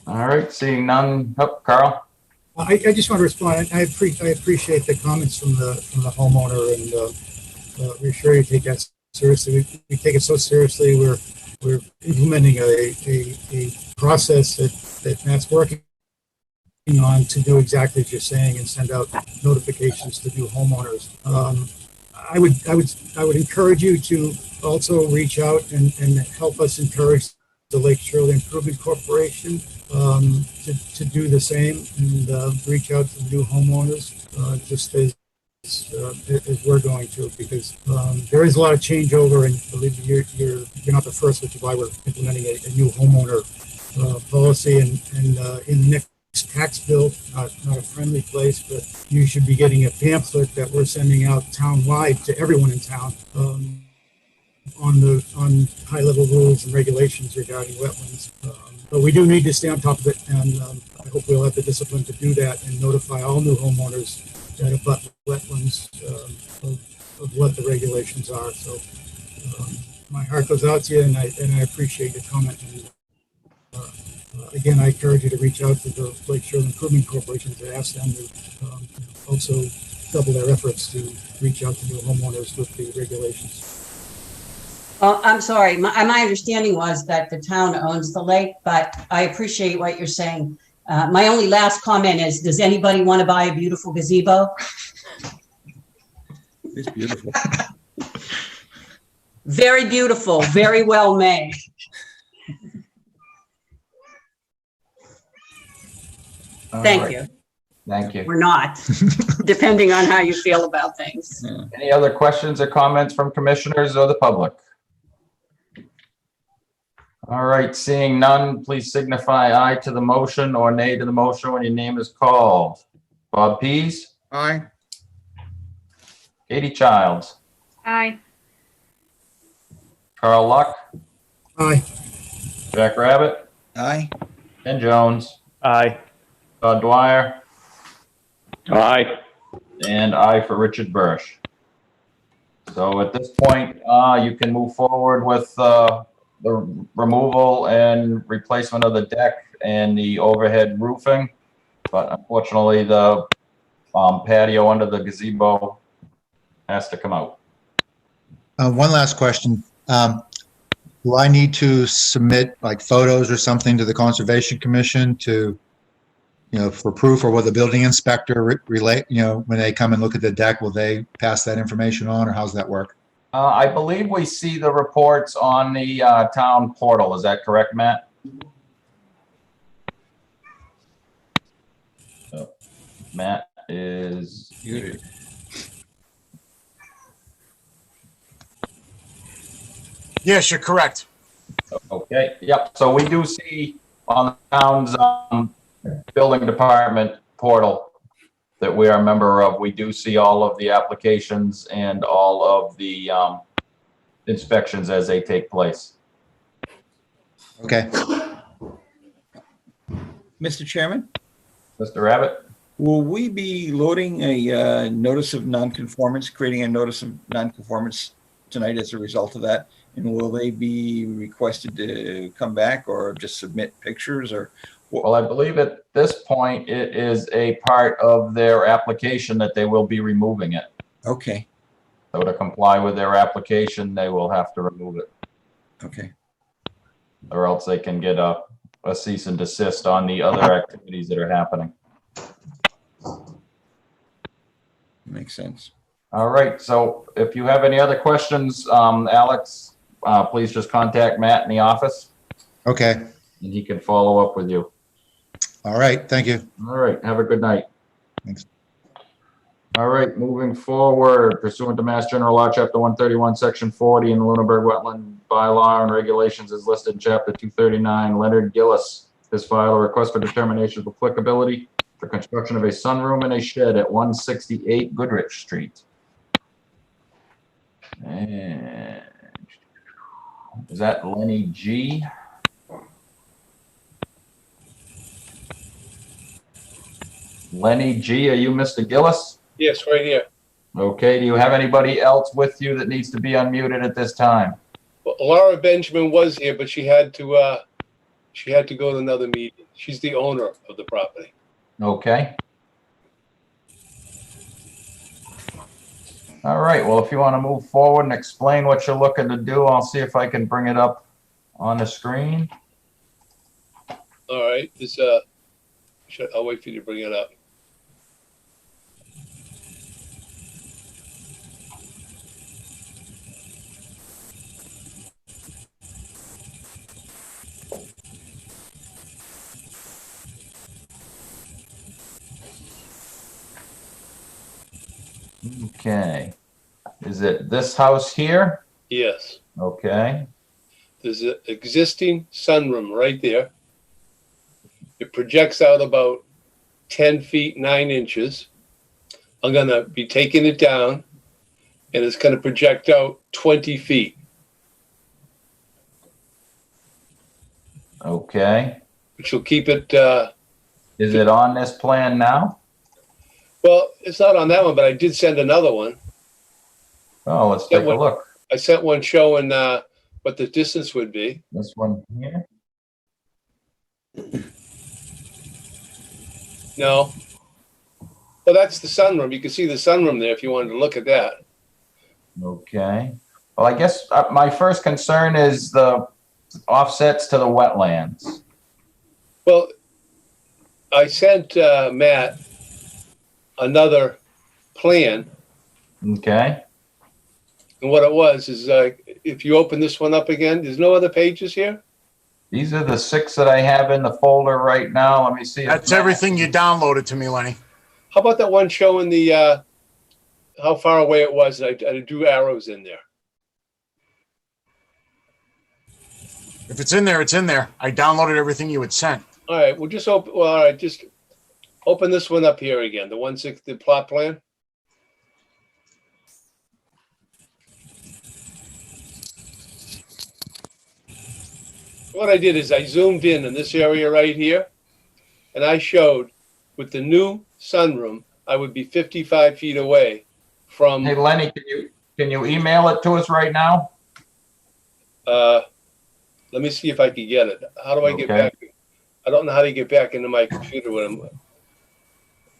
All right, seeing none. Oh, Carl? I just want to respond. I appreciate the comments from the homeowner, and we're sure you take that seriously. We take it so seriously. We're implementing a process that Matt's working on to do exactly as you're saying and send out notifications to new homeowners. I would encourage you to also reach out and help us encourage the Lake Shirley Improvement Corporation to do the same and reach out to new homeowners just as we're going to, because there is a lot of changeover, and believe me, you're not the first, which is why we're implementing a new homeowner policy, and in the next tax bill, not a friendly place, but you should be getting a pamphlet that we're sending out town-wide to everyone in town on high-level rules and regulations regarding wetlands. But we do need to stay on top of it, and I hope we'll have the discipline to do that and notify all new homeowners that abut wetlands of what the regulations are. So my heart goes out to you, and I appreciate your comment. And, again, I encourage you to reach out to the Lake Shirley Improvement Corporation to ask them to also double their efforts to reach out to new homeowners with the regulations. I'm sorry. My understanding was that the town owns the lake, but I appreciate what you're saying. My only last comment is, does anybody want to buy a beautiful gazebo? It's beautiful. Very beautiful, very well made. Thank you. Thank you. Or not, depending on how you feel about things. Any other questions or comments from commissioners or the public? All right, seeing none, please signify aye to the motion or nay to the motion when your name is called. Bob Pease, Aye. Katie Childs, Aye. Carl Luck, Aye. Jack Rabbit, Aye. Ken Jones, Aye. Todd Dwyer, Aye. and aye for Richard Bursch. So at this point, you can move forward with the removal and replacement of the deck and the overhead roofing. But unfortunately, the patio under the gazebo has to come out. One last question. Do I need to submit like photos or something to the Conservation Commission to, for proof, or will the building inspector relate, when they come and look at the deck, will they pass that information on, or how's that work? I believe we see the reports on the town portal. Is that correct, Matt? Matt is muted. Yes, you're correct. Okay, yep, so we do see on the town's building department portal that we are a member of, we do see all of the applications and all of the inspections as they take place. Okay. Mr. Chairman, Mr. Abbott? will we be loading a notice of nonconformance, creating a notice of nonconformance tonight as a result of that? And will they be requested to come back or just submit pictures or? Well, I believe at this point, it is a part of their application that they will be removing it. Okay, So to comply with their application, they will have to remove it, okay. or else they can get a cease and desist on the other activities that are happening. Makes sense. All right, so if you have any other questions, Alex, please just contact Matt in the office Okay. and he can follow up with you. All right. Thank you. All right, have a good night. Thanks. All right, moving forward, pursuant to Mass General Law, Chapter 131, Section 40, in the Lunenburg Wetland Bylaw and Regulations is listed in Chapter 239. Leonard Gillis has filed a request for determination of applicability for construction of a sunroom and a shed at 168 Goodrich Street. And is that Lenny G? Lenny G, are you Mr. Gillis? Yes, right here. Okay, do you have anybody else with you that needs to be unmuted at this time? Well, Laura Benjamin was here, but she had to go to another meeting. She's the owner of the property. Okay. All right, well, if you want to move forward and explain what you're looking to do, I'll see if I can bring it up on the screen. All right, I'll wait for you to bring it up. Okay. Is it this house here? Yes, Okay. there's an existing sunroom right there. It projects out about 10 feet, 9 inches. I'm gonna be taking it down and it's gonna project out 20 feet, Okay. which will keep it, Is it on this plan now? well, it's not on that one, but I did send another one. Oh, let's take a look. I sent one showing, what the distance would be. This one here? No. Well, that's the sunroom. You can see the sunroom there if you wanted to look at that. Okay. Well, I guess my first concern is the offsets to the wetlands. Well, I sent Matt another plan, Okay. and what it was is if you open this one up again, there's no other pages here. These are the 6 that I have in the folder right now. Let me see. if That's Matt- everything you downloaded to me, Lenny. How about that one showing the how far away it was? I drew arrows in there. If it's in there, it's in there. I downloaded everything you had sent. All right, we'll just open. Well, all right, just open this one up here again. The 160 plot plan. What I did is I zoomed in this area right here, and I showed with the new sunroom, I would be 55 feet away from. Hey, Lenny, can you email it to us right now? Let me see if I can get it. How do I get Okay. back? I don't know how to get back into my computer when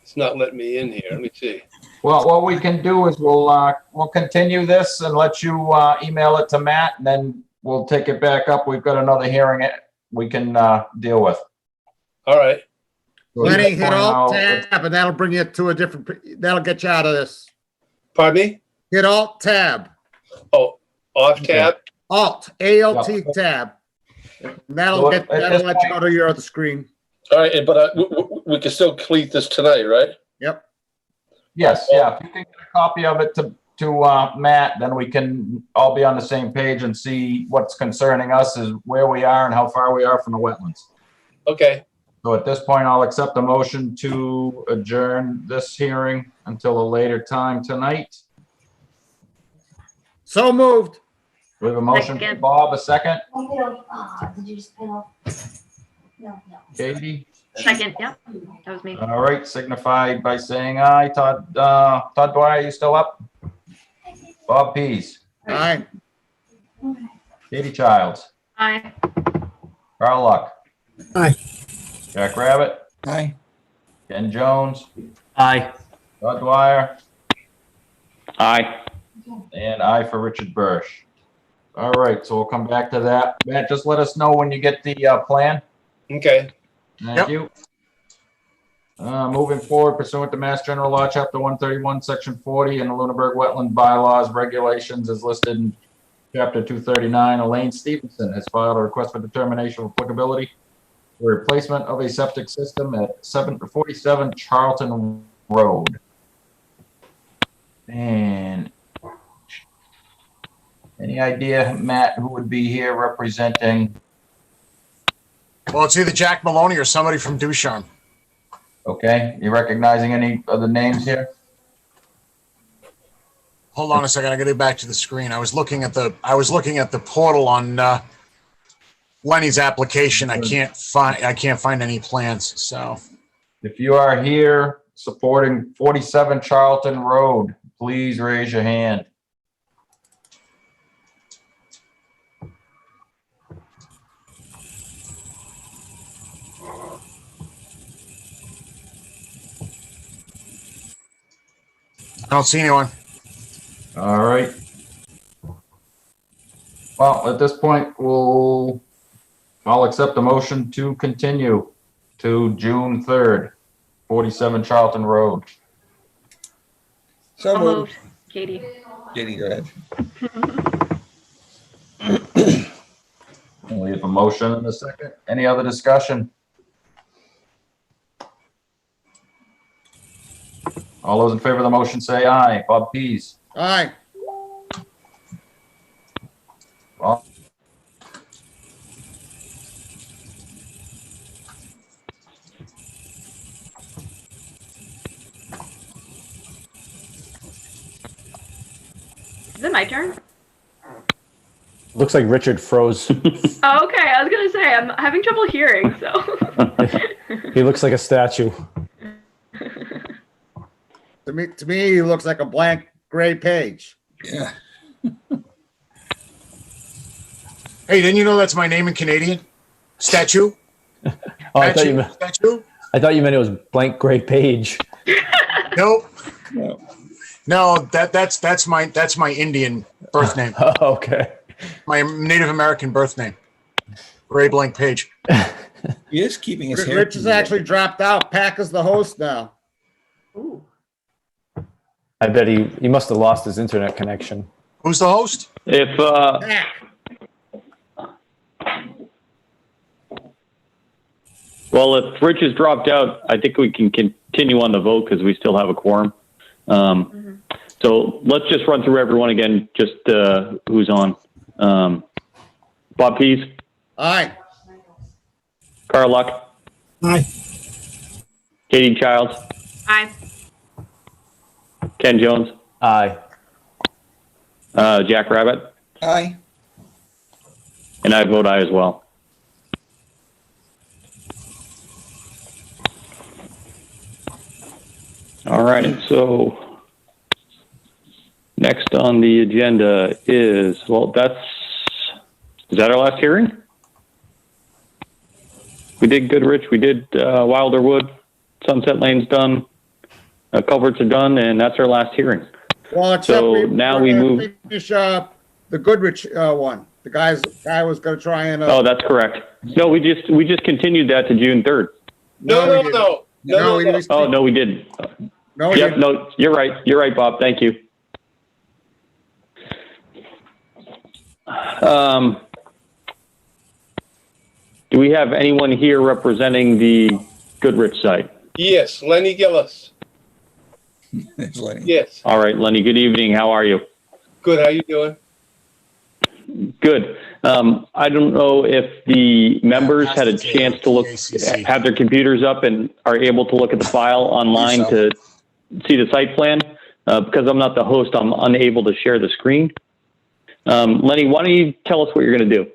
it's not letting me in here. Let me see. Well, what we can do is we'll continue this and let you email it to Matt, and then we'll take it back up. We've got another hearing we can deal with. All right. So Lenny, at hit that point, Alt I'll- Tab, and that'll bring you to a different, that'll get you out of this. Pardon me? Hit Alt Tab, Oh, off tab. Alt, ALT Tab. And That'll So at let this you go to your other screen. All right, but we can still complete this tonight, right? Yep. Yes, yeah, if you can get a copy of it to Matt, then we can all be on the same page and see what's concerning us is where we are and how far we are from the wetlands. Okay. So at this point, I'll accept a motion to adjourn this hearing until a later time tonight. So moved. We have a motion from Second. Bob, a second. Did you just pin off? No. Katie? Second, yeah, that was me. All right, signified by saying aye. Todd Dwyer, you still up? Bob Pease, Aye. Katie Childs, Aye. Carl Luck. Aye. Jack Rabbit, Aye. Ken Jones, Aye. Todd Dwyer, Aye. and aye for Richard Bursch. All right, so we'll come back to that. Matt, just let us know when you get the plan. Okay. Thank Yep. you. Moving forward pursuant to Mass General Law, Chapter 131, Section 40, and the Lunenburg Wetland Bylaws Regulations as listed in Chapter 239, Elaine Stevenson has filed a request for determination of applicability for replacement of a septic system at 747 Charlton Road. And any idea, Matt, who would be here representing? Well, it's either Jack Maloney or somebody from Ducharme. Okay, you recognizing any of the names here? Hold on a second. I got to get back to the screen. I was looking at the portal on Lenny's application. I can't find any plans. So If you are here supporting 47 Charlton Road, please raise your hand. I don't see anyone. All right. Well, at this point, I'll accept the motion to continue to June 3rd, 47 Charlton Road. So I'll moved. move. Katie. Katie, go ahead. We have a motion and a second. Any other discussion? All those in favor of the motion say aye. Bob Pease. Aye. Bob. Is it my turn? Looks like Richard froze. Oh, okay. I was gonna say I'm having trouble hearing, so. He looks like a statue. To me, he looks like a blank gray page. Yeah. Hey, didn't you know that's my name in Canadian? Statue? Oh, I thought Statue? you meant it was blank gray page. Nope. No. No, that's my Indian birth name. Oh, okay. My Native American birth name. Gray blank page. He is keeping his hair. Rich has actually dropped out. Pack is the host now. Ooh. I bet he must have lost his internet connection. Who's the host? If, Pack. well, if Rich has dropped out, I think we can continue on the vote because we still have a quorum. So let's just run through everyone again, just who's on. Bob Pease, Aye. Carl Luck, Aye. Katie Childs, Aye. Ken Jones, Aye. Jack Rabbit, Aye. and I vote aye as well. All right, so next on the agenda is, well, is that our last hearing? We did Goodrich, we did Wilderwood, Sunset Lane's done, culverts are done, and that's our last hearing. Well, except So now we move. finish the Goodrich one. The guy was going to try and. Oh, that's correct. No, we just continued that to June 3rd. we didn't. Oh, no, we didn't. No, we Yep, didn't. no, you're right. You're right, Bob. Thank you. Do we have anyone here representing the Goodrich site? Yes, Lenny Gillis. There's Lenny. Yes. All right, Lenny, good evening. How are you? Good. How you doing? Good. I don't know if the members had a chance to look, have their computers up and are able to look at the file online to see the site plan. Because I'm not the host, I'm unable to share the screen. Lenny, why don't you tell us what you're going to do?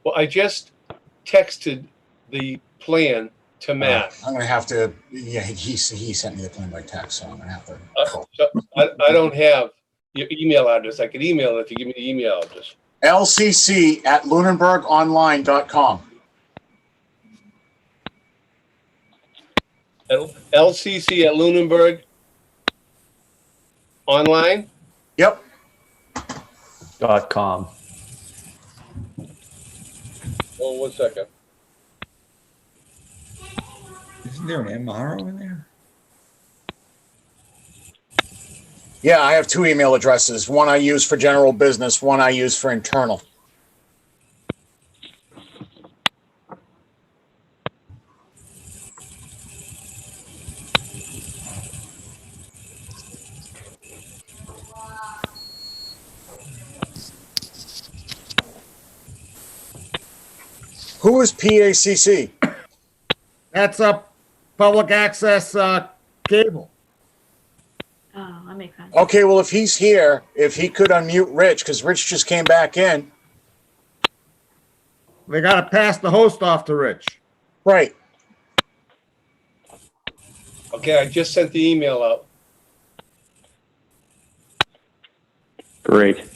Well, I just texted the plan to Matt. I'm gonna have to. Yeah, he sent me the plan by text, so I'm gonna have to. So I don't have your email address. I could email it if you give me the email address. LCC@lunenburgonline.com. LCC at Lunenburg online. Yep. .com. Oh, 1 second. Isn't there an Marro in there? Yeah, I have two email addresses. One I use for general business, one I use for internal. Who is PACC? That's a public access cable. Oh, that makes sense. Okay, well, if he's here, if he could unmute Rich, because Rich just came back in. They got to pass the host off to Rich. Right. Okay, I just sent the email out. Great.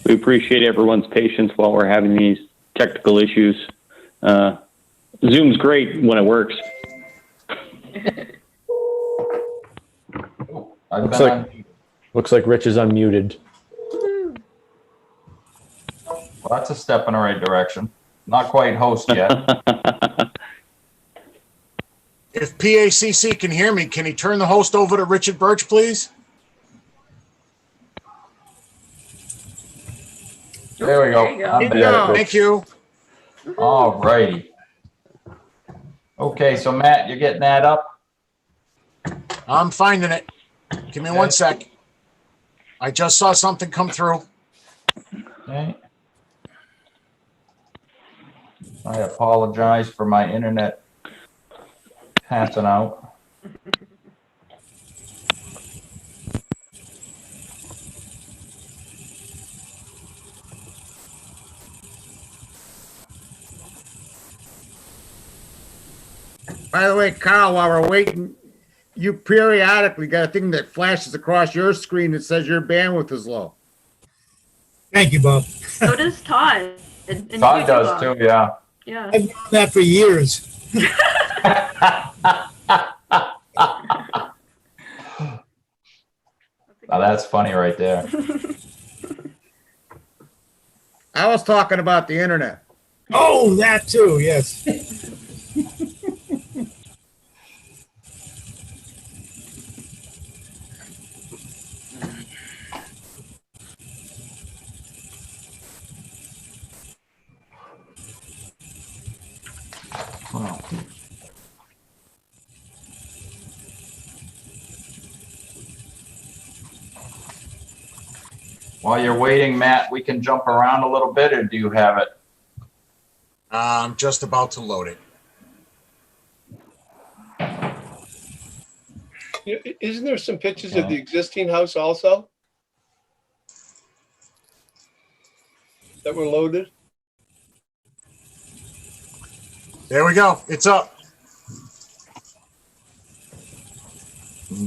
We appreciate everyone's patience while we're having these technical issues. Zoom's great when it works. Looks like Rich is unmuted. Well, that's a step in the right direction. Not quite host yet. If PACC can hear me, can he turn the host over to Richard Bursch, please? There we go. There you go. I'm there. Thank you. All righty. Okay, so Matt, you're getting that up? I'm finding it. Give me 1 sec. I just saw something come through. Okay. I apologize for my internet passing out. By the way, Carl, while we're waiting, you periodically got a thing that flashes across your screen that says your bandwidth is low. Thank you, Bob. So does Todd. And Todd you does Bob. too, yeah. Yeah. I've done that for years. Now that's funny right there. I was talking about the internet. Oh, that too, yes. Wow. While you're waiting, Matt, we can jump around a little bit, or do you have it? I'm just about to load it. Isn't there some pictures of the existing house also that were loaded? There we go. It's up.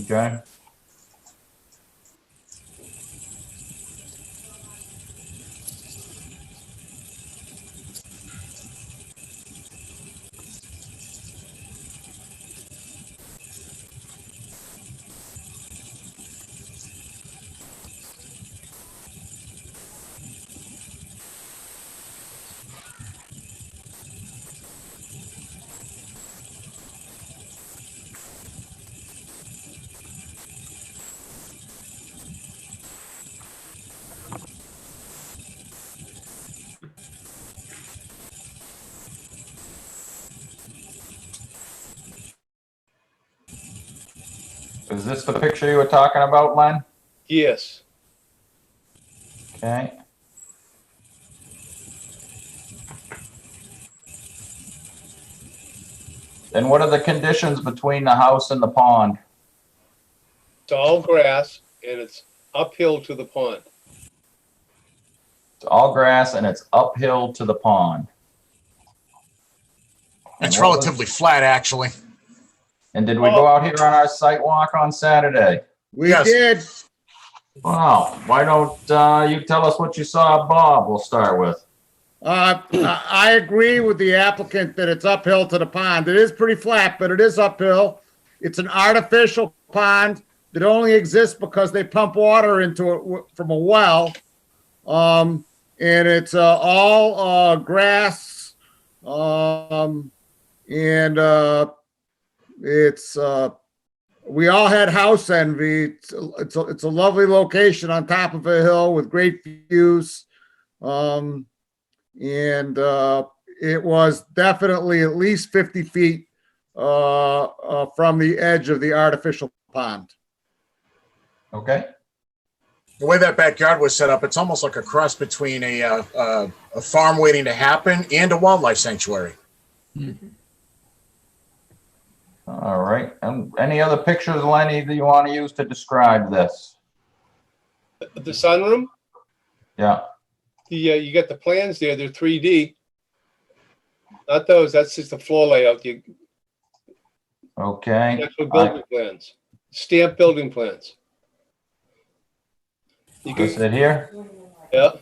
Okay. Is this the picture you were talking about, Len? Yes. Okay. And what are the conditions between the house and the pond? It's all grass and it's uphill to the pond. It's all grass and it's uphill to the pond. It's And what was- relatively flat, actually. And did we go out here on our site walk on Saturday? We Yes. did. Wow, why don't you tell us what you saw, Bob? We'll start with. I agree with the applicant that it's uphill to the pond. It is pretty flat, but it is uphill. It's an artificial pond that only exists because they pump water into it from a well. And it's all grass. We all had house envy. It's a lovely location on top of a hill with great views. It was definitely at least 50 feet from the edge of the artificial pond. Okay. The way that backyard was set up, it's almost like a cross between a farm waiting to happen and a wildlife sanctuary. All right. And any other pictures, Lenny, that you want to use to describe this? The sunroom, Yeah. you got the plans there, they're 3D. Not those, that's just the floor layout, the Okay. actual building plans, stamped building plans. You Is can, it here? yeah,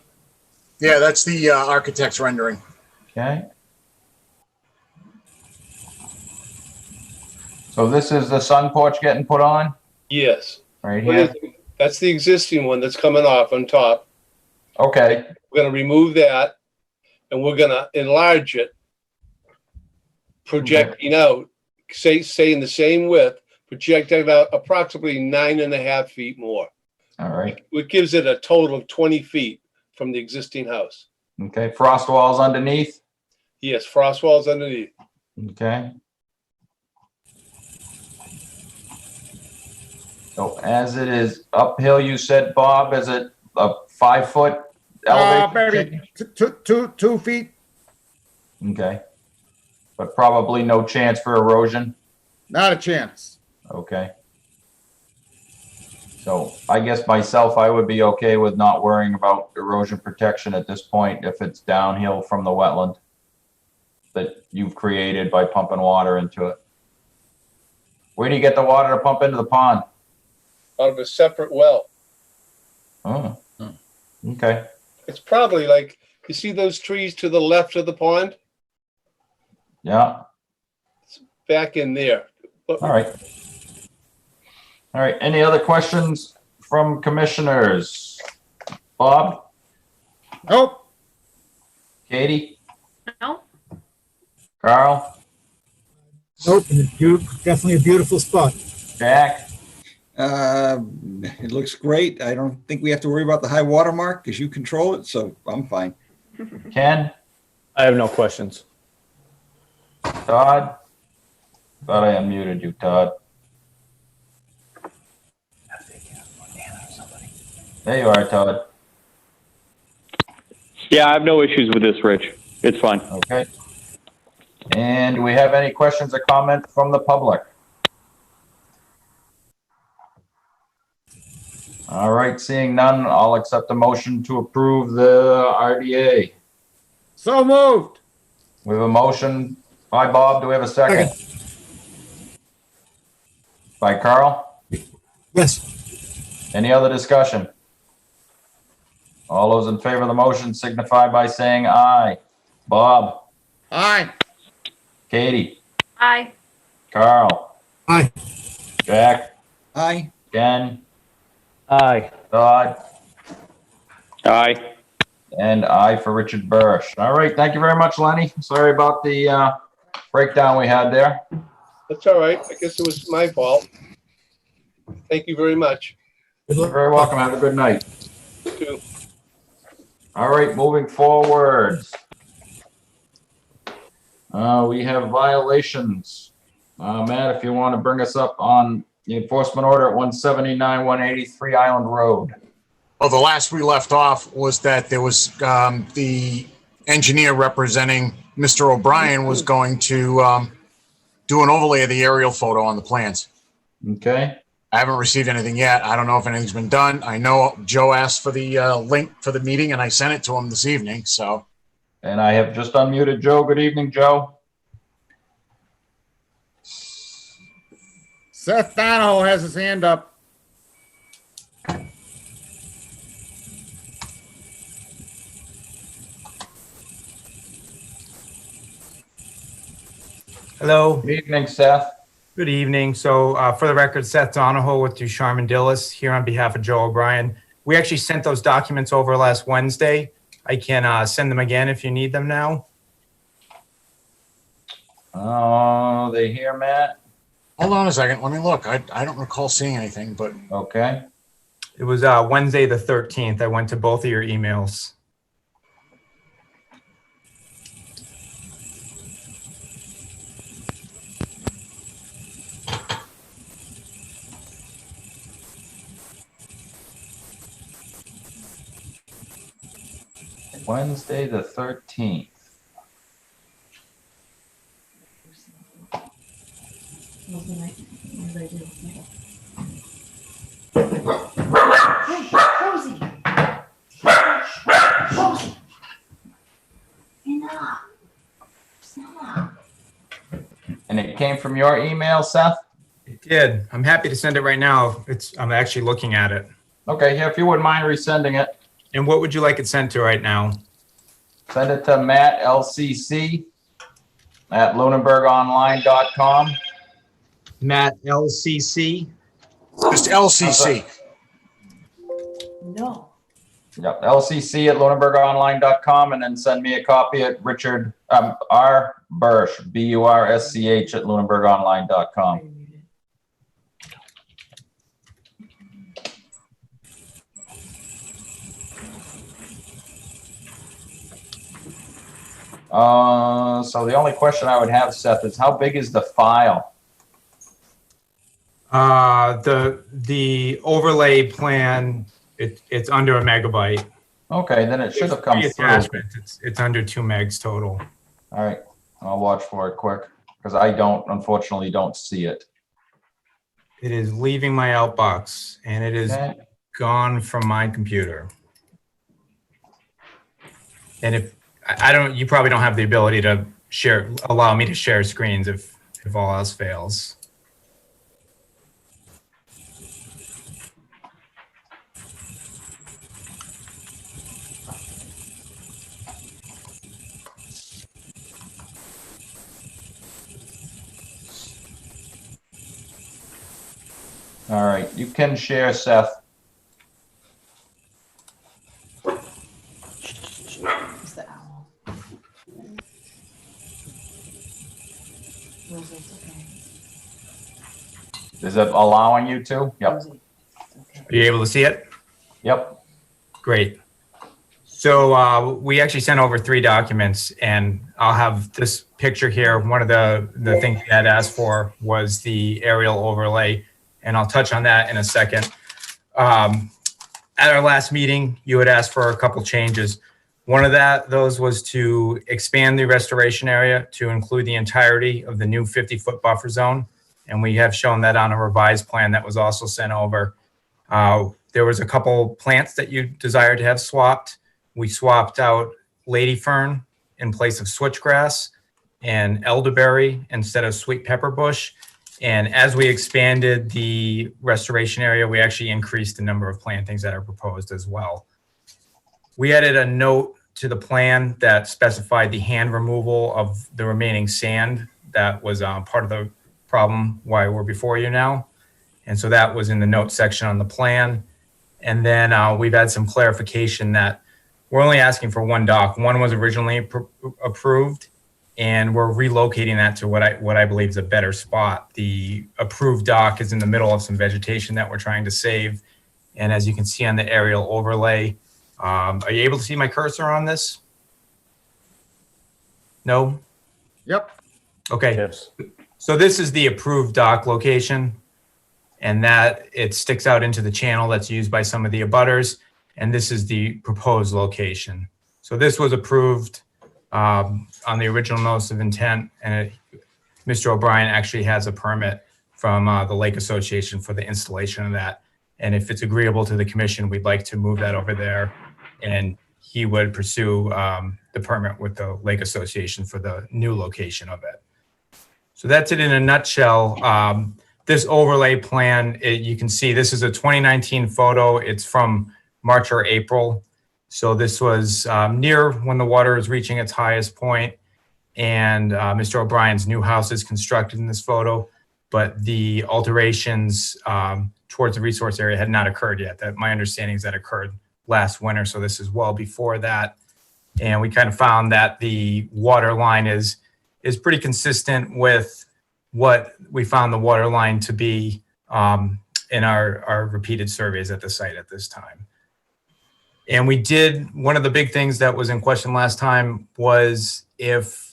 Yeah, that's the architect's rendering. Okay. So this is the sun porch getting put on yes. right here? That's the existing one that's coming off on top. Okay. We're gonna remove that and we're gonna enlarge it. Projecting out, saying the same width, projecting out approximately 9.5 feet more. All right. Which gives it a total of 20 feet from the existing house. Okay. Frost walls underneath. Yes, frost walls underneath. Okay. So as it is uphill, you said, Bob, is it a 5-foot elevation? Maybe 2 feet. Okay. But probably no chance for erosion? Not a chance. Okay. So I guess myself, I would be okay with not worrying about erosion protection at this point if it's downhill from the wetland that you've created by pumping water into it. Where do you get the water to pump into the pond? Out of a separate well. Oh, okay. It's probably like, you see those trees to the left of the pond? Yeah. Back in there. All right. All right. Any other questions from commissioners? Bob? Nope. Katie? No? Carl? Nope, definitely a beautiful spot. Jack? It looks great. I don't think we have to worry about the high water mark because you control it, so I'm fine. Ken? I have no questions. Todd? Thought I unmuted you, Todd. There you are, Todd. Yeah, I have no issues with this, Rich. It's fine. Okay. And do we have any questions or comments from the public? All right, seeing none, I'll accept a motion to approve the RDA. So moved. We have a motion by Bob. Do we have a second? By Carl? Yes. Any other discussion? All those in favor of the motion signify by saying aye. Bob? Aye. Katie? Aye. Carl? Aye. Jack? Aye. Ken? Aye. Todd? Aye. And aye for Richard Bursch. All right, thank you very much, Lenny. Sorry about the breakdown we had there. That's all right. I guess it was my fault. Thank you very much. You're very welcome. Have a good night. You too. All right, moving forward. We have violations. Matt, if you want to bring us up on The enforcement order at 179, 183 Island Road. Well, the last we left off was that there was the engineer representing Mr. O'Brien was going to do an overlay of the aerial photo on the plans. Okay. I haven't received anything yet. I don't know if anything's been done. I know Joe asked for the link for the meeting, and I sent it to him this evening. So, And I have just unmuted Joe. Good evening, Joe. Seth Donahoe has his hand up. Hello. Good evening, Seth. Good evening. So for the record, Seth Donahoe with Ducharme and Dillis here on behalf of Joe O'Brien. We actually sent those documents over last Wednesday. I can send them again if you need them now. Oh, they here, Matt? hold on a second. Let me look. I don't recall seeing anything, but Okay. It was Wednesday the 13th. I went to both of your emails. Wednesday, the 13th. And it came from your email, Seth? It did. I'm happy to send it right now. I'm actually looking at it. Okay, yeah, if you wouldn't mind resending it. And what would you like it sent to right now? Send it to Matt LCC at lunenburgonline.com. Matt LCC. just LCC. No. Yep, LCC at lunenburgonline.com, and then send me a copy at Richard R. Bursch, BURSCH at lunenburgonline.com. So the only question I would have, Seth, is how big is the file? The overlay plan, it's under a megabyte. Okay, then it should have come Three through. attachments. It's under 2 megs total. All right, I'll watch for it quick, because unfortunately don't see it. It is leaving my outbox and it is Okay. gone from my computer. And if you probably don't have the ability to allow me to share screens if all else fails. All right, you can share, Seth. Is the owl. Rosie, it's okay. Is it allowing you to? Yep. Rosie, it's okay. Are you able to see it? Yep. Great. So we actually sent over 3 documents, and I'll have this picture here. One of the things you had asked for was the aerial overlay, and I'll touch on that in a second. At our last meeting, you had asked for a couple changes. One of those was to expand the restoration area to include the entirety of the new 50-foot buffer zone, and we have shown that on a revised plan that was also sent over. There was a couple plants that you desired to have swapped. We swapped out lady fern in place of switchgrass and elderberry instead of sweet pepper bush. And as we expanded the restoration area, we actually increased the number of plantings that are proposed as well. We added a note to the plan that specified the hand removal of the remaining sand that was part of the problem why we're before you now. And so that was in the note section on the plan. And then we've had some clarification that we're only asking for 1 dock. One was originally approved, and we're relocating that to what I believe is a better spot. The approved dock is in the middle of some vegetation that we're trying to save. And as you can see on the aerial overlay, are you able to see my cursor on this? No? Yep. Okay. Yes. So this is the approved dock location. and that it sticks out into the channel that's used by some of the abutters. And this is the proposed location. So this was approved on the original notice of intent, and Mr. O'Brien actually has a permit from the Lake Association for the installation of that. And if it's agreeable to the commission, we'd like to move that over there, and he would pursue the permit with the Lake Association for the new location of it. So that's it in a nutshell. This overlay plan, you can see this is a 2019 photo. It's from March or April. So this was near when the water is reaching its highest point, and Mr. O'Brien's new house is constructed in this photo, but the alterations towards the resource area had not occurred yet. That my understanding is that occurred last winter, so this is well before that. And we kind of found that the water line is pretty consistent with what we found the water line to be in our repeated surveys at the site at this time. And we did, one of the big things that was in question last time was if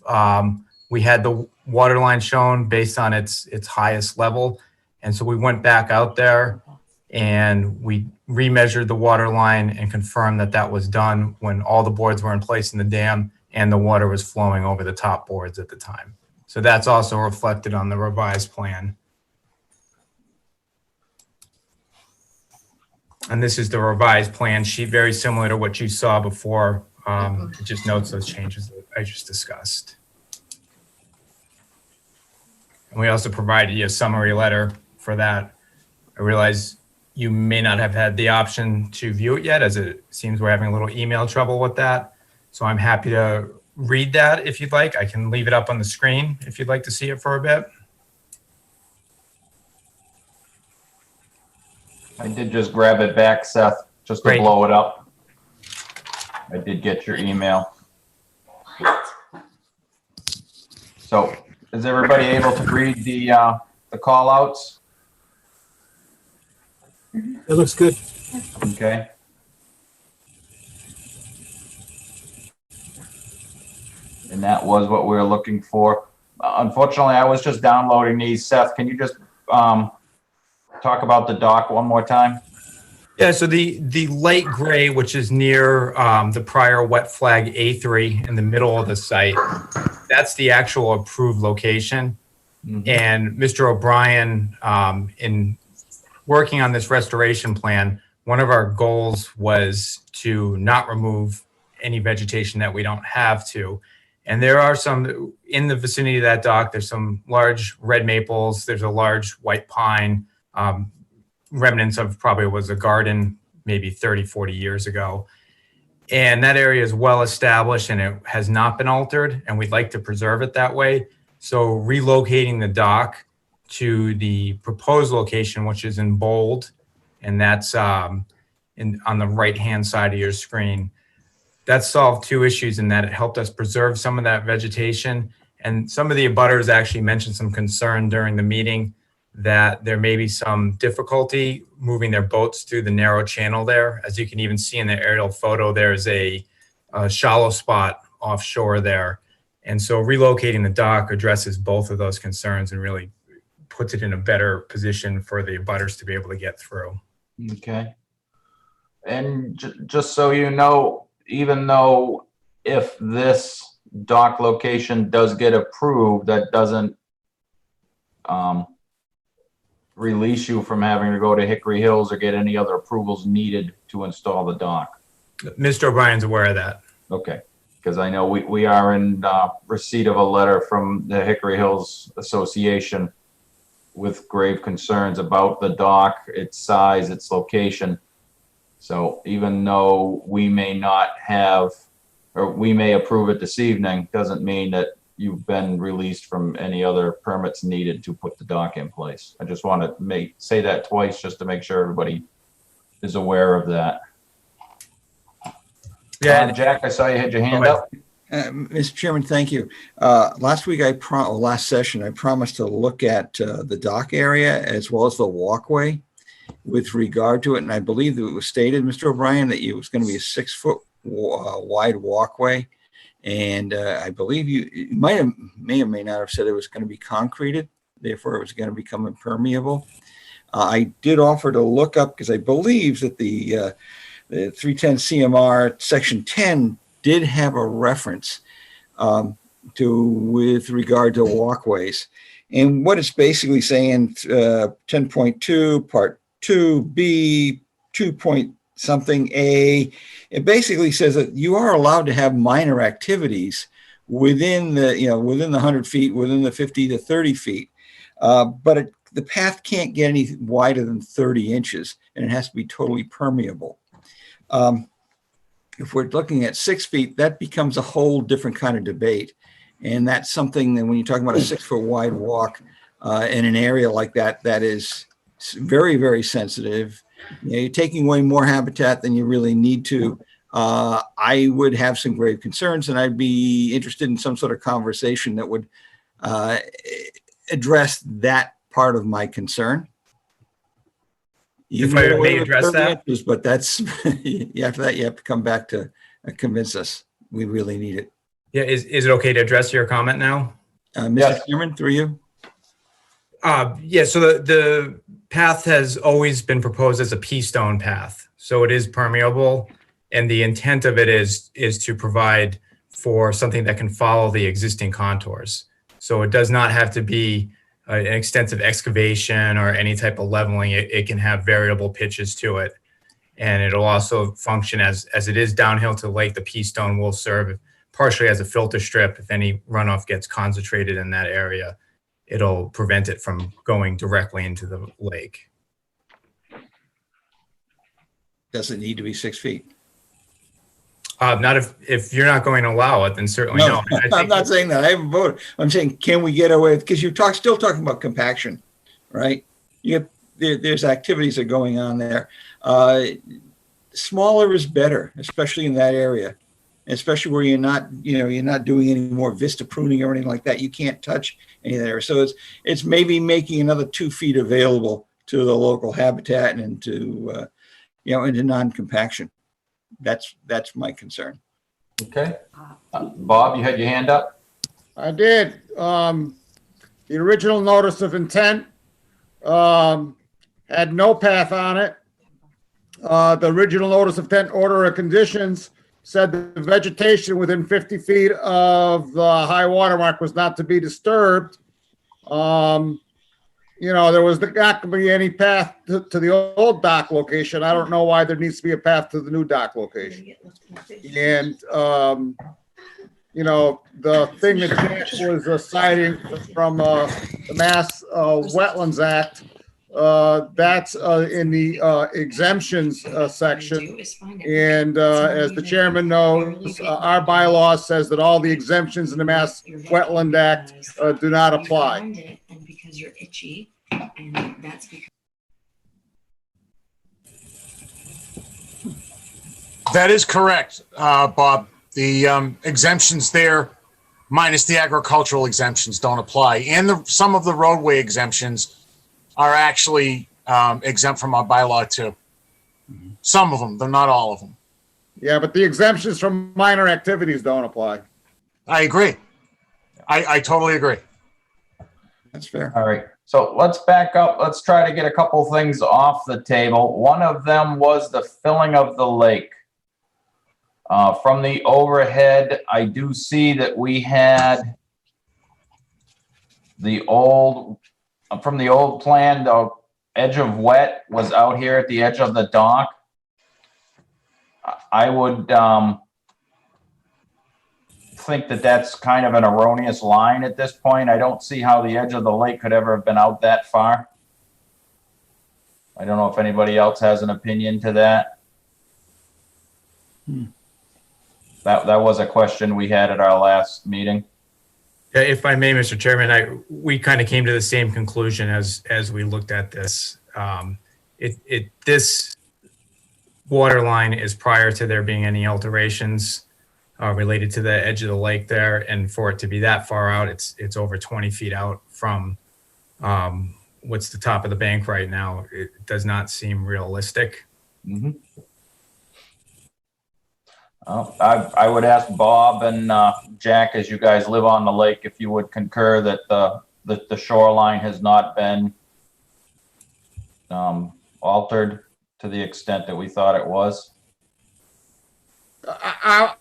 we had the water line shown based on its highest level. And so we went back out there and we remeasured the water line and confirmed that that was done when all the boards were in place in the dam and the water was flowing over the top boards at the time. So that's also reflected on the revised plan. And this is the revised plan sheet, very similar to what you saw before. It just notes those changes that I just discussed. And we also provided you a summary letter for that. I realize you may not have had the option to view it yet, as it seems we're having a little email trouble with that. So I'm happy to read that if you'd like. I can leave it up on the screen if you'd like to see it for a bit. I did just grab it back, Seth, just to Great. blow it up. I did get your email. So is everybody able to read the call outs? It looks good. Okay. And that was what we were looking for. Unfortunately, I was just downloading these. Seth, can you just talk about the dock one more time? Yeah, so the light gray, which is near the prior wet flag A3 in the middle of the site, that's the actual approved location. Mm-hmm. And Mr. O'Brien, in working on this restoration plan, one of our goals was to not remove any vegetation that we don't have to. And there are some in the vicinity of that dock. There's some large red maples. There's a large white pine, remnants of probably was a garden maybe 30, 40 years ago. And that area is well established and it has not been altered, and we'd like to preserve it that way. So relocating the dock to the proposed location, which is in bold, and that's on the right-hand side of your screen. That solved two issues in that it helped us preserve some of that vegetation. And some of the abutters actually mentioned some concern during the meeting that there may be some difficulty moving their boats through the narrow channel there. As you can even see in the aerial photo, there's a shallow spot offshore there. And so relocating the dock addresses both of those concerns and really puts it in a better position for the abutters to be able to get through. Okay. And just so you know, even though if this dock location does get approved, that doesn't release you from having to go to Hickory Hills or get any other approvals needed to install the dock. Mr. O'Brien's aware of that. Okay, because I know we are in receipt of a letter from the Hickory Hills Association with grave concerns about the dock, its size, its location. So even though we may not have, or we may approve it this evening, doesn't mean that you've been released from any other permits needed to put the dock in place. I just want to say that twice just to make sure everybody is aware of that. Yeah, Jack, I saw you had your hand up. Mr. Chairman, thank you. Last week, last session, I promised to look at the dock area as well as the walkway with regard to it. And I believe that it was stated, Mr. O'Brien, that it was going to be a 6-foot wide walkway. And I believe you may or may not have said it was going to be concreted, therefore it was going to become impermeable. I did offer to look up because I believe that the 310 CMR section 10 did have a reference with regard to walkways. And what it's basically saying, 10.2 part 2B 2 point something A, it basically says that you are allowed to have minor activities within the 100 feet, within the 50 to 30 feet. But the path can't get any wider than 30 inches, and it has to be totally permeable. If we're looking at 6 feet, that becomes a whole different kind of debate. And that's something that when you're talking about a 6 foot wide walk in an area like that, that is very, very sensitive. You're taking away more habitat than you really need to. I would have some grave concerns, and I'd be interested in some sort of conversation that would address that part of my concern. If I may address that, but that's after that you have to come back to convince us we really need it. yeah, is it okay to address your comment now? Mr. Chairman, through you. Yeah, so the path has always been proposed as a pea stone path, so it is permeable, and the intent of it is to provide for something that can follow the existing contours. So it does not have to be an extensive excavation or any type of leveling. It can have variable pitches to it, and it'll also function as it is downhill to the lake. The pea stone will serve partially as a filter strip. If any runoff gets concentrated in that area, it'll prevent it from going directly into the lake. Does it need to be 6 feet? Not if you're not going to allow it, then certainly no. I'm not saying that. I haven't voted. I'm saying, can we get away with, because you're still talking about compaction, right? There's activities that are going on there. Smaller is better, especially in that area, especially where you're not doing any more vista pruning or anything like that. You can't touch any there. So it's maybe making another 2 feet available to the local habitat and to into non-compaction. That's my concern. Okay. Bob, you had your hand up? I did. The original notice of intent had no path on it. The original notice of intent order of conditions said the vegetation within 50 feet of the high water mark was not to be disturbed. There was not going to be any path to the old dock location. I don't know why there needs to be a path to the new dock location. And, the thing that Jack was citing from the Mass Wetlands Act, that's in the exemptions section. And as the chairman knows, our bylaw says that all the exemptions in the Mass Wetland Act do not apply. Because you're itchy, and that's because That is correct, Bob. The exemptions there, minus the agricultural exemptions, don't apply. And some of the roadway exemptions are actually exempt from our bylaw too. Some of them, though not all of them. Yeah, but the exemptions from minor activities don't apply. I agree. I totally agree. That's fair. All right. So let's back up. Let's try to get a couple things off the table. One of them was the filling of the lake. From the overhead, I do see that we had from the old plan, the edge of wet was out here at the edge of the dock. I would think that that's kind of an erroneous line at this point. I don't see how the edge of the lake could ever have been out that far. I don't know if anybody else has an opinion to that. That was a question we had at our last meeting. If I may, Mr. Chairman, we kind of came to the same conclusion as we looked at this. This water line is prior to there being any alterations related to the edge of the lake there, and for it to be that far out, it's over 20 feet out from what's the top of the bank right now. It does not seem realistic. Mm-hmm. I would ask Bob and Jack, as you guys live on the lake, if you would concur that the shoreline has not been altered to the extent that we thought it was? I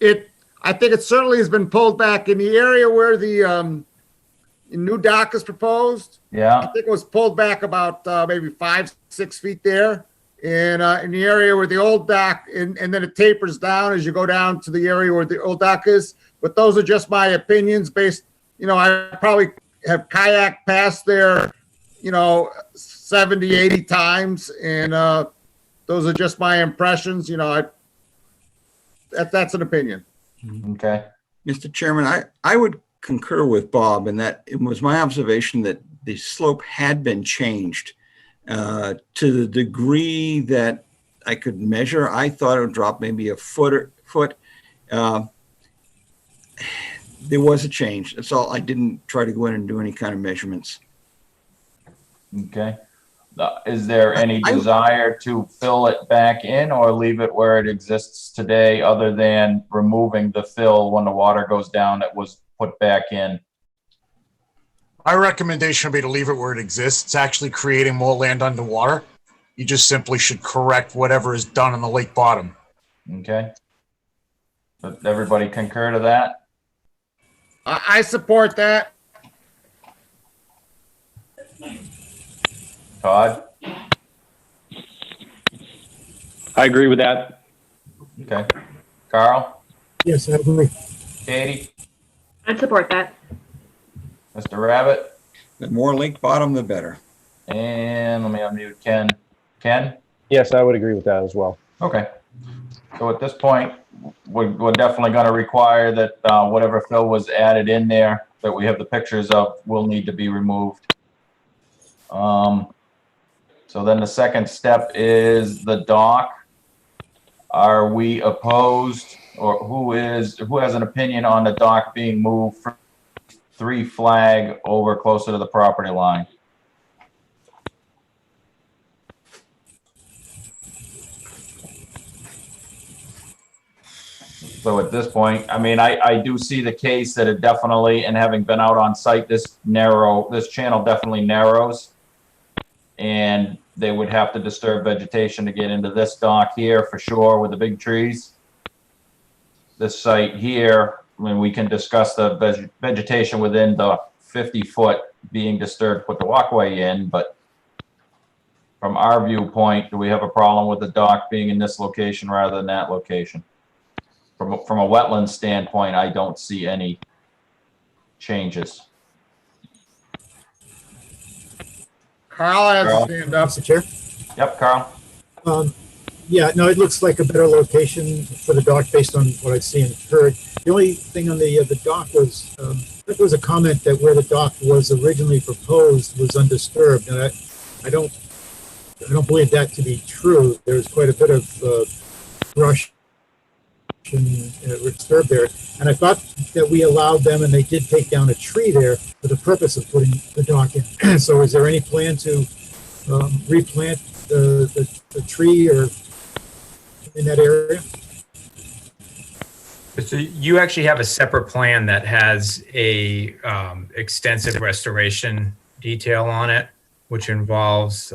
think it certainly has been pulled back in the area where the new dock is proposed. I Yeah, think it was pulled back about maybe 5-6 feet there. And in the area where the old dock, and then it tapers down as you go down to the area where the old dock is. But those are just my opinions based, I probably have kayaked past there, 70, 80 times. And those are just my impressions, that's an opinion. okay. Mr. Chairman, I would concur with Bob in that it was my observation that the slope had been changed to the degree that I could measure. I thought it would drop maybe a foot. There was a change. That's all. I didn't try to go in and do any kind of measurements. Okay. Is there any desire to fill it back in or leave it where it exists today, other than removing the fill when the water goes down that was put back in? My recommendation would be to leave it where it exists. It's actually creating more land underwater. You just simply should correct whatever is done in the lake bottom. Okay. Does everybody concur to that? I support that. Todd? I agree with that. Okay. Carl? Yes, I agree. Katie? I'd support that. Mr. Rabbit? The more lake bottom, the better. And let me unmute Ken. Ken? Yes, I would agree with that as well. Okay. So at this point, we're definitely going to require that whatever fill was added in there that we have the pictures of will need to be removed. So then the second step is the dock. Are we opposed, or who has an opinion on the dock being moved from 3 flag over closer to the property line? So at this point, I mean, I do see the case that it definitely, and having been out on site, this channel definitely narrows. And they would have to disturb vegetation to get into this dock here for sure with the big trees. This site here, I mean, we can discuss the vegetation within the 50-foot being disturbed, put the walkway in, but from our viewpoint, do we have a problem with the dock being in this location rather than that location? From a wetland standpoint, I don't see any changes. Carl has Carl. his hand up. Mr. Chair? Yep, Carl? Yeah, no, it looks like a better location for the dock based on what I've seen and heard. The only thing on the dock was, there was a comment that where the dock was originally proposed was undisturbed, and I don't believe that to be true. There's quite a bit of brush and disturbed there, and I thought that we allowed them, and they did take down a tree there for the purpose of putting the dock in. So, is there any plan to replant the tree or in that area? So you actually have a separate plan that has a extensive restoration detail on it, which involves,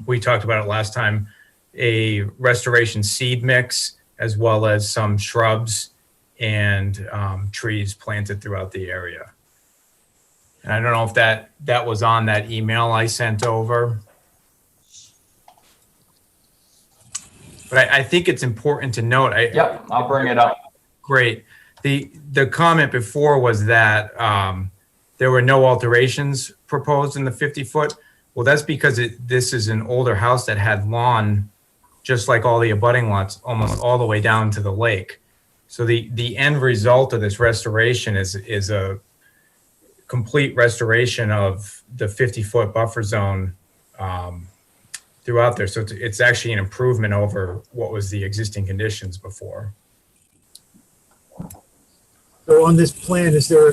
we talked about it last time, a restoration seed mix, as well as some shrubs and trees planted throughout the area. And I don't know if that was on that email I sent over. But I think it's important to note. Yep, I'll bring it up. Great. The comment before was that there were no alterations proposed in the 50-foot. Well, that's because this is an older house that had lawn, just like all the abutting lots, almost all the way down to the lake. So the end result of this restoration is a complete restoration of the 50-foot buffer zone throughout there. So it's actually an improvement over what was the existing conditions before. So on this plan, is there,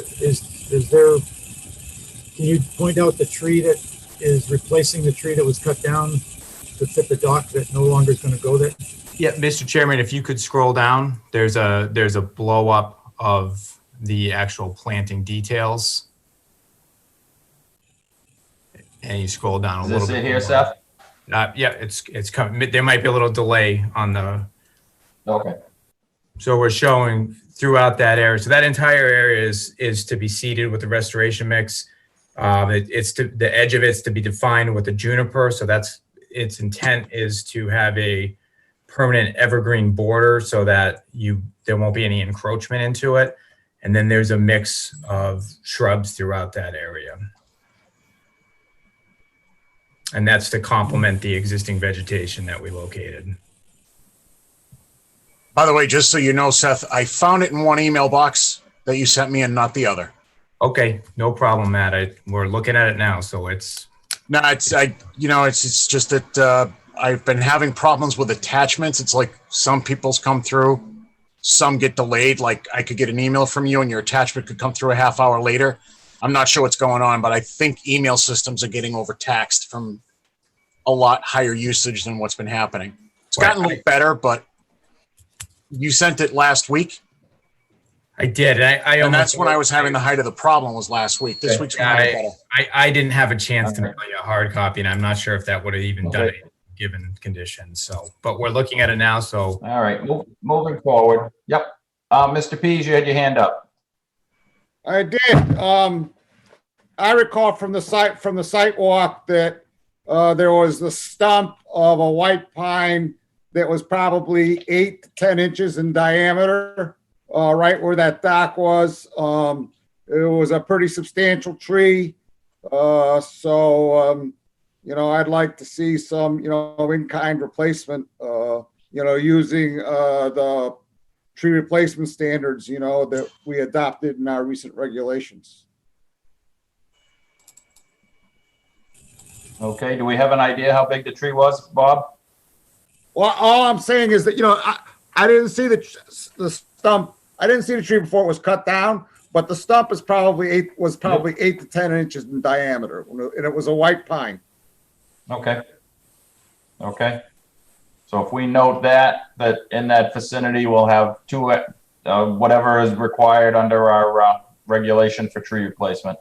can you point out the tree that is replacing the tree that was cut down to fit the dock that no longer is going to go there? Yeah, Mr. Chairman, if you could scroll down, there's a blow up of the actual planting details. And you scroll down a Is little this bit. it here, more. Seth? Yeah, it's coming. There might be a little delay on the. Okay. So we're showing throughout that area. So that entire area is to be seeded with the restoration mix. It's to the edge of it's to be defined with the juniper. So that's its intent is to have a permanent evergreen border so that there won't be any encroachment into it. And then there's a mix of shrubs throughout that area. And that's to complement the existing vegetation that we located. By the way, just so you know, Seth, I found it in one email box that you sent me and not the other. Okay, no problem, Matt. We're looking at it now, so it's. No, it's just that I've been having problems with attachments. It's like some people's come through, some get delayed. Like I could get an email from you and your attachment could come through a half hour later. I'm not sure what's going on, but I think email systems are getting overtaxed from a lot higher usage than what's been happening. It's gotten a little better, but you sent it last week. I did. And that's when I was having the height of the problem was last week. This week's been better. I didn't have a chance to mail you a hard copy, and I'm not sure if that would have even done it given conditions. So, but we're looking at it now. So, all right, moving forward. Yep. Mr. Pease, you had your hand up. I did. I recall from the site walk that there was the stump of a white pine that was probably 8 to 10 inches in diameter, right where that dock was. It was a pretty substantial tree. I'd like to see some, in-kind replacement, using the tree replacement standards, that we adopted in our recent regulations. Okay, do we have an idea how big the tree was, Bob? Well, all I'm saying is that, I didn't see the stump. I didn't see the tree before it was cut down, but the stump is probably 8 to 10 inches in diameter, and it was a white pine. Okay. Okay. So if we note that in that vicinity, we'll have two, whatever is required under our regulation for tree replacement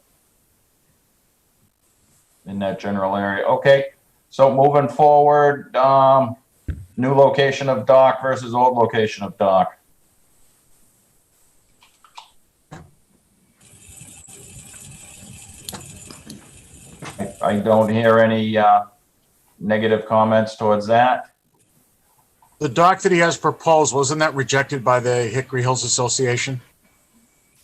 in that general area. Okay. So moving forward, new location of dock versus old location of dock. I don't hear any negative comments towards that. The dock that he has proposed, wasn't that rejected by the Hickory Hills Association?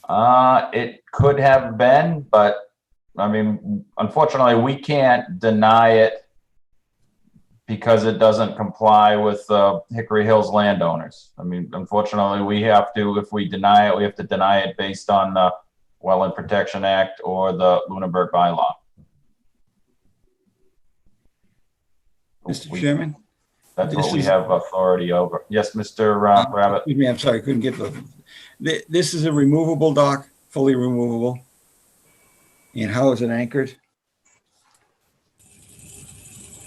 It could have been, but I mean, unfortunately, we can't deny it because it doesn't comply with Hickory Hills landowners. I mean, unfortunately, we have to, if we deny it, we have to deny it based on the Wetland Protection Act or the Lunenburg bylaw. Mr. Chairman? That's what we have authority over. Yes, Mr. Rabbit. Excuse me, I'm sorry, I couldn't get this is a removable dock, fully removable. And how is it anchored?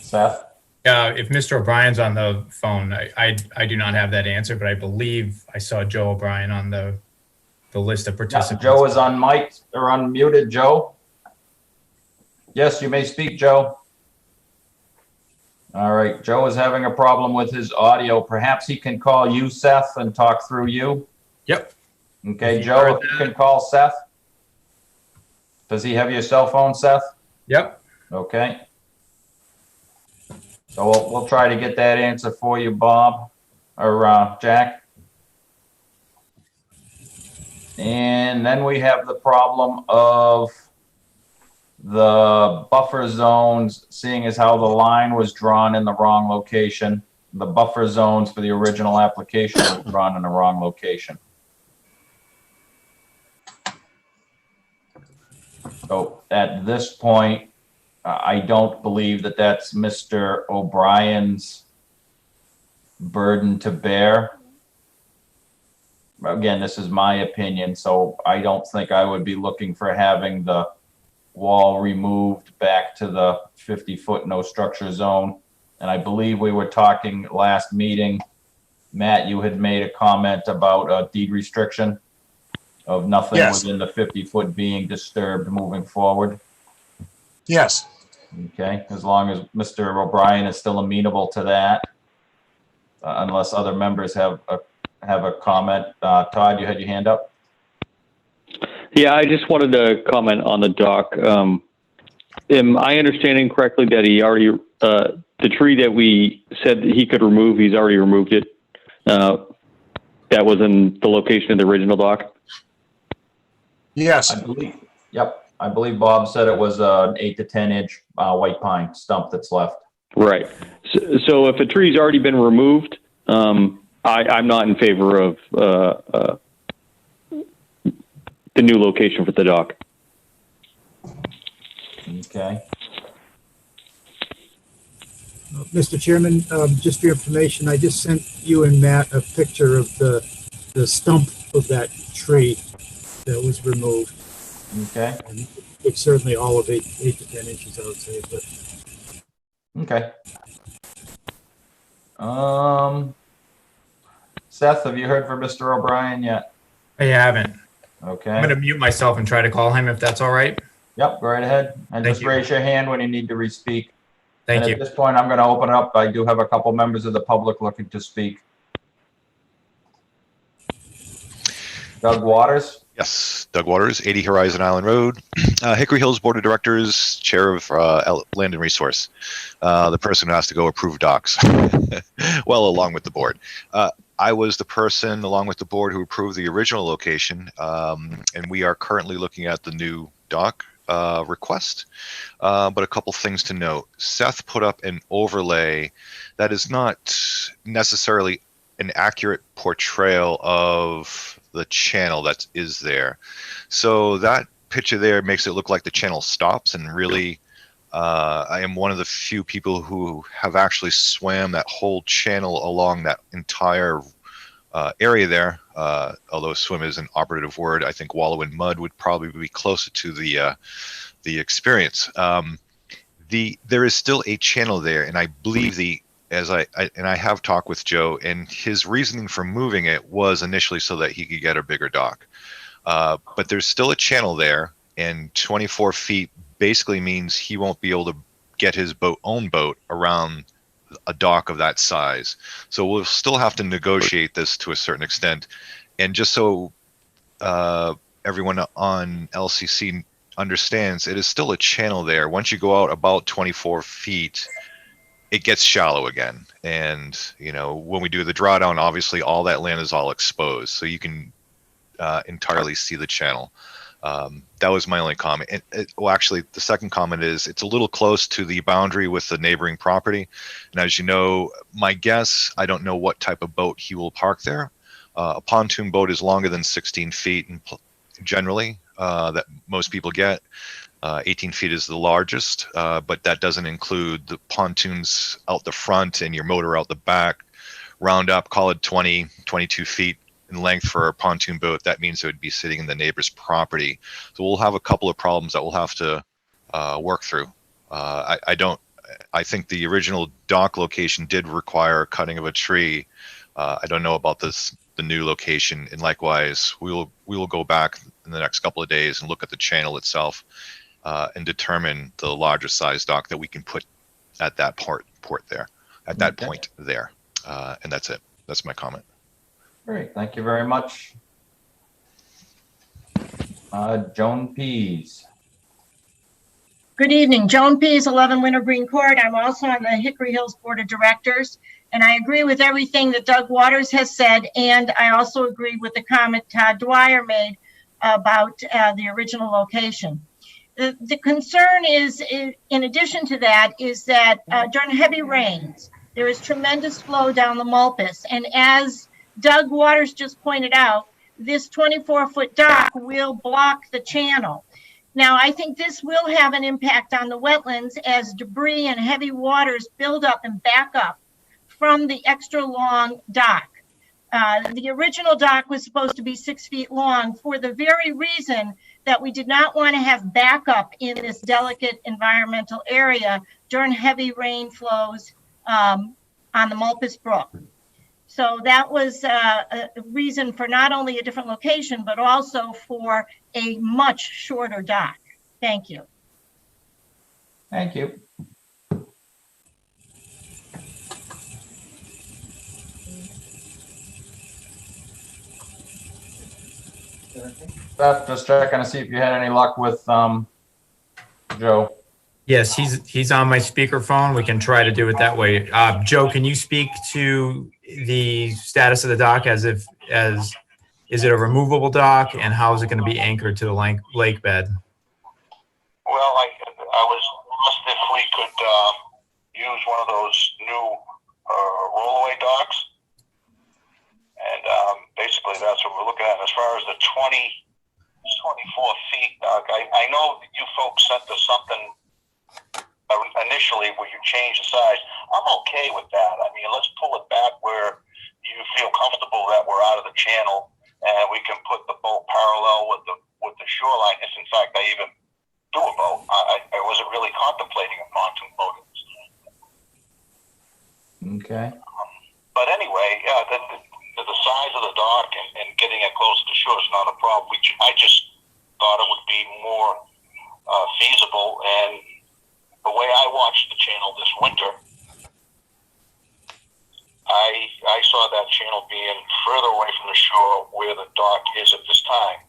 Seth? if Mr. O'Brien's on the phone, I do not have that answer, but I believe I saw Joe O'Brien on the list of participants. Joe is on mic or unmuted. Joe? Yes, you may speak, Joe. All right, Joe is having a problem with his audio. Perhaps he can call you, Seth, and talk through you. Yep. Okay, Joe, if you can call Seth. Does he have your cell phone, Seth? Yep. Okay. So we'll try to get that answer for you, Bob, or Jack. And then we have the problem of the buffer zones, seeing as how the line was drawn in the wrong location. The buffer zones for the original application were drawn in the wrong location. So at this point, I don't believe that that's Mr. O'Brien's burden to bear. Again, this is my opinion, so I don't think I would be looking for having the wall removed back to the 50-foot no structure zone. And I believe we were talking last meeting, Matt, you had made a comment about a deed restriction of nothing Yes. within the 50-foot being disturbed moving forward. Yes. Okay, as long as Mr. O'Brien is still amenable to that. Unless other members have a comment. Todd, you had your hand up? Yeah, I just wanted to comment on the dock. Am I understanding correctly that he already, the tree that we said that he could remove, he's already removed it? That was in the location of the original dock? Yes. I believe Bob said it was an 8 to 10 inch white pine stump that's left. Right. So if a tree's already been removed, I'm not in favor of the new location for the dock. Okay. Mr. Chairman, just for your information, I just sent you and Matt a picture of the stump of that tree that was removed. Okay. And it's certainly all of 8 to 10 inches, I would say, but. Okay. Seth, have you heard from Mr. O'Brien yet? I haven't. Okay. I'm going to mute myself and try to call him if that's all right. Yep, go right ahead. And Thank just you. raise your hand when you need to re-speak. Thank And you. at this point, I'm going to open it up. I do have a couple members of the public looking to speak. Doug Waters? Yes, Doug Waters, 80 Horizon Island Road, Hickory Hills Board of Directors, Chair of Land and Resource, the person who has to go approve docks, well, along with the board. I was the person, along with the board, who approved the original location, and we are currently looking at the new dock request. But a couple things to note. Seth put up an overlay that is not necessarily an accurate portrayal of the channel that is there. So that picture there makes it look like the channel stops, and really I am one of the few people who have actually swam that whole channel along that entire area there. Although swim is an operative word, I think wallow in mud would probably be closer to the experience. There is still a channel there, and I believe I have talked with Joe, and his reasoning for moving it was initially so that he could get a bigger dock. But there's still a channel there, and 24 feet basically means he won't be able to get his own boat around a dock of that size. So we'll still have to negotiate this to a certain extent. And just so everyone on LCC understands, it is still a channel there. Once you go out about 24 feet, it gets shallow again. And, when we do the drawdown, obviously all that land is all exposed. So you can entirely see the channel. That was my only comment. Actually, the second comment is it's a little close to the boundary with the neighboring property. And as you know, my guess, I don't know what type of boat he will park there. A pontoon boat is longer than 16 feet and generally that most people get. 18 feet is the largest, but that doesn't include the pontoons out the front and your motor out the back. Round up, call it 20, 22 feet in length for a pontoon boat. That means it would be sitting in the neighbor's property. So we'll have a couple of problems that we'll have to work through. I think the original dock location did require cutting of a tree. I don't know about the new location, and likewise, we will go back in the next couple of days and look at the channel itself and determine the larger size dock that we can put at that port there, at that point there. And that's it. That's my comment. Great, thank you very much. Joan Pease. Good evening, Joan Pease, 11 Wintergreen Court. I'm also on the Hickory Hills Board of Directors, and I agree with everything that Doug Waters has said, and I also agree with the comment Todd Dwyer made about the original location. The concern is, in addition to that, is that during heavy rains, there is tremendous flow down the Mulpus. And as Doug Waters just pointed out, this 24-foot dock will block the channel. Now, I think this will have an impact on the wetlands as debris and heavy waters build up and back up from the extra long dock. The original dock was supposed to be 6 feet long for the very reason that we did not want to have backup in this delicate environmental area during heavy rain flows on the Mulpus Brook. So that was a reason for not only a different location, but also for a much shorter dock. Thank you. Thank you. Beth, just checking to see if you had any luck with Joe. Yes, he's on my speakerphone. We can try to do it that way. Joe, can you speak to the status of the dock is it a removable dock, and how is it going to be anchored to the lake bed? Well, I was asked if we could use one of those new rollaway docks, and basically that's what we're looking at. As far as the 24 feet dock, I know that you folks sent us something initially where you changed the size. I'm okay with that. I mean, let's pull it back where you feel comfortable that we're out of the channel and we can put the boat parallel with the shoreline. If in fact I even do a boat, I wasn't really contemplating a pontoon boat. Okay. But anyway, yeah, the size of the dock and getting it close to shore is not a problem. I just thought it would be more feasible. And the way I watched the channel this winter, I saw that channel being further away from the shore where the dock is at this time.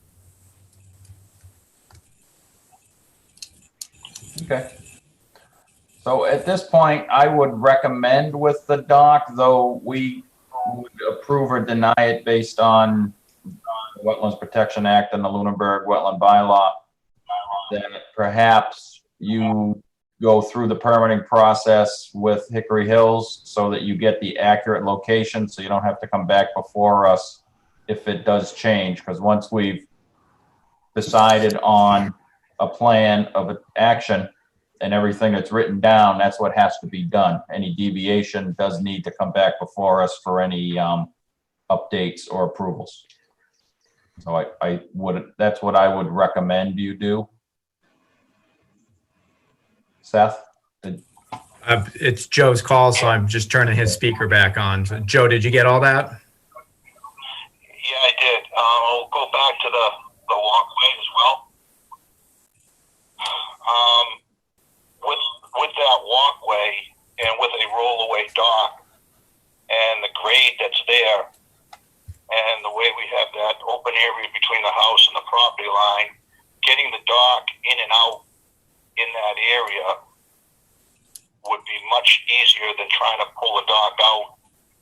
Okay. So at this point, I would recommend with the dock, though we would approve or deny it based on the Wetlands Protection Act and the Lunenburg Wetland Bylaw, then perhaps you go through the permitting process with Hickory Hills so that you get the accurate location, so you don't have to come back before us if it does change. Because once we've decided on a plan of action and everything that's written down, that's what has to be done. Any deviation does need to come back before us for any updates or approvals. So that's what I would recommend you do. Seth? It's Joe's call, so I'm just turning his speaker back on. So, Joe, did you get all that? Yeah, I did. I'll go back to the walkway as well. With that walkway and with a rollaway dock and the grade that's there and the way we have that open area between the house and the property line, getting the dock in and out in that area would be much easier than trying to pull the dock out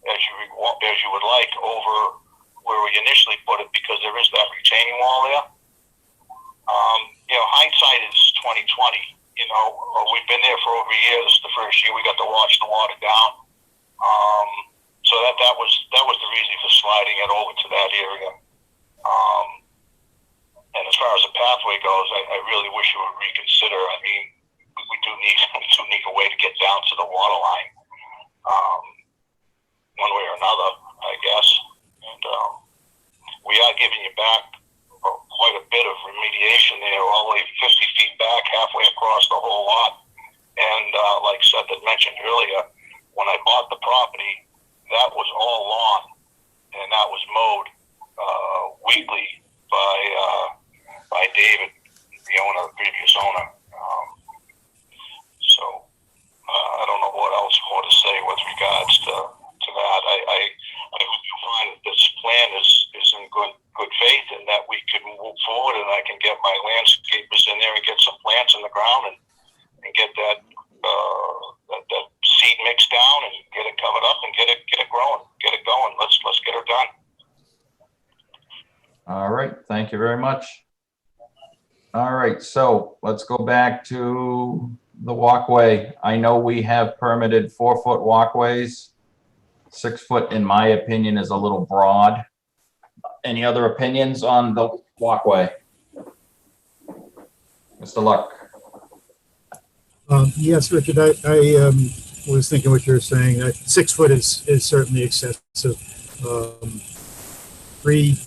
as you would like over where we initially put it, because there is that retaining wall there. Hindsight is 2020. We've been there for over a year. This is the first year we got to watch the water down. So that was the reason for sliding it over to that area. And as far as the pathway goes, I really wish you would reconsider. I mean, we do need a way to get down to the water line, one way or another, I guess. And we are giving you back quite a bit of remediation there, all the way 50 feet back, halfway across the whole lot. And like Seth had mentioned earlier, when I bought the property, that was all lawn, and that was mowed weekly by David, the previous owner. So I don't know what else more to say with regards to that. I hope you find that this plan is in good faith, and that we can move forward, and I can get my landscapers in there and get some plants in the ground and get that seed mix down and get it covered up and get it growing, get it going. Let's get her done. All right, thank you very much. All right, so let's go back to the walkway. I know we have permitted 4-foot walkways. 6 foot, in my opinion, is a little broad. Any other opinions on the walkway? Mr. Luck. Yes, Richard, I was thinking what you were saying. 6 foot is certainly excessive. 3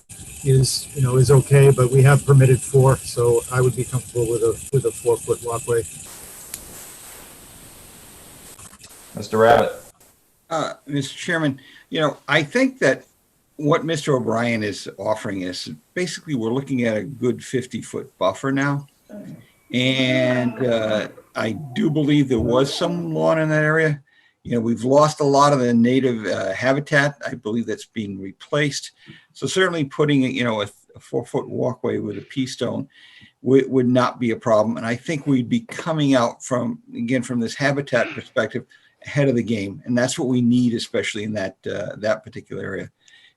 is okay, but we have permitted 4, so I would be comfortable with a 4-foot walkway. Mr. Rabbit. Mr. Chairman, I think that what Mr. O'Brien is offering is basically we're looking at a good 50-foot buffer now. And I do believe there was some lawn in that area. We've lost a lot of the native habitat. I believe that's being replaced. So certainly putting, a 4-foot walkway with a pea stone would not be a problem. And I think we'd be coming out from this habitat perspective ahead of the game. And that's what we need, especially in that particular area.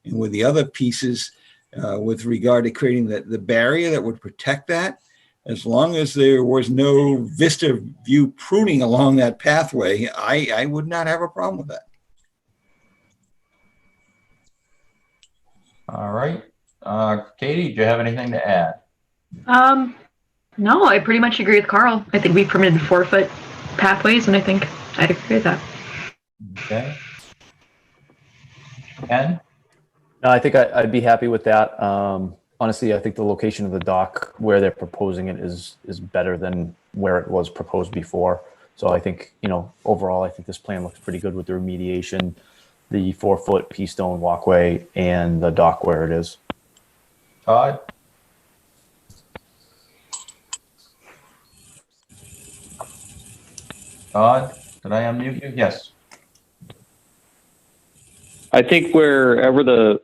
And with the other pieces, with regard to creating the barrier that would protect that, as long as there was no vista view pruning along that pathway, I would not have a problem with that. All right. Katie, do you have anything to add? No, I pretty much agree with Carl. I think we permitted 4-foot pathways, and I think I'd agree with that. Okay. Ken? No, I think I'd be happy with that. Honestly, I think the location of the dock where they're proposing it is better than where it was proposed before. So I think, overall, I think this plan looks pretty good with the remediation, the 4-foot pea stone walkway, and the dock where it is. Todd? Todd, did I unmute you? Yes. I think wherever the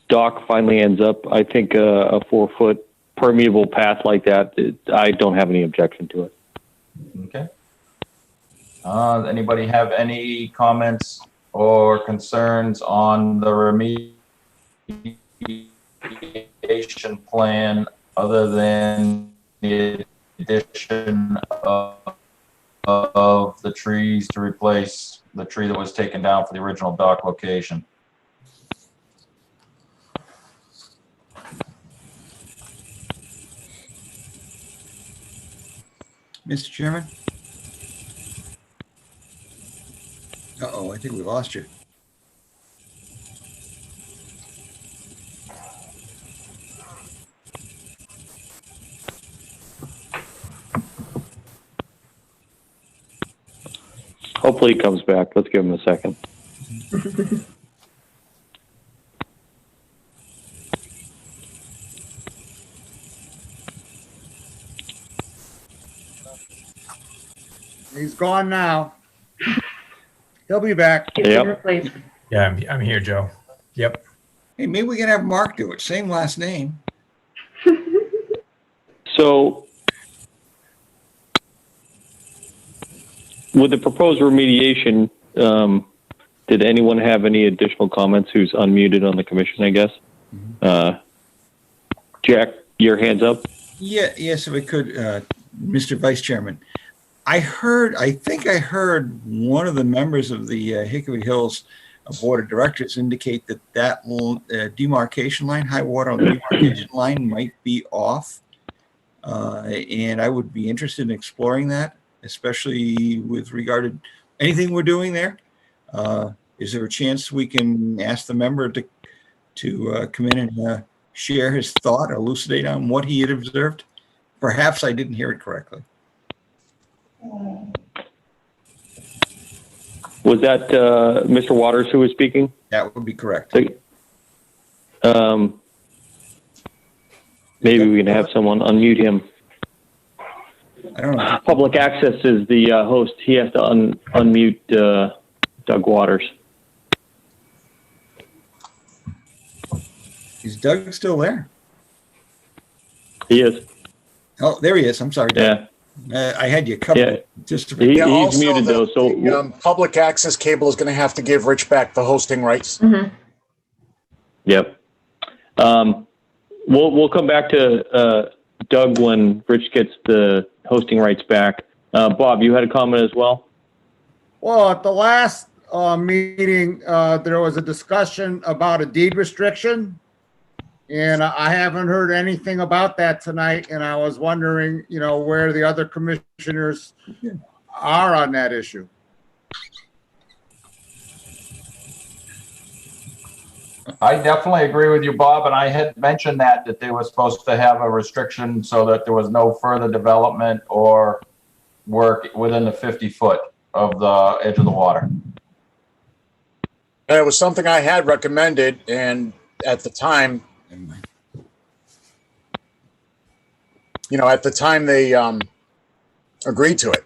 dock finally ends up, I think a 4-foot permeable path like that, I don't have any objection to it. Okay. Anybody have any comments or concerns on the remediation plan other than the addition of the trees to replace the tree that was taken down for the original dock location? Mr. Chairman? Uh-oh, I think we lost you. Hopefully he comes back. Let's give him a second. He's gone now. He'll be back. Yep. Yeah, I'm here, Joe. Yep. Hey, maybe we can have Mark do it. Same last name. So with the proposed remediation, did anyone have any additional comments who's unmuted on the commission, I guess? Jack, your hand's up. Yeah, yes, if I could, Mr. Vice Chairman. I think I heard one of the members of the Hickory Hills Board of Directors indicate that demarcation line, high water demarcation line might be off. And I would be interested in exploring that, especially with regard to anything we're doing there. Is there a chance we can ask the member to come in and share his thought, elucidate on what he had observed? Perhaps I didn't hear it correctly. Was that Mr. Waters who was speaking? That would be correct. Maybe we can have someone unmute him. I don't know. Public access is the host. He has to unmute Doug Waters. Is Doug still there? He is. Oh, there he is. I'm sorry, Doug. Yeah. I had you covered. Yeah. Just to He's also muted though. So the public access cable is going to have to give Rich back the hosting rights. Yep. We'll come back to Doug when Rich gets the hosting rights back. Bob, you had a comment as well? Well, at the last meeting, there was a discussion about a deed restriction. And I haven't heard anything about that tonight. And I was wondering, where the other commissioners are on that issue. I definitely agree with you, Bob, and I had mentioned that they were supposed to have a restriction so that there was no further development or work within the 50 foot of the edge of the water. And it was something I had recommended, and at the time, they agreed to it.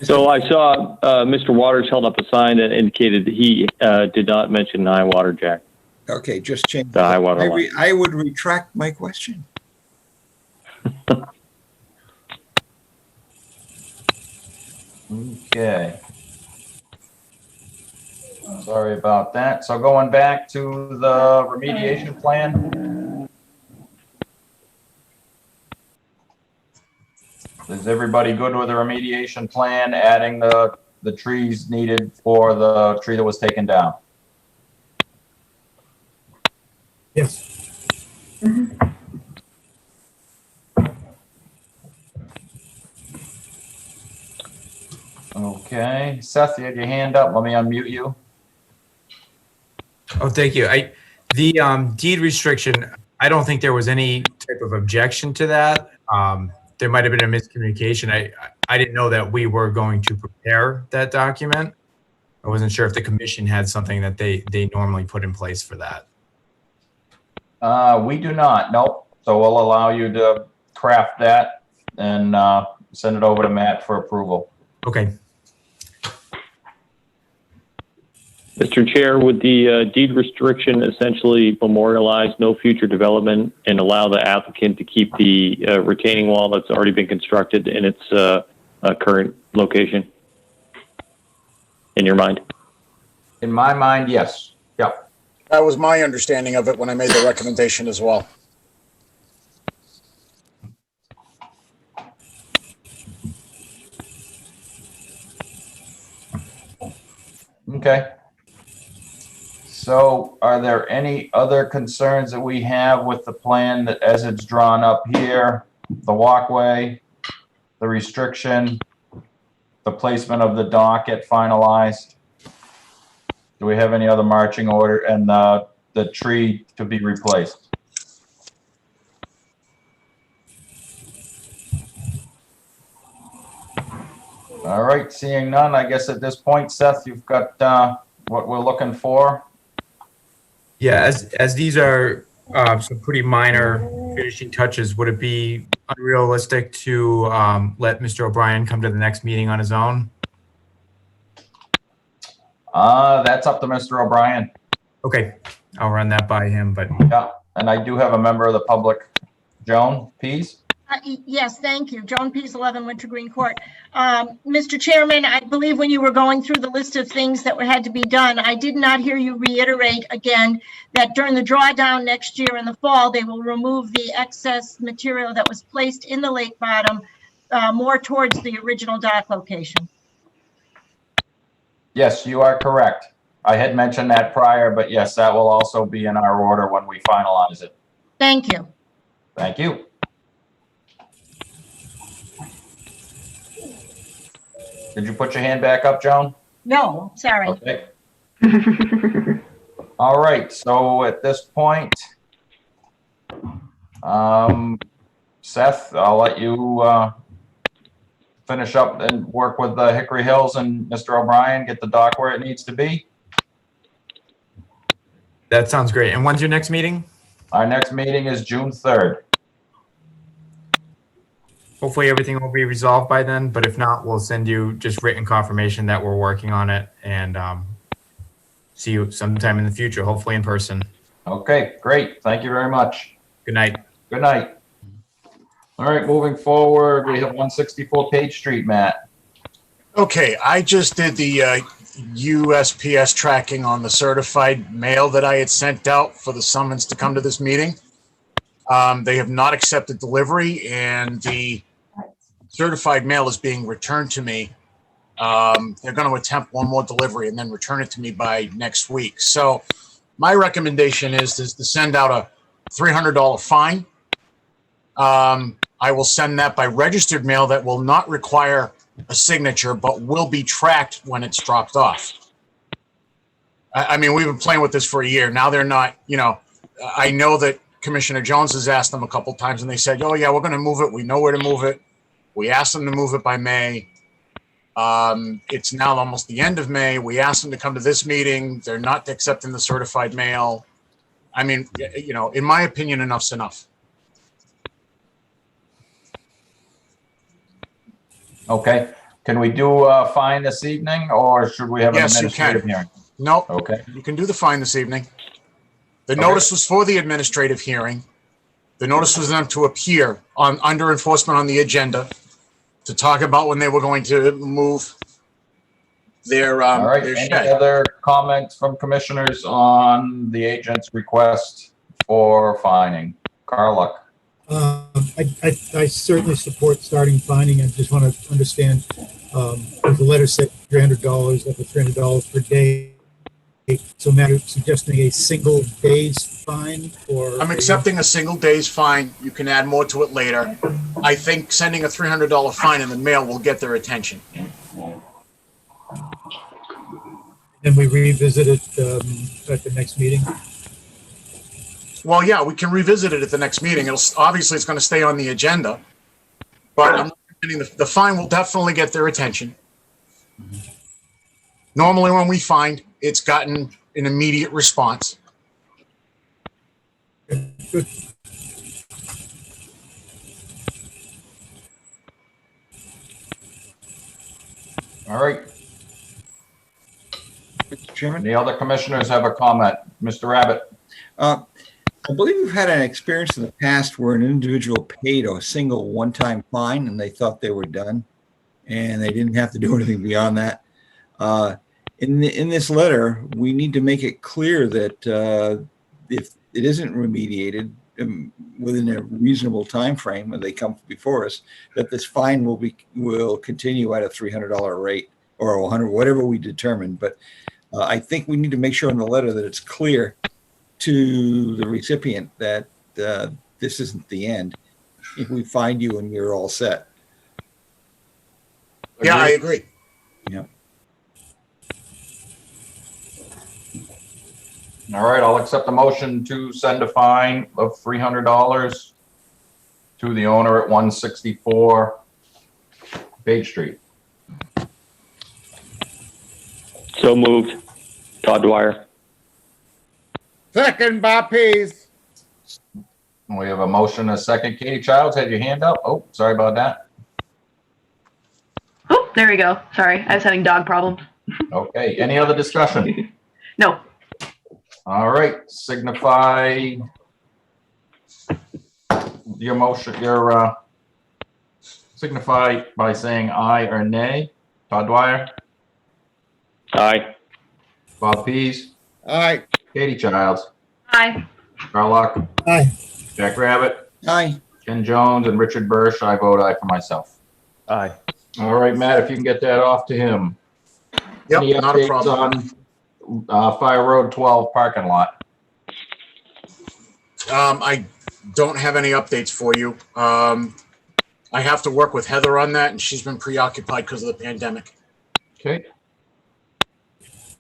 So I saw Mr. Waters held up a sign that indicated that he did not mention high water, Jack. Okay, just change the high water line. I would retract my question. Okay. Sorry about that. So going back to the remediation plan. Is everybody good with the remediation plan, adding the trees needed for the tree that was taken down? Yes. Okay, Seth, you had your hand up. Let me unmute you. Oh, thank you. The deed restriction, I don't think there was any type of objection to that. There might have been a miscommunication. I didn't know that we were going to prepare that document. I wasn't sure if the commission had something that they normally put in place for that. We do not, nope. So we'll allow you to craft that and send it over to Matt for approval. Okay. Mr. Chair, would the deed restriction essentially memorialize no future development and allow the applicant to keep the retaining wall that's already been constructed in its current location? In your mind? In my mind, yes. Yep. That was my understanding of it when I made the recommendation as well. Okay. So are there any other concerns that we have with the plan that as it's drawn up here, the walkway, the restriction, the placement of the dock get finalized? Do we have any other marching order and the tree to be replaced? All right, seeing none, I guess at this point, Seth, you've got what we're looking for. Yeah, as these are some pretty minor finishing touches, would it be unrealistic to let Mr. O'Brien come to the next meeting on his own? That's up to Mr. O'Brien. Okay, I'll run that by him, but. Yeah, and I do have a member of the public, Joan Pease. Yes, thank you. Joan Pease, 11 Wintergreen Court. Mr. Chairman, I believe when you were going through the list of things that had to be done, I did not hear you reiterate again that during the drawdown next year in the fall, they will remove the excess material that was placed in the lake bottom more towards the original dock location. Yes, you are correct. I had mentioned that prior, but yes, that will also be in our order when we finalize it. Thank you. Thank you. Did you put your hand back up, Joan? No, sorry. Okay. All right, so at this point, Seth, I'll let you finish up and work with Hickory Hills and Mr. O'Brien, get the dock where it needs to be. That sounds great. And when's your next meeting? Our next meeting is June 3rd. Hopefully everything will be resolved by then, but if not, we'll send you just written confirmation that we're working on it and see you sometime in the future, hopefully in person. Okay, great. Thank you very much. Good night. Good night. All right, moving forward, we have 164 Page Street, Matt. Okay, I just did the USPS tracking on the certified mail that I had sent out for the summons to come to this meeting. They have not accepted delivery, and the certified mail is being returned to me. They're going to attempt one more delivery and then return it to me by next week. So my recommendation is to send out a $300 fine. I will send that by registered mail that will not require a signature, but will be tracked when it's dropped off. I mean, we've been playing with this for a year. Now they're not, I know that Commissioner Jones has asked them a couple times and they said, oh yeah, we're going to move it. We know where to move it. We asked them to move it by May. It's now almost the end of May. We asked them to come to this meeting. They're not accepting the certified mail. I mean, you know, in my opinion, enough's enough. Okay, can we do a fine this evening, or should we have an Yes, you can. administrative hearing? No, Okay, you can do the fine this evening. The Okay. notice was for the administrative hearing. The notice was them to appear on, under enforcement on the agenda to talk about when they were going to move their, all right. their Any shed. other comments from commissioners on the agent's request for fining? Carluck? I certainly support starting fining. I just want to understand, the letter said $300, up to $300 per day. So now you're suggesting a single day's fine, or? I'm accepting a single day's fine. You can add more to it later. I think sending a $300 fine in the mail will get their attention. And we revisit it at the next meeting? Well, yeah, we can revisit it at the next meeting. Obviously, it's going to stay on the agenda, but I'm getting the fine will definitely get their attention. Normally, when we find, it's gotten an immediate response. Good. All right, Mr. Chairman? any other commissioners have a comment? Mr. Rabbit? I believe we've had an experience in the past where an individual paid a single one-time fine and they thought they were done and they didn't have to do anything beyond that. In this letter, we need to make it clear that if it isn't remediated within a reasonable time frame when they come before us, that this fine will continue at a $300 rate or 100, whatever we determine. But I think we need to make sure in the letter that it's clear to the recipient that this isn't the end. If we find you and you're all set. Yeah, I agree. Yeah. All right, I'll accept the motion to send a fine of $300 to the owner at 164 Page Street. So moved. Todd Dwyer. Second, Bob Pease. We have a motion, a second. Katie Childs had your hand up. Oh, sorry about that. Oh, there we go. Sorry, I was having dog problems. Okay, any other discussion? No. All right, signify your motion, signify by saying aye or nay. Todd Dwyer, Aye. Bob Pease, Aye. Katie Childs, Hi. Carl Luck, Aye. Jack Rabbit, Aye. Ken Jones, and Richard Bursch. I vote aye for myself. Aye. All right, Matt, if you can get that off to him. Yep, Any not a updates problem. on Fire Road 12 parking lot? I don't have any updates for you. I have to work with Heather on that, and she's been preoccupied because of the pandemic. Okay.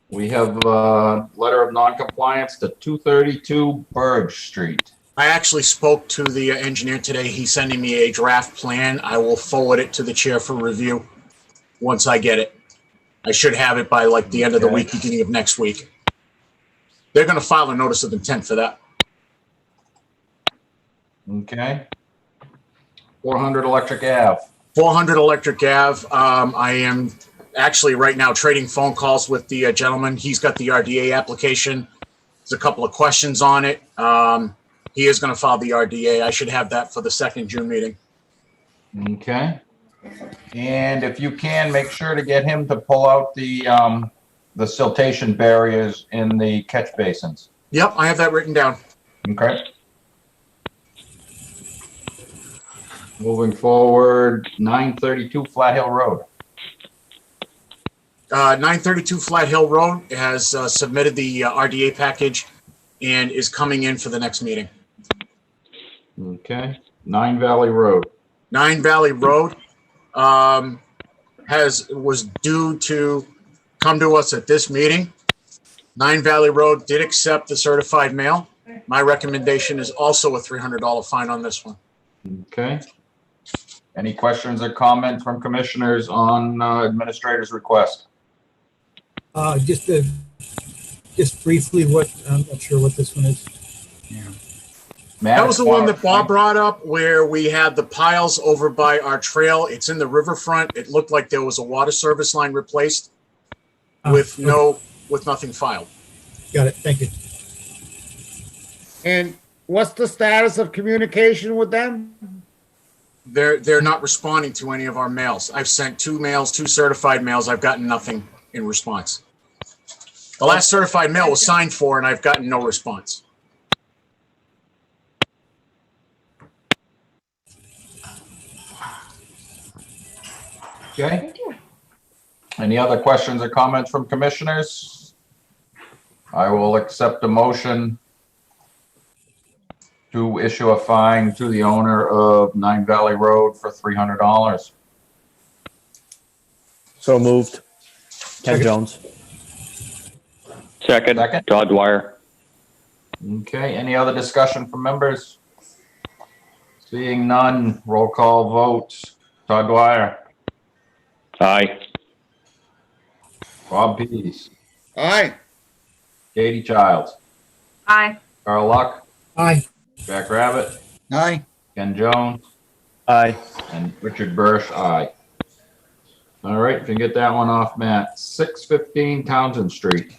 We have a letter of non-compliance to 232 Bursch Street. I actually spoke to the engineer today. He's sending me a draft plan. I will forward it to the chair for review once I get it. I should have it by like the end of the week, beginning of next week. They're going to file a notice of intent for that. Okay. 400 Electric Ave. 400 Electric Ave. I am actually right now trading phone calls with the gentleman. He's got the RDA application. There's a couple of questions on it. He is going to file the RDA. I should have that for the 2nd June meeting. Okay. And if you can, make sure to get him to pull out the siltation barriers in the catch basins. Yep, I have that written down. Okay. Moving forward, 932 Flat Hill Road. 932 Flat Hill Road has submitted the RDA package and is coming in for the next meeting. Okay. 9 Valley Road. 9 Valley Road was due to come to us at this meeting. 9 Valley Road did accept the certified mail. My recommendation is also a $300 fine on this one. Okay. Any questions or comments from commissioners on administrator's request? Just briefly, I'm not sure what this one is. That was the one that Bob brought up where we had the piles over by our trail. It's in the riverfront. It looked like there was a water service line replaced with nothing filed. Got it. Thank you. And what's the status of communication with them? They're not responding to any of our mails. I've sent 2 mails, 2 certified mails. I've gotten nothing in response. The last certified mail was signed for, and I've gotten no response. Okay. Any other questions or comments from commissioners? I will accept a motion to issue a fine to the owner of 9 Valley Road for $300. So moved. Ken Jones. Second, Todd Dwyer. Okay, any other discussion from members? Seeing none, roll call vote. Todd Dwyer. Aye. Bob Pease. Aye. Katie Childs. Aye. Carl Luck. Aye. Jack Rabbit. Aye. Ken Jones. Aye. And Richard Bursch, aye. All right, if you can get that one off, Matt. 615 Townsend Street.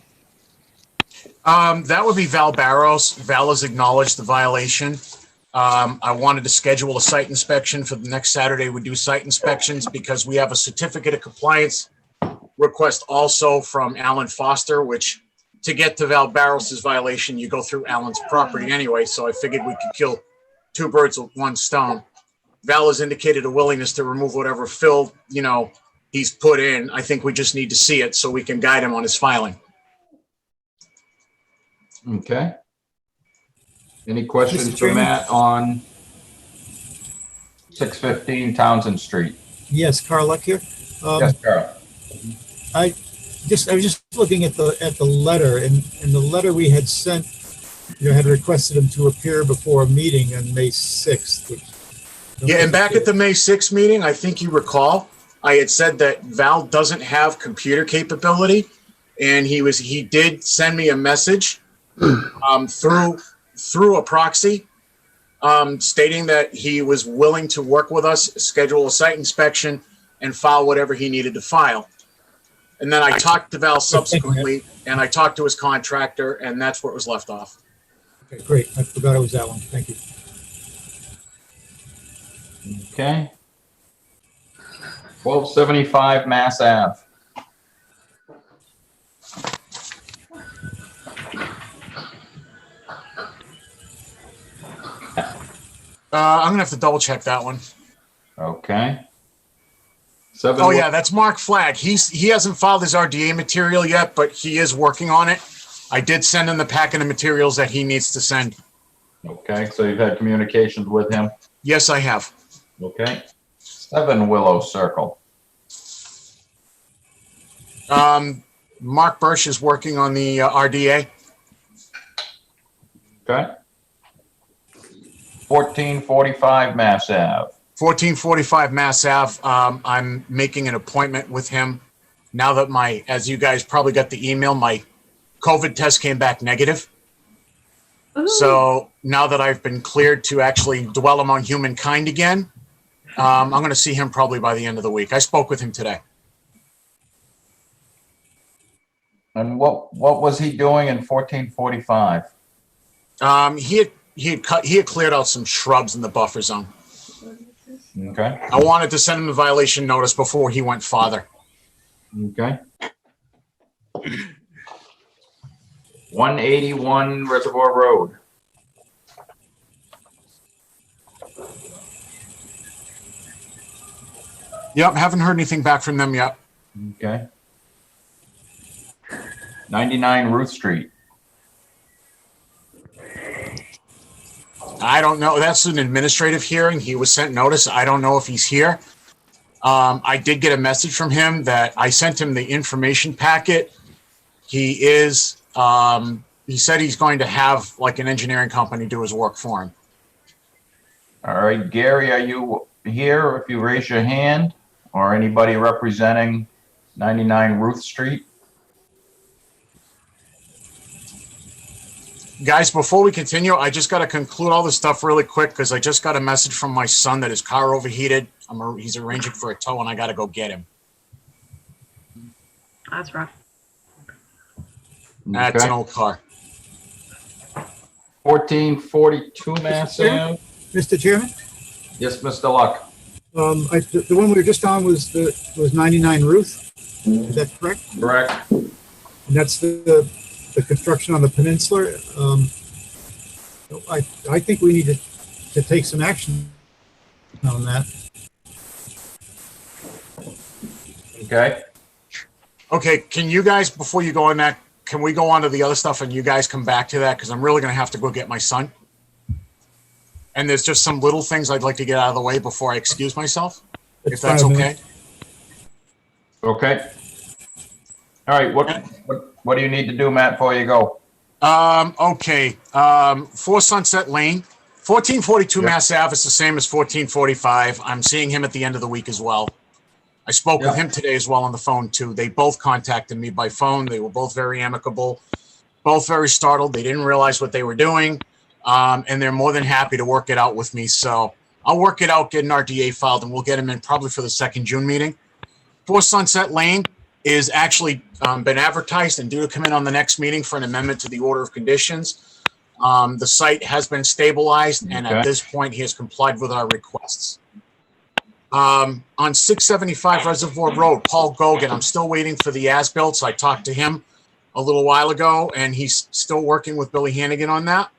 That would be Val Barros. Val has acknowledged the violation. I wanted to schedule a site inspection for the next Saturday. We do site inspections because we have a certificate of compliance request also from Alan Foster, which to get to Val Barros's violation, you go through Alan's property anyway. So I figured we could kill 2 birds with 1 stone. Val has indicated a willingness to remove whatever fill, he's put in. I think we just need to see it so we can guide him on his filing. Okay. Any questions Mr. for Chairman? Matt on 615 Townsend Street? Yes, Carl Luck here. Yes, Carl. I was just looking at the letter, and the letter we had sent, had requested him to appear before a meeting on May 6th. Yeah, and back at the May 6th meeting, I think you recall, I had said that Val doesn't have computer capability, and he did send me a message through a proxy stating that he was willing to work with us, schedule a site inspection, and file whatever he needed to file. And then I talked to Val subsequently, and I talked to his contractor, and that's where it was left off. Okay, great. I forgot it was that one. Thank you. Okay. 1275 Mass Ave. I'm gonna have to double check that one. Okay. Oh yeah, that's Mark Flagg. He hasn't filed his RDA material yet, but he is working on it. I did send him the packet of materials that he needs to send. Okay, so you've had communications with him? Yes, I have. Okay. 7 Willow Circle. Mark Bursch is working on the RDA. Okay. 1445 Mass Ave. 1445 Mass Ave. I'm making an appointment with him now that as you guys probably got the email, my COVID test came back negative. Ooh. So now that I've been cleared to actually dwell among humankind again, I'm going to see him probably by the end of the week. I spoke with him today. And what was he doing in 1445? He had cleared out some shrubs in the buffer zone. Okay. I wanted to send him a violation notice before he went farther. Okay. 181 Reservoir Road. Yep, haven't heard anything back from them yet. Okay. 99 Ruth Street. I don't know. That's an administrative hearing. He was sent notice. I don't know if he's here. I did get a message from him that I sent him the information packet. He said he's going to have like an engineering company do his work for him. All right, Gary, are you here, if you raise your hand, or anybody representing 99 Ruth Street? Guys, before we continue, I just got to conclude all this stuff really quick because I just got a message from my son that his car overheated. He's arranging for a tow, and I got to go get him. That's rough. That's an old car. 1442 Mass Ave. Mr. Chairman? Yes, Mr. Luck. The one we were just on was 99 Ruth. Is that correct? Correct. And that's the construction on the peninsula. I think we need to take some action on that. Okay. Okay, can you guys, before you go on that, can we go on to the other stuff and you guys come back to that? Because I'm really going to have to go get my son. And there's just some little things I'd like to get out of the way before I excuse myself, if that's okay. Okay. All right, what do you need to do, Matt, before you go? Okay, 4 Sunset Lane, 1442 Mass Ave is the same as 1445. I'm seeing him at the end of the week as well. I spoke with him today as well on the phone too. They both contacted me by phone. They were both very amicable, both very startled. They didn't realize what they were doing. And they're more than happy to work it out with me. So I'll work it out, get an RDA filed, and we'll get him in probably for the 2nd June meeting. 4 Sunset Lane is actually been advertised and due to come in on the next meeting for an amendment to the order of conditions. The site has been stabilized, and at this point, he has complied with our requests. On 675 Reservoir Road, Paul Gogan, I'm still waiting for the as-built. So I talked to him a little while ago, and he's still working with Billy Hannigan on that.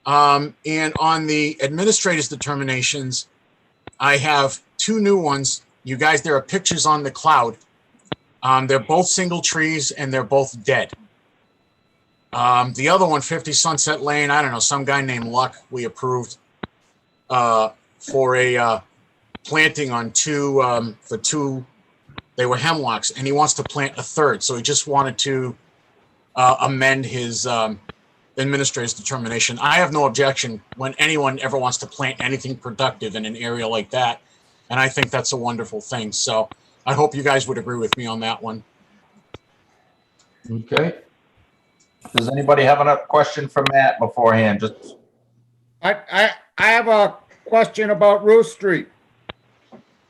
And on the administrator's determinations, I have 2 new ones. You guys, there are pictures on the cloud. They're both single trees and they're both dead. The other one, 50 Sunset Lane, I don't know, some guy named Luck, we approved for a planting on 2, for 2, they were hemlocks, and he wants to plant a 3rd. So he just wanted to amend his administrator's determination. I have no objection when anyone ever wants to plant anything productive in an area like that. And I think that's a wonderful thing. So I hope you guys would agree with me on that one. Okay. Does anybody have a question for Matt beforehand? Just I have a question about Ruth Street.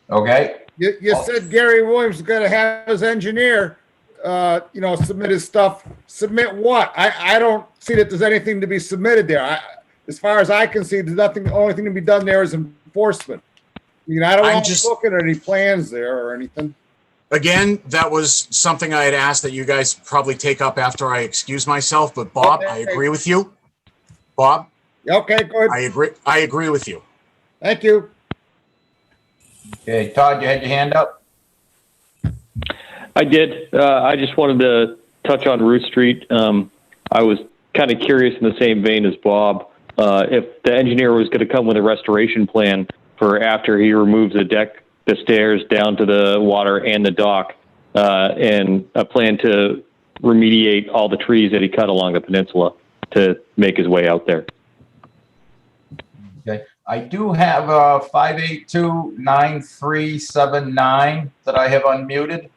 okay. You said Gary Williams is going to have his engineer, submit his stuff. Submit what? I don't see that there's anything to be submitted there. As far as I can see, there's nothing. The only thing to be done there is enforcement. I mean, I don't want to look at any plans there or anything. Again, that was something I had asked that you guys probably take up after I excuse myself. But Bob, I agree with you. Bob? Okay, good. I agree with you. Thank you. Okay, Todd, you had your hand up? I did. I just wanted to touch on Ruth Street. I was kind of curious in the same vein as Bob, if the engineer was going to come with a restoration plan for after he removes the deck, the stairs down to the water and the dock, and a plan to remediate all the trees that he cut along the peninsula to make his way out there. Okay. I do have 582-9379 that I have unmuted.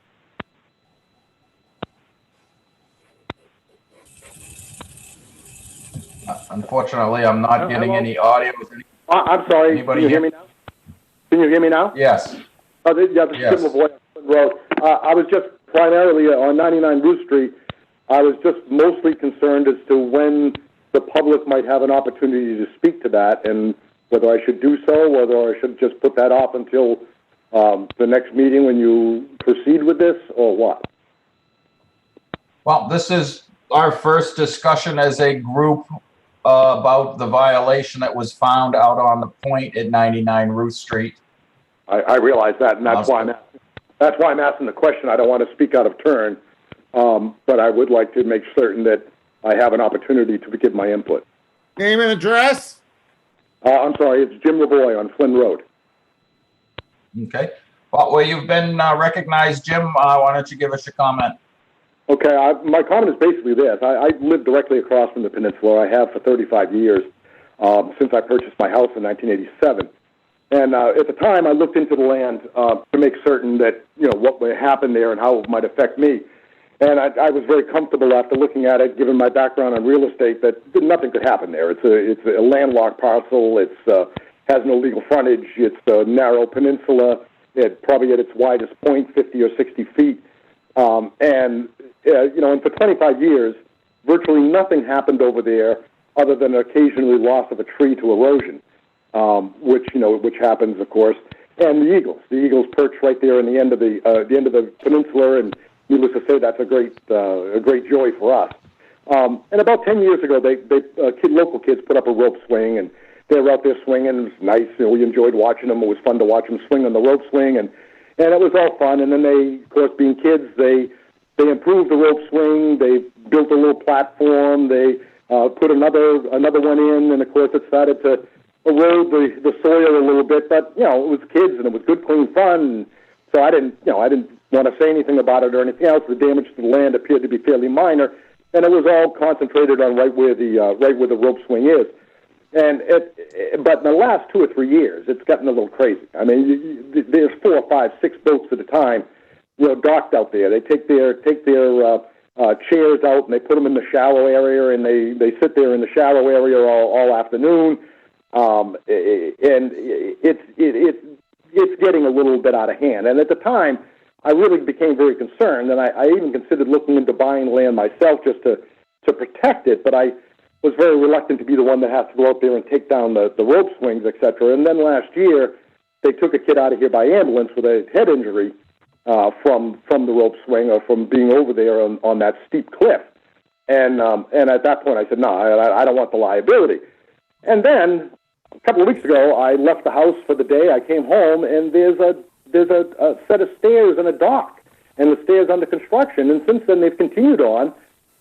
Unfortunately, I'm not getting any audio. I'm sorry. Can you hear me now? Can you hear me now? Yes. This is Jim LaVoy on Road. I was just primarily on 99 Ruth Street. I was just mostly concerned as to when the public might have an opportunity to speak to that, and whether I should do so, whether I should just put that off until the next meeting when you proceed with this, or what? Well, this is our first discussion as a group about the violation that was found out on the point at 99 Ruth Street. I realize that, and that's why I'm asking the question. I don't want to speak out of turn, but I would like to make certain that I have an opportunity to give my input. Name and address? I'm sorry, it's Jim LaVoy on Flynn Road. Okay. Well, you've been recognized, Jim. Why don't you give us your comment? Okay, my comment is basically this. I live directly across from the peninsula. I have for 35 years, since I purchased my house in 1987. And at the time, I looked into the land to make certain that, what would happen there and how it might affect me. And I was very comfortable after looking at it, given my background on real estate, that nothing could happen there. It's a landlocked parcel. It's has no legal frontage. It's a narrow peninsula. It probably at its widest point, 50 or 60 feet. And for 25 years, virtually nothing happened over there other than occasionally loss of a tree to erosion, which happens, of course. And the eagles perch right there in the end of the peninsula, and needless to say, that's a great joy for us. And about 10 years ago, local kids put up a rope swing, and they were out there swinging. It was nice. We enjoyed watching them. It was fun to watch them swing on the rope swing, and it was all fun. And then they, of course, being kids, they improved the rope swing. They built a little platform. They put another one in, and of course, it started to erode the soil a little bit. But it was kids, and it was good, clean fun. So I didn't want to say anything about it or anything else. The damage to the land appeared to be fairly minor, and it was all concentrated on right where the rope swing is. But in the last 2 or 3 years, it's gotten a little crazy. I mean, there's 4, 5, 6 boats at a time, docked out there. They take their chairs out and they put them in the shallow area, and they sit there in the shallow area all afternoon. And it's getting a little bit out of hand. And at the time, I really became very concerned, and I even considered looking into buying land myself just to protect it. But I was very reluctant to be the one that has to go out there and take down the rope swings, etc. And then last year, they took a kid out of here by ambulance with a head injury from the rope swing, or from being over there on that steep cliff. And at that point, I said, no, I don't want the liability. And then a couple of weeks ago, I left the house for the day. I came home, and there's a set of stairs and a dock, and the stairs under construction. And since then, they've continued on,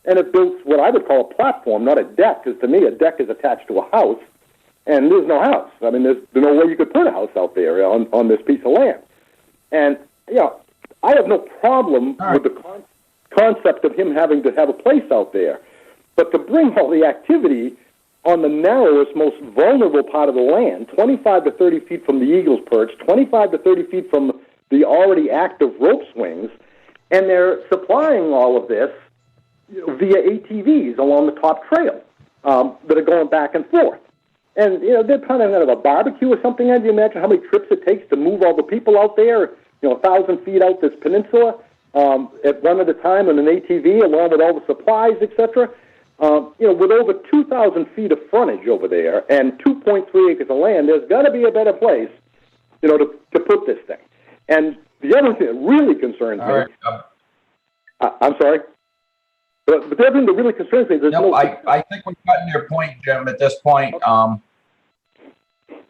and it built what I would call a platform, not a deck, because to me, a deck is attached to a house, and there's no house. I mean, there's no way you could put a house out there on this piece of land. And, I have no problem with the concept of him having to have a place out there, but to bring all the activity on the narrowest, most vulnerable part of the land, 25 to 30 feet from the eagle's perch, 25 to 30 feet from the already active rope swings, and they're supplying all of this via ATVs along the top trail that are going back and forth. And, they're planning on a barbecue or something. Can you imagine how many trips it takes to move all the people out there, 1,000 feet out this peninsula at one at a time on an ATV, along with all the supplies, etc.? With over 2,000 feet of frontage over there and 2.3 acres of land, there's got to be a better place, to put this thing. And the other thing that really concerns me, I'm sorry, but the other thing that really concerns me is I think we've gotten your point, Jim. At this point, I'll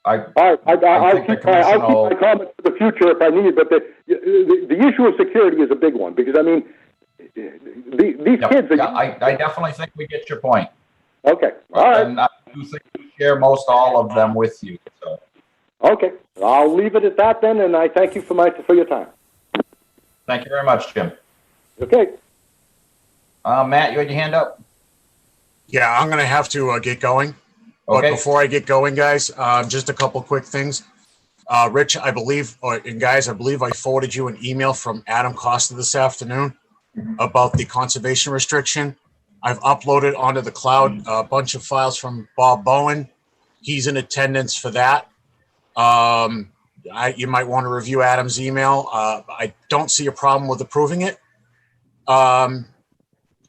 keep my comments for the future if I need. But the issue of security is a big one, because I mean, these kids. I definitely think we get your point. Okay. All right. And I do think we share most all of them with you. So. Okay. I'll leave it at that then, and I thank you for your time. Thank you very much, Jim. Okay. Matt, you had your hand up? Yeah, I'm going to have to get going. Okay. But before I get going, guys, just a couple quick things. Rich, I believe I forwarded you an email from Adam Costa this afternoon about the conservation restriction. I've uploaded onto the cloud a bunch of files from Bob Bowen. He's in attendance for that. You might want to review Adam's email. I don't see a problem with approving it.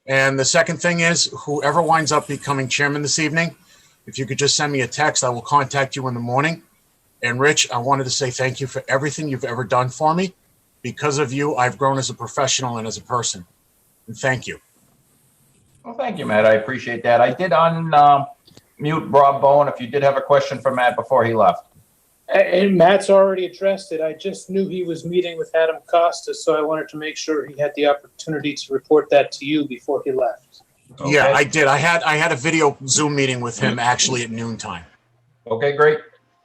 And the second thing is, whoever winds up becoming chairman this evening, if you could just send me a text, I will contact you in the morning. And Rich, I wanted to say thank you for everything you've ever done for me. Because of you, I've grown as a professional and as a person. And thank you. Well, thank you, Matt. I appreciate that. I did unmute Bob Bowen if you did have a question for Matt before he left. And Matt's already addressed it. I just knew he was meeting with Adam Costa, so I wanted to make sure he had the opportunity to report that to you before he left. Okay. Yeah, I did. I had a video Zoom meeting with him actually at noontime. Okay, great.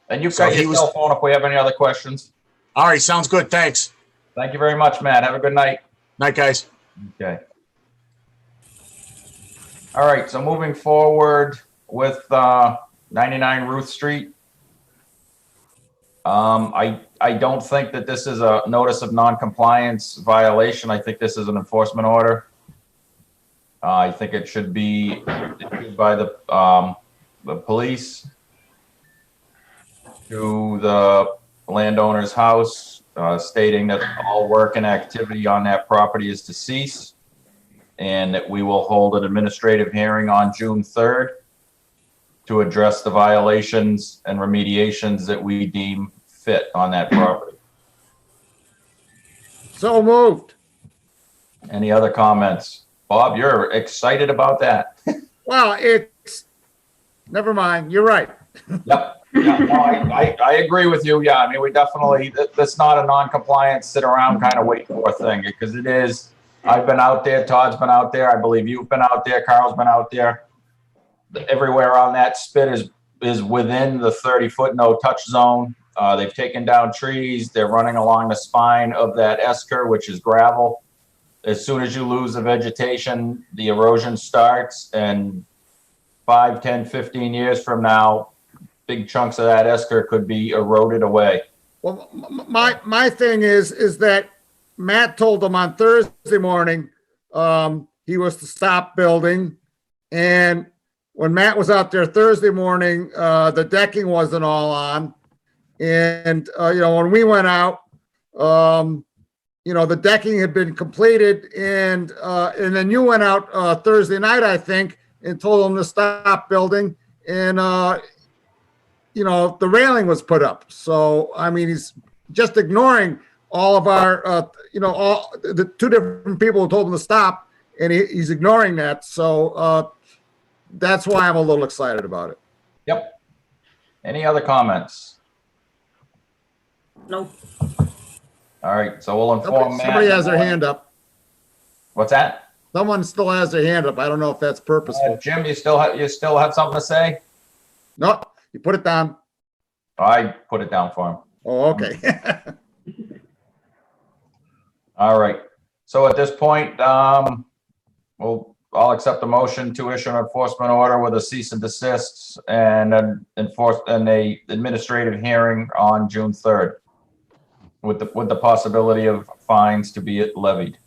And you've got your cell phone if we have any other questions. All right, sounds good. Thanks. Thank you very much, Matt. Have a good night. Night, guys. Okay. All right, so moving forward with 99 Ruth Street. I don't think that this is a notice of non-compliance violation. I think this is an enforcement order. I think it should be issued by the police to the landowner's house, stating that all work and activity on that property is to cease, and that we will hold an administrative hearing on June 3rd to address the violations and remediations that we deem fit on that property. So moved. Any other comments? Bob, you're excited about that. Well, it's, never mind, you're right. Yep. Yeah, no, I agree with you. Yeah, I mean, we definitely, that's not a non-compliance, sit around kind of wait for thing, because it is, I've been out there, Todd's been out there, I believe you've been out there, Carl's been out there. Everywhere on that spit is within the 30-foot no-touch zone. They've taken down trees. They're running along the spine of that esker, which is gravel. As soon as you lose the vegetation, the erosion starts, and 5, 10, 15 years from now, big chunks of that esker could be eroded away. Well, my thing is that Matt told them on Thursday morning, he was to stop building. And when Matt was out there Thursday morning, the decking wasn't all on. And, when we went out, the decking had been completed, and then you went out Thursday night, I think, and told them to stop building, and the railing was put up. So I mean, he's just ignoring all of our, all the two different people who told him to stop, and he's ignoring that. So that's why I'm a little excited about it. Yep. Any other comments? Nope. All right, so we'll inform Matt. Somebody has their hand up. What's that? Someone still has their hand up. I don't know if that's purposeful. Jim, you still have something to say? No, you put it down. I put it down for him. Oh, okay. All right. So at this point, I'll accept the motion to issue an enforcement order with a cease and desist and a administrative hearing on June 3rd with the possibility of fines to be levied.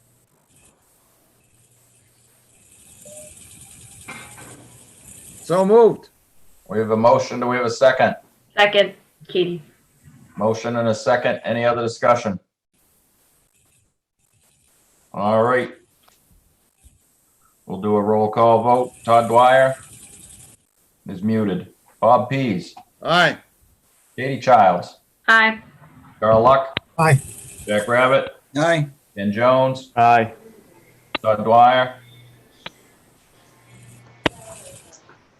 So moved. We have a motion. Do we have a second? Second, Katie. Motion and a second. Any other discussion? All right. We'll do a roll call vote. Todd Dwyer is muted. Bob Pease. Aye. Katie Childs. Aye. Carl Luck. Aye. Jack Rabbit. Aye. Ken Jones. Aye. Todd Dwyer.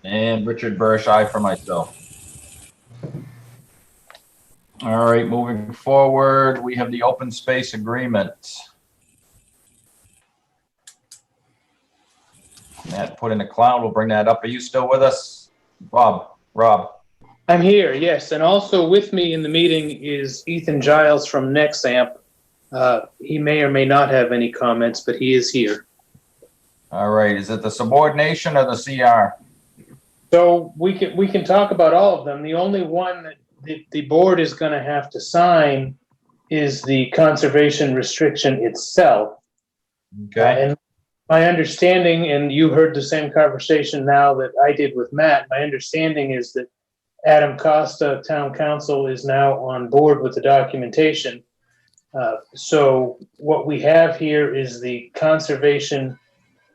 And Richard Bursch, aye for myself. All right, moving forward, we have the open space agreement. Matt put in a cloud. We'll bring that up. Are you still with us? Rob. I'm here, yes. And also with me in the meeting is Ethan Giles from Nexamp. He may or may not have any comments, but he is here. All right. Is it the subordination or the CR? So we can talk about all of them. The only one that the board is going to have to sign is the conservation restriction itself. Okay. And my understanding, and you heard the same conversation now that I did with Matt, my understanding is that Adam Costa, town council, is now on board with the documentation. So what we have here is the conservation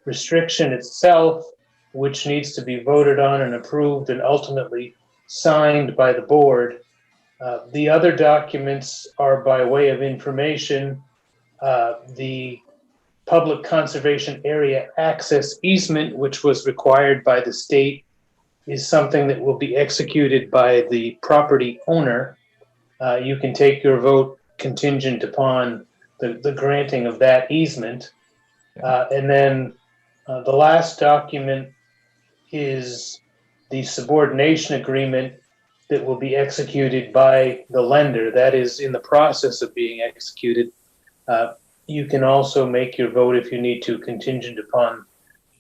restriction itself, which needs to be voted on and approved and ultimately signed by the board. The other documents are by way of information. The public conservation area access easement, which was required by the state, is something that will be executed by the property owner. You can take your vote contingent upon the granting of that easement. And then the last document is the subordination agreement that will be executed by the lender. That is in the process of being executed. You can also make your vote if you need to contingent upon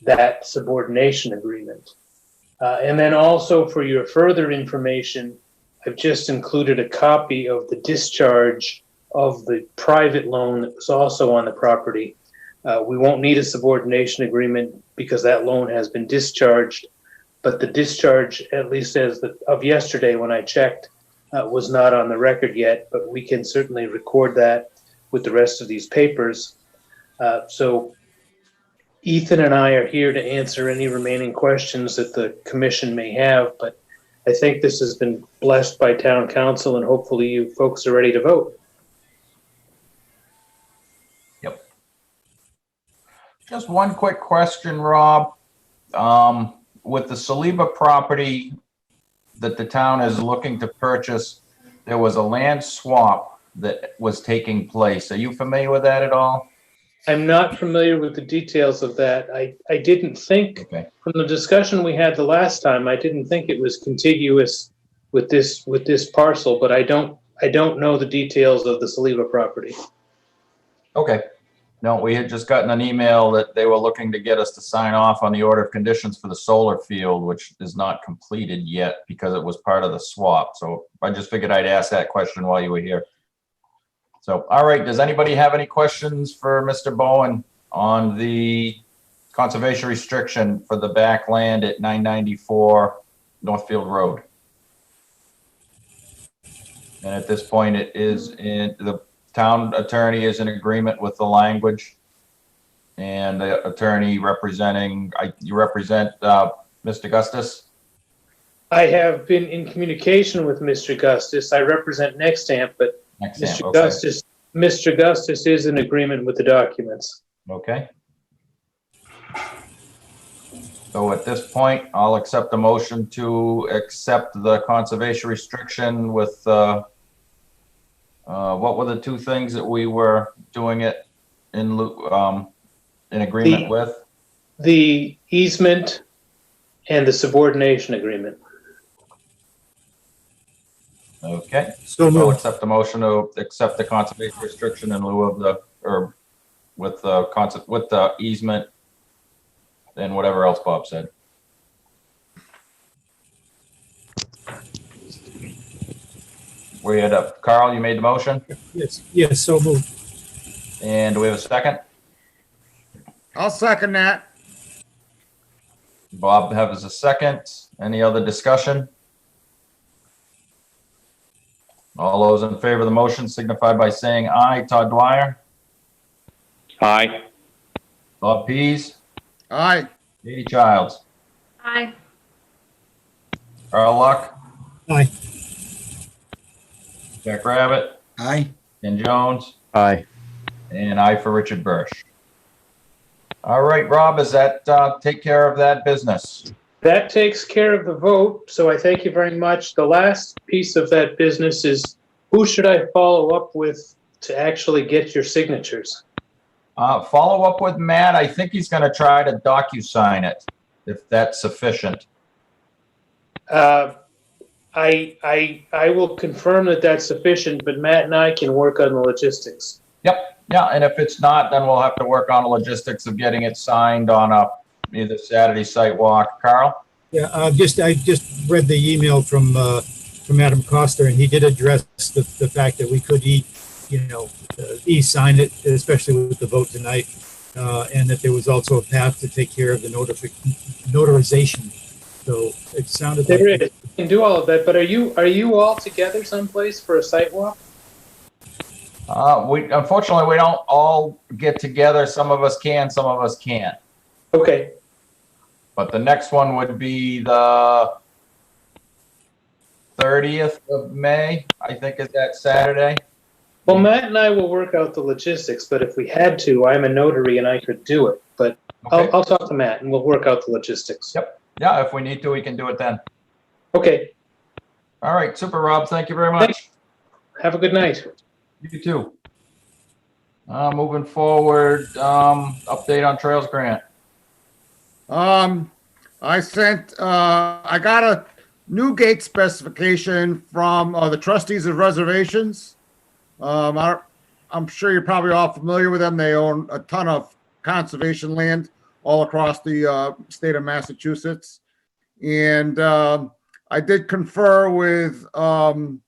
that subordination agreement. And then also for your further information, I've just included a copy of the discharge of the private loan that was also on the property. We won't need a subordination agreement because that loan has been discharged, but the discharge, at least as of yesterday when I checked, was not on the record yet, but we can certainly record that with the rest of these papers. So Ethan and I are here to answer any remaining questions that the commission may have, but I think this has been blessed by town council and hopefully you folks are ready to vote. Yep. Just one quick question, Rob. With the Saliba property that the town is looking to purchase, there was a land swap that was taking place. Are you familiar with that at all? I'm not familiar with the details of that. I didn't think, from the discussion we had the last time, I didn't think it was contiguous with this parcel, but I don't know the details of the Saliba property. Okay. No, we had just gotten an email that they were looking to get us to sign off on the order of conditions for the solar field, which is not completed yet because it was part of the swap. So I just figured I'd ask that question while you were here. So, all right, does anybody have any questions for Mr. Bowen on the conservation restriction for the back land at 994 Northfield Road? And at this point, it is in the town attorney is in agreement with the language, and the attorney representing, you represent Mr. Gustus? I have been in communication with Mr. Gustus. I represent Nextamp, but Mr. Gustus is in agreement with the documents. Okay. So at this point, I'll accept a motion to accept the conservation restriction with, what were the two things that we were doing it in agreement with? The easement and the subordination agreement. Okay. So I'll accept the motion to accept the conservation restriction in lieu of the, or with the easement and whatever else Bob said. We had Carl, you made the motion? Yes, so moved. And do we have a second? I'll second that. Bob has a second. Any other discussion? All those in favor of the motion signify by saying aye. Todd Dwyer? Aye. Bob Pease? Aye. Katie Childs? Aye. Carl Luck? Aye. Jack Rabbit? Aye. Ken Jones? Aye. And aye for Richard Bursch. All right, Rob, does that take care of that business? That takes care of the vote, so I thank you very much. The last piece of that business is who should I follow up with to actually get your signatures? Follow up with Matt. I think he's going to try to DocuSign it, if that's sufficient. I will confirm that that's sufficient, but Matt and I can work on the logistics. Yep. Yeah, and if it's not, then we'll have to work on the logistics of getting it signed on either Saturday site walk. Carl? Yeah, I just read the email from Adam Costa, and he did address the fact that we could e-sign it, especially with the vote tonight, and that there was also a path to take care of the notarization. So it sounded there like is. You can do all of that, but are you all together someplace for a site walk? Unfortunately, we don't all get together. Some of us can, some of us can't. Okay. But the next one would be the 30th of May, I think is that Saturday. Well, Matt and I will work out the logistics, but if we had to, I'm a notary and I could do it. But Okay. I'll talk to Matt and we'll work out the logistics. Yep. Yeah, if we need to, we can do it then. Okay. All right, super, Rob. Thank you very much. Have a good night. You too. Moving forward, update on Trails Grant. I got a new gate specification from the trustees of reservations. I'm sure you're probably all familiar with them. They own a ton of conservation land all across the state of Massachusetts. And I did confer with the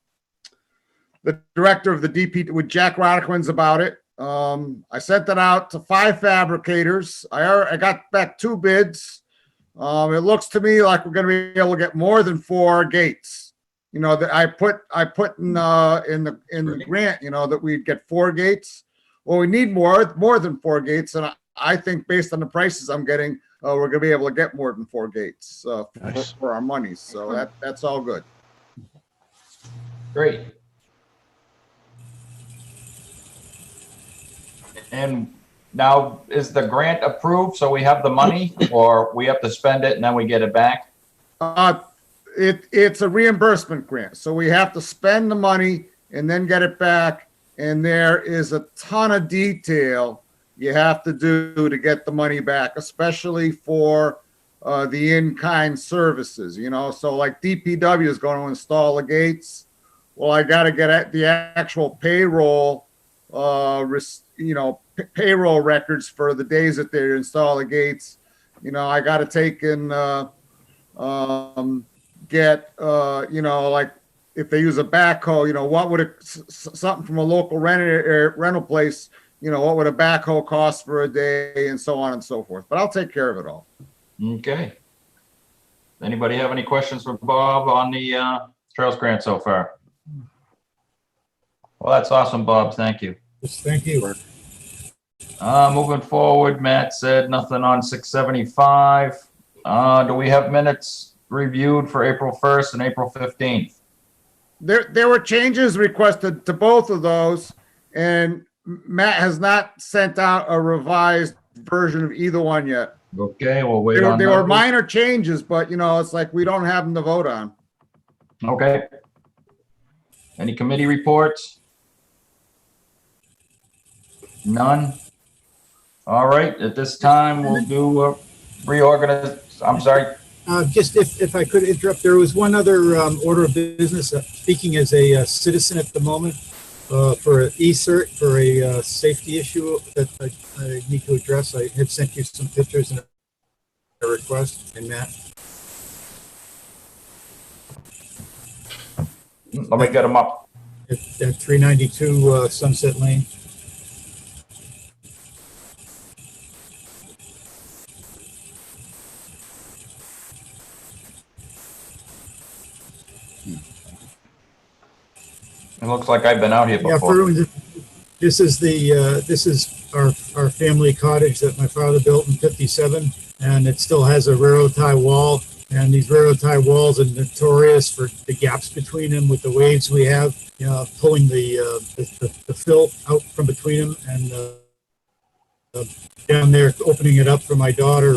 director of the DP, with Jack Roddickmans about it. I sent it out to 5 fabricators. I got back 2 bids. It looks to me like we're going to be able to get more than 4 gates. You know, that I put in the grant, you know, that we'd get 4 gates. Well, we need more than 4 gates, and I think based on the prices I'm getting, we're going to be able to get more than 4 gates for our money. So that's all good. Great. And now, is the grant approved, so we have the money, or we have to spend it and then we get it back? It's a reimbursement grant, so we have to spend the money and then get it back. And there is a ton of detail you have to do to get the money back, especially for the in-kind services, you know. So like DPW is going to install the gates. Well, I got to get at the actual payroll, payroll records for the days that they install the gates. You know, I got to take and get, like if they use a backhoe, you know, what would it, something from a local rental place, you know, what would a backhoe cost for a day, and so on and so forth. But I'll take care of it all. Okay. Anybody have any questions for Bob on the Trails grant so far? Well, that's awesome, Bob. Thank you. Yes, thank you. Moving forward, Matt said nothing on 675. Do we have minutes reviewed for April 1st and April 15th? There were changes requested to both of those, and Matt has not sent out a revised version of either one yet. Okay, we'll wait on They were those. minor changes, but you know, it's like we don't have them to vote on. Okay. Any committee reports? None? All right, at this time, we'll do reorganize. I'm sorry. Just if I could interrupt, there was one other order of business. Speaking as a citizen at the moment, for an e-cert for a safety issue that I need to address. I had sent you some pictures and a request in that. Let me get them up. At 392 Sunset Lane. It looks like I've been out here before. Yeah, this is our family cottage that my father built in '57, and it still has a railroad tie wall. And these railroad tie walls are notorious for the gaps between them with the waves we have, you know, pulling the fill out from between them. And down there, opening it up for my daughter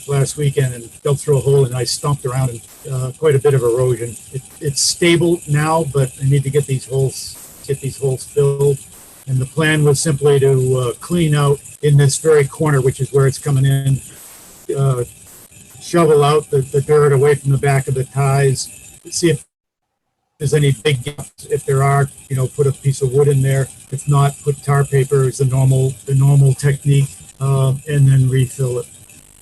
last weekend, and fell through a hole, and I stomped around, and quite a bit of erosion. It's stable now, but I need to get these holes filled. And the plan was simply to clean out in this very corner, which is where it's coming in, shovel out the dirt away from the back of the ties, see if there's any big gaps. If there are, you know, put a piece of wood in there. If not, put tar paper is the normal technique, and then refill it.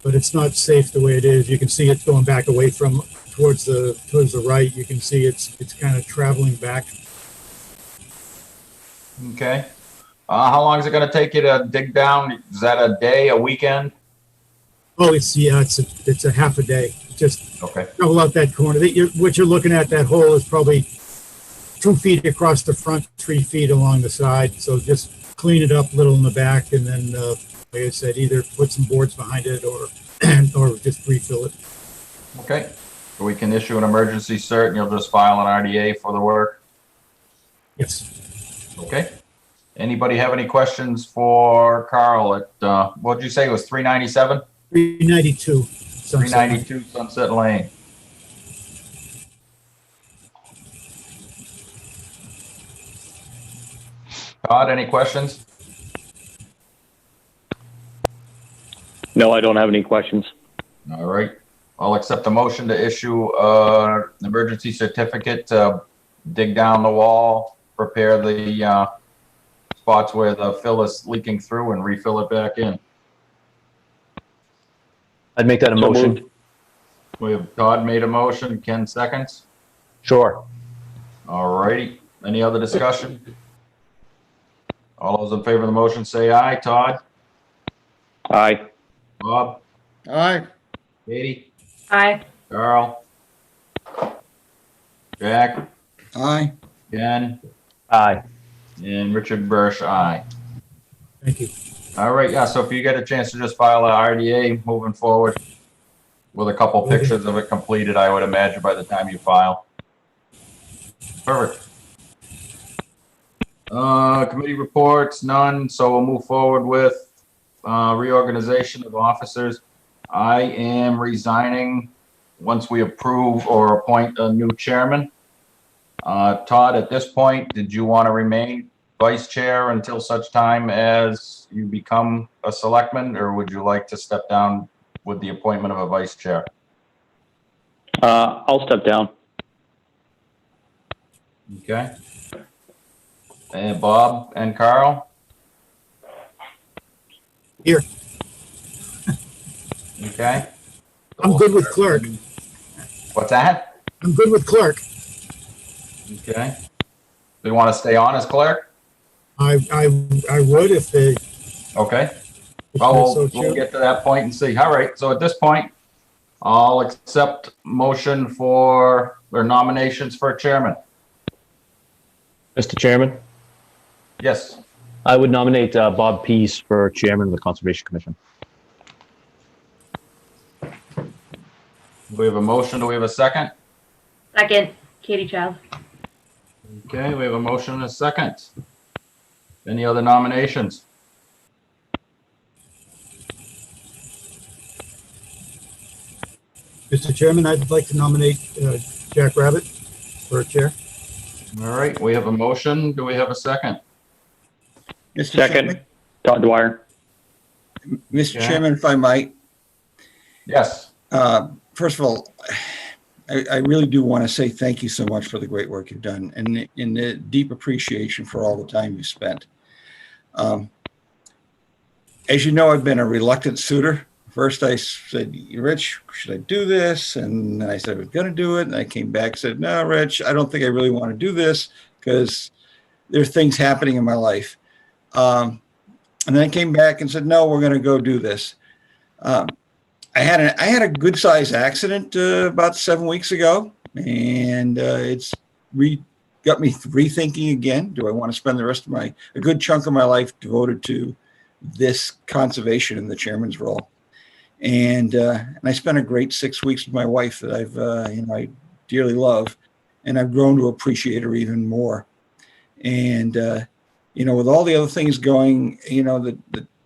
But it's not safe the way it is. You can see it's going back away from towards the right. You can see it's kind of traveling back. Okay. How long is it going to take you to dig down? Is that a day, a weekend? Oh, it's a half a day. Just okay. Travel out that corner. What you're looking at, that hole is probably 2 feet across the front, 3 feet along the side. So just clean it up a little in the back, and then, like I said, either put some boards behind it or just refill it. Okay. So we can issue an emergency cert, and you'll just file an RDA for the work? Yes. Okay. Anybody have any questions for Carl at, what did you say it was 397? 392. 392 Sunset Lane. Todd, any questions? No, I don't have any questions. All right. I'll accept the motion to issue an emergency certificate to dig down the wall, prepare the spots where the fill is leaking through, and refill it back in. I'd make that a motion. We have Todd made a motion, Ken seconds. Sure. All righty. Any other discussion? All those in favor of the motion say aye. Todd? Aye. Bob? Aye. Katie? Aye. Carl? Jack? Aye. Ken? Aye. And Richard Bursch, aye. Thank you. All right, yeah, so if you get a chance to just file a RDA moving forward with a couple pictures of it completed, I would imagine by the time you file. Perfect. Committee reports, none, so we'll move forward with reorganization of officers. I am resigning once we approve or appoint a new chairman. Todd, at this point, did you want to remain vice chair until such time as you become a selectman, or would you like to step down with the appointment of a vice chair? I'll step down. Okay. And Bob and Carl? Here. Okay. I'm good with clerk. What's that? I'm good with clerk. Okay. Do you want to stay on as clerk? I would if they. Okay. if Well, they so we'll choose. get to that point and see. All right, so at this point, I'll accept motion for, or nominations for chairman. Mr. Chairman, Yes. I would nominate Bob Pease for chairman of the Conservation Commission. Do we have a motion? Do we have a second? Second, Katie Child. Okay, we have a motion and a second. Any other nominations? Mr. Chairman, I'd like to nominate Jack Rabbit for chair. All right, we have a motion. Do we have a second? Mr. Second, Chairman, Todd Dwyer. Mr. Yeah. Chairman, if I might, Yes. first of all, I really do want to say thank you so much for the great work you've done and in the deep appreciation for all the time you spent. As you know, I've been a reluctant suitor. First, I said, Rich, should I do this? And I said, I was going to do it. And I came back and said, no, Rich, I don't think I really want to do this because there are things happening in my life. And then I came back and said, no, we're going to go do this. I had a good sized accident about 7 weeks ago, and it's got me rethinking again. Do I want to spend the rest of a good chunk of my life devoted to this conservation in the chairman's role? And I spent a great 6 weeks with my wife that I dearly love, and I've grown to appreciate her even more. And with all the other things going,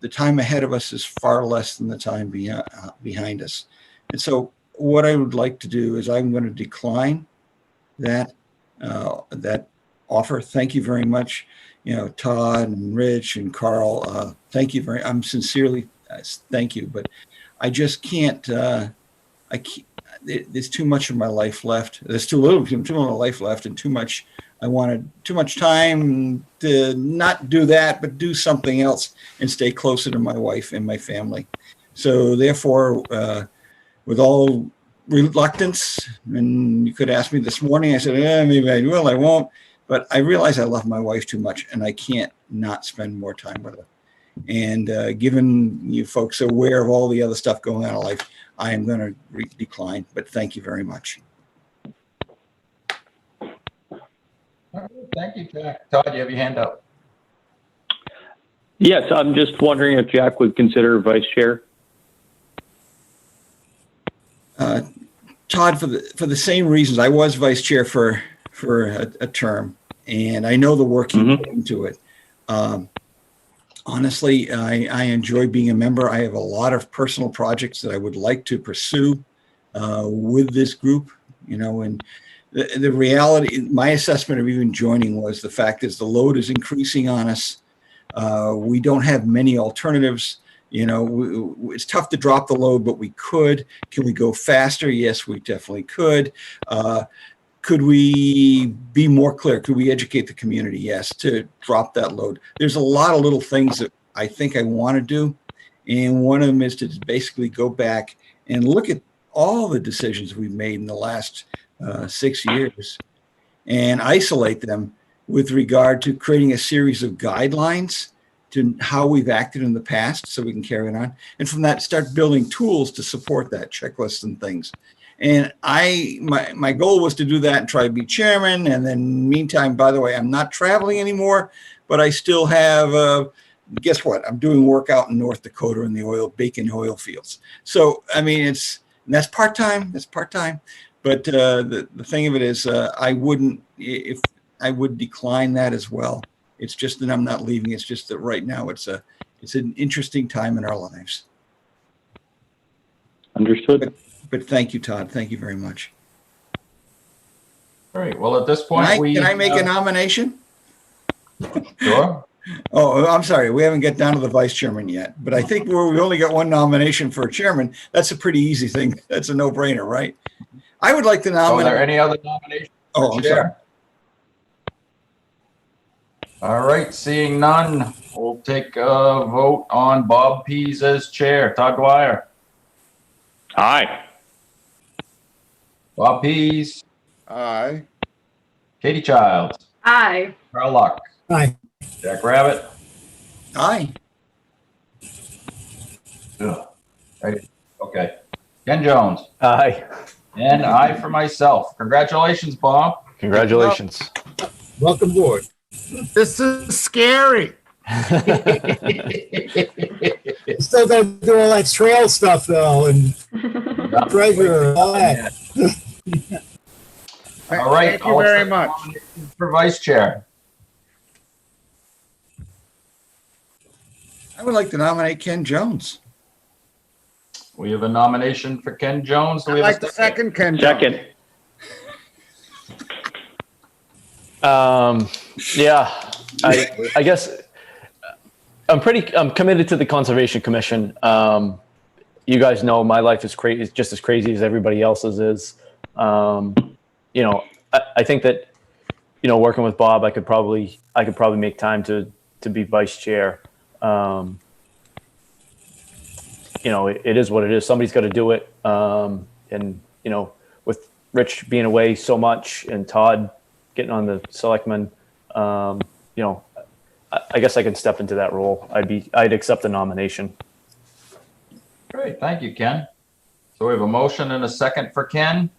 the time ahead of us is far less than the time behind us. And so what I would like to do is I'm going to decline that offer. Thank you very much. Todd and Rich and Carl, thank you I'm sincerely, thank you. But I just can't, there's too much of my life left. There's too little of my life left and too much. I wanted too much time to not do that, but do something else and stay closer to my wife and my family. So therefore, with all reluctance, and you could ask me this morning, I said, maybe I will, I won't. But I realize I love my wife too much and I can't not spend more time with her. And given you folks are aware of all the other stuff going on in life, I am going to decline, but thank you very much. Thank you, Jack. Todd, you have your hand up. Yes, I'm just wondering if Jack would consider vice chair. Todd, for the same reasons, I was vice chair for a term, and I know the work you put into it. Honestly, I enjoy being a member. I have a lot of personal projects that I would like to pursue with this group, and the reality, my assessment of even joining was the fact is the load is increasing on us. We don't have many alternatives. It's tough to drop the load, but we could. Can we go faster? Yes, we definitely could. Could we be more clear? Could we educate the community? Yes, to drop that load. There's a lot of little things that I think I want to do. And one of them is to basically go back and look at all the decisions we've made in the last 6 years and isolate them with regard to creating a series of guidelines to how we've acted in the past so we can carry it on. And from that, start building tools to support that, checklists and things. And my goal was to do that and try to be chairman. And then meantime, by the way, I'm not traveling anymore, but I still have, guess what? I'm doing work out in North Dakota in the bacon oil fields. So, I mean, that's part-time, But the thing of it is, I would decline that as well. It's just that I'm not leaving. It's just that right now it's an interesting time in our lives. Understood. But thank you, Todd. Thank you very much. All right. Well, at this point, Can I make a nomination? Sure. Oh, I'm sorry. We haven't got down to the vice chairman yet, but I think we only got one nomination for a chairman. That's a pretty easy thing. That's a no-brainer, right? I would like to nominate. Are there any other nominations? Oh, I'm sorry. All right, seeing none, we'll take a vote on Bob Pease as chair. Todd Dwyer. Aye. Bob Pease. Aye. Katie Childs. Aye. Carl Luck. Aye. Jack Rabbit. Aye. Ugh. Right. Okay. Ken Jones. Aye. And I for myself. Congratulations, Bob. Congratulations. Welcome aboard. This is scary. Still got to do all that trail stuff though, and treasure, all that. All right. Thank you very much. For vice chair. I would like to nominate Ken Jones. We have a nomination for Ken Jones. Do we I'd have like the second Ken Jones. Second. Yeah, I guess I'm committed to the Conservation Commission. You guys know my life is crazy, it's just as crazy as everybody else's is. You know, I think that, you know, working with Bob, I could probably make time to be vice chair. You know, it is what it is. Somebody's got to do it. And, you know, with Rich being away so much and Todd getting on the selectmen, you know, I guess I can step into that role. I'd accept the nomination. Great. Thank you, Ken. So we have a motion and a second for Ken.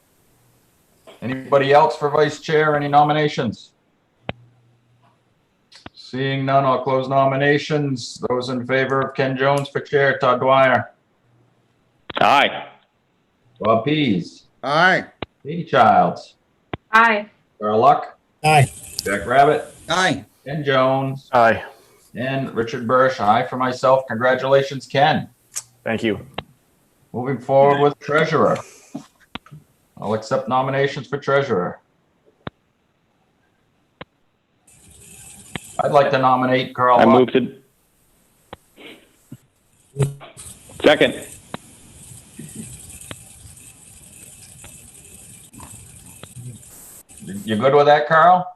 Anybody else for vice chair? Any nominations? Seeing none, I'll close nominations. Those in favor of Ken Jones for chair, Todd Dwyer. Aye. Bob Pease. Aye. Katie Childs. Aye. Carl Luck. Aye. Jack Rabbit. Aye. Ken Jones. Aye. And Richard Bursch. Aye for myself. Congratulations, Ken. Thank you. Moving forward with treasurer. I'll accept nominations for treasurer. I'd like to nominate Carl I Luck. move to. Second. You good with that, Carl?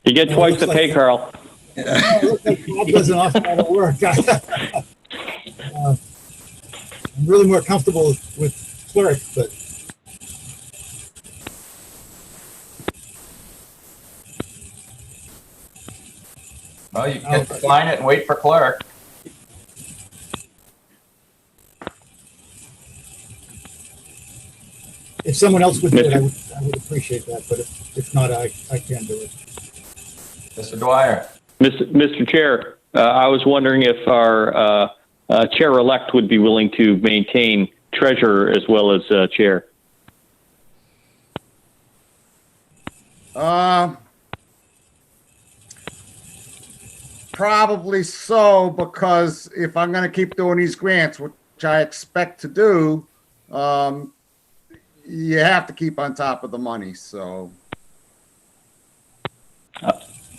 You get twice the pay, Carl. Bob does an awful lot of work. I'm really more comfortable with clerk, but Well, you can decline it and wait for clerk. if someone else would do it, I would appreciate that. But if not, I can do it. Mr. Dwyer. Mr. Chair, I was wondering if our chair-elect would be willing to maintain treasurer as well as chair. Probably so, because if I'm going to keep doing these grants, which I expect to do, you have to keep on top of the money. So,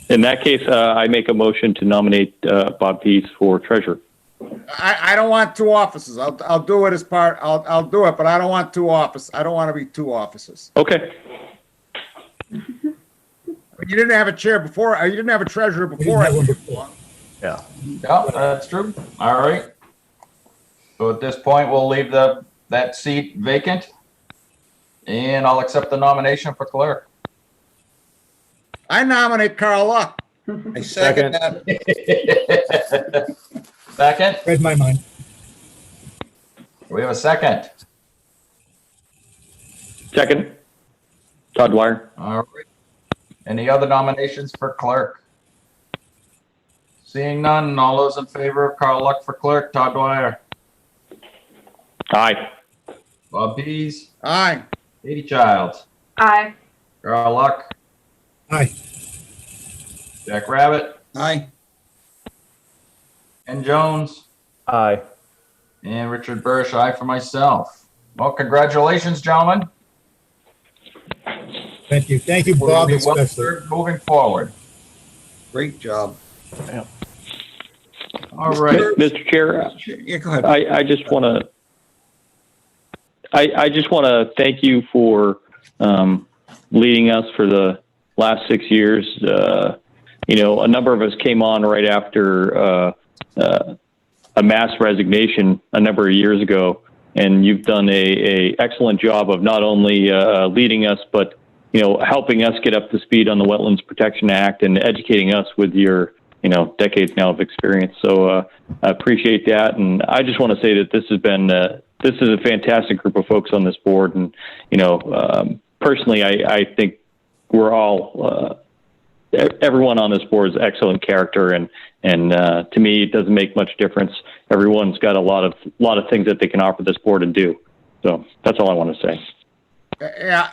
In that case, I make a motion to nominate Bob Pease for treasurer. I don't want two offices. I'll do it as part. I'll do it, but I don't want two offices. I don't want to be two offices. Okay. You didn't have a chair before. You didn't have a treasurer before. Yeah. Yeah, that's true. All right. So at this point, we'll leave that seat vacant, and I'll accept the nomination for clerk. I nominate Carl Luck. I second that. Second? Read my mind. We have a second. Second, Todd Dwyer. All right. Any other nominations for clerk? Seeing none, all those in favor of Carl Luck for clerk, Todd Dwyer, Aye. Bob Pease, Aye. Katie Childs, Aye. Carl Luck, Aye. Jack Rabbit, Aye. Ken Jones, Aye. and Richard Bursch, aye for myself. Well, congratulations, gentlemen. Thank you. Thank you, We'll Bob, be well especially. served moving forward. Great job. All right. Mr. Chair, Yeah, go ahead. I just want to, I just want to thank you for leading us for the last 6 years. You know, a number of us came on right after a mass resignation a number of years ago, and you've done a excellent job of not only leading us, but you know, helping us get up to speed on the Wetlands Protection Act and educating us with your, you know, decades now of experience. So I appreciate that, and I just want to say that this has been this is a fantastic group of folks on this board, and you know, personally, I think we're all everyone on this board is excellent character, and to me, it doesn't make much difference. Everyone's got a lot of things that they can offer this board and do. So that's all I want to say. Yeah.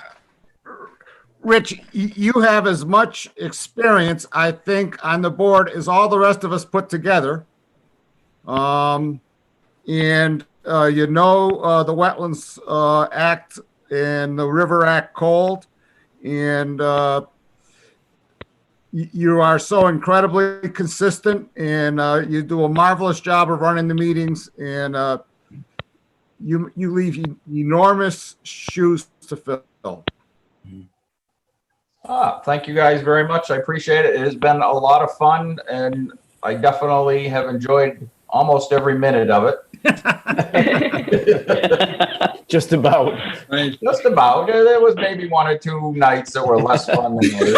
Rich, you have as much experience, I think, on the board as all the rest of us put together. And you know the Wetlands Act and the River Act cold. And you are so incredibly consistent, and you do a marvelous job of running the meetings, and you leave enormous shoes to fill. Thank you guys very much. I appreciate it. It has been a lot of fun, and I definitely have enjoyed almost every minute of it. Just about. Just about. There was maybe one or two nights that were less fun than others.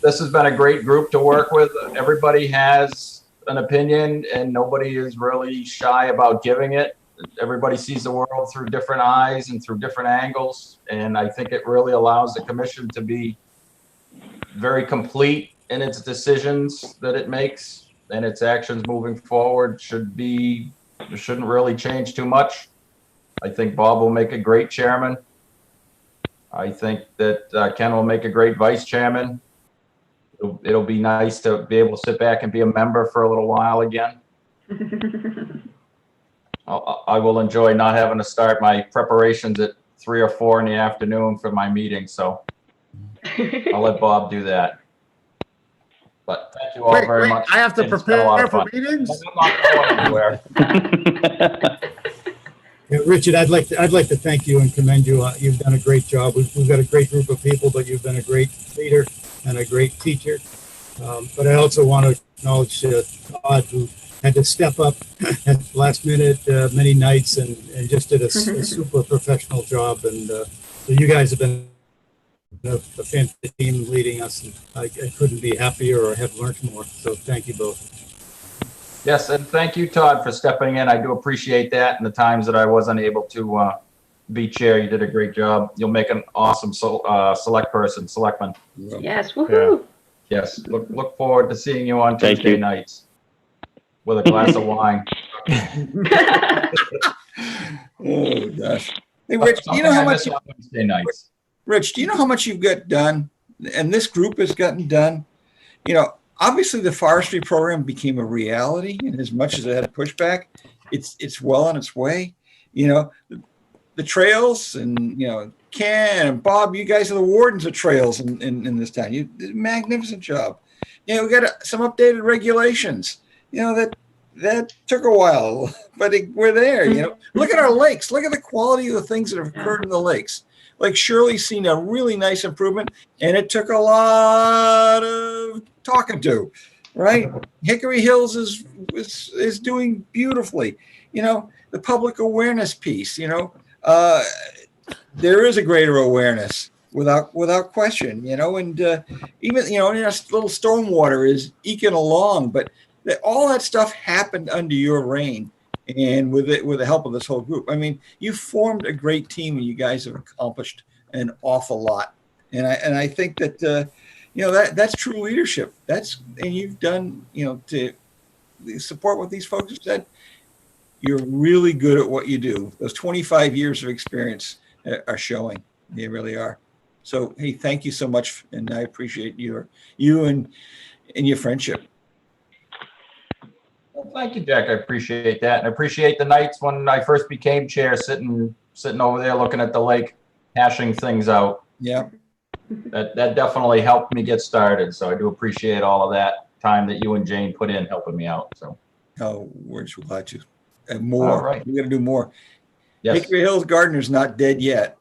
This has been a great group to work with. Everybody has an opinion, and nobody is really shy about giving it. Everybody sees the world through different eyes and through different angles, and I think it really allows the commission to be very complete in its decisions that it makes, and its actions moving forward shouldn't really change too much. I think Bob will make a great chairman. I think that Ken will make a great vice chairman. It'll be nice to be able to sit back and be a member for a little while again. I will enjoy not having to start my preparations at 3 or 4 in the afternoon for my meeting, so I'll let Bob do that. But thank you all very much. I have to It's been a lot prepare of for fun. meetings? I'm not going anywhere. Yeah, Richard, I'd like to thank you and commend you. You've done a great job. We've got a great group of people, but you've been a great leader and a great teacher. But I also want to acknowledge Todd, who had to step up at the last minute many nights and just did a super professional job. And so you guys have been a fantastic team leading us, and I couldn't be happier or have learned more. So thank you both. Yes, and thank you, Todd, for stepping in. I do appreciate that. And the times that I wasn't able to be chair, you did a great job. You'll make an awesome selectman. Yes, woohoo! Yes, look forward to seeing you on Tuesday nights with a glass of wine. Oh gosh. Hey, Rich, do you know how much? Wednesday nights. Rich, do you know how much you've got done, and this group has gotten done? You know, obviously the forestry program became a reality, and as much as it had pushback, it's well on its way. You know, the trails, and you know, Ken and Bob, you guys are the wardens of trails in this town. You did a magnificent job. You know, we got some updated regulations. You know, that took a while, but we're there. You know, look at our lakes. Look at the quality of the things that have occurred in the lakes. Like Shirley's seen a really nice improvement, and it took a lot of talking to, right? Hickory Hills is doing beautifully. You know, the public awareness piece. You know, there is a greater awareness without question, and even, little stormwater is eking along, but all that stuff happened under your reign and with the help of this whole group. I mean, you formed a great team and you guys have accomplished an awful lot. And I think that, that's true leadership. And you've done, to support what these folks have said. You're really good at what you do. Those 25 years of experience are showing. They really are. So, hey, thank you so much. And I appreciate you and your friendship. Well, thank you, Jack. I appreciate that. And I appreciate the nights when I first became chair, sitting over there looking at the lake, hashing things out. Yeah. That definitely helped me get started. So I do appreciate all of that time that you and Jane put in helping me out. So. Oh, we're so glad to. And more. All right. We got to do more. Yes. Hickory Hills Gardener's not dead yet.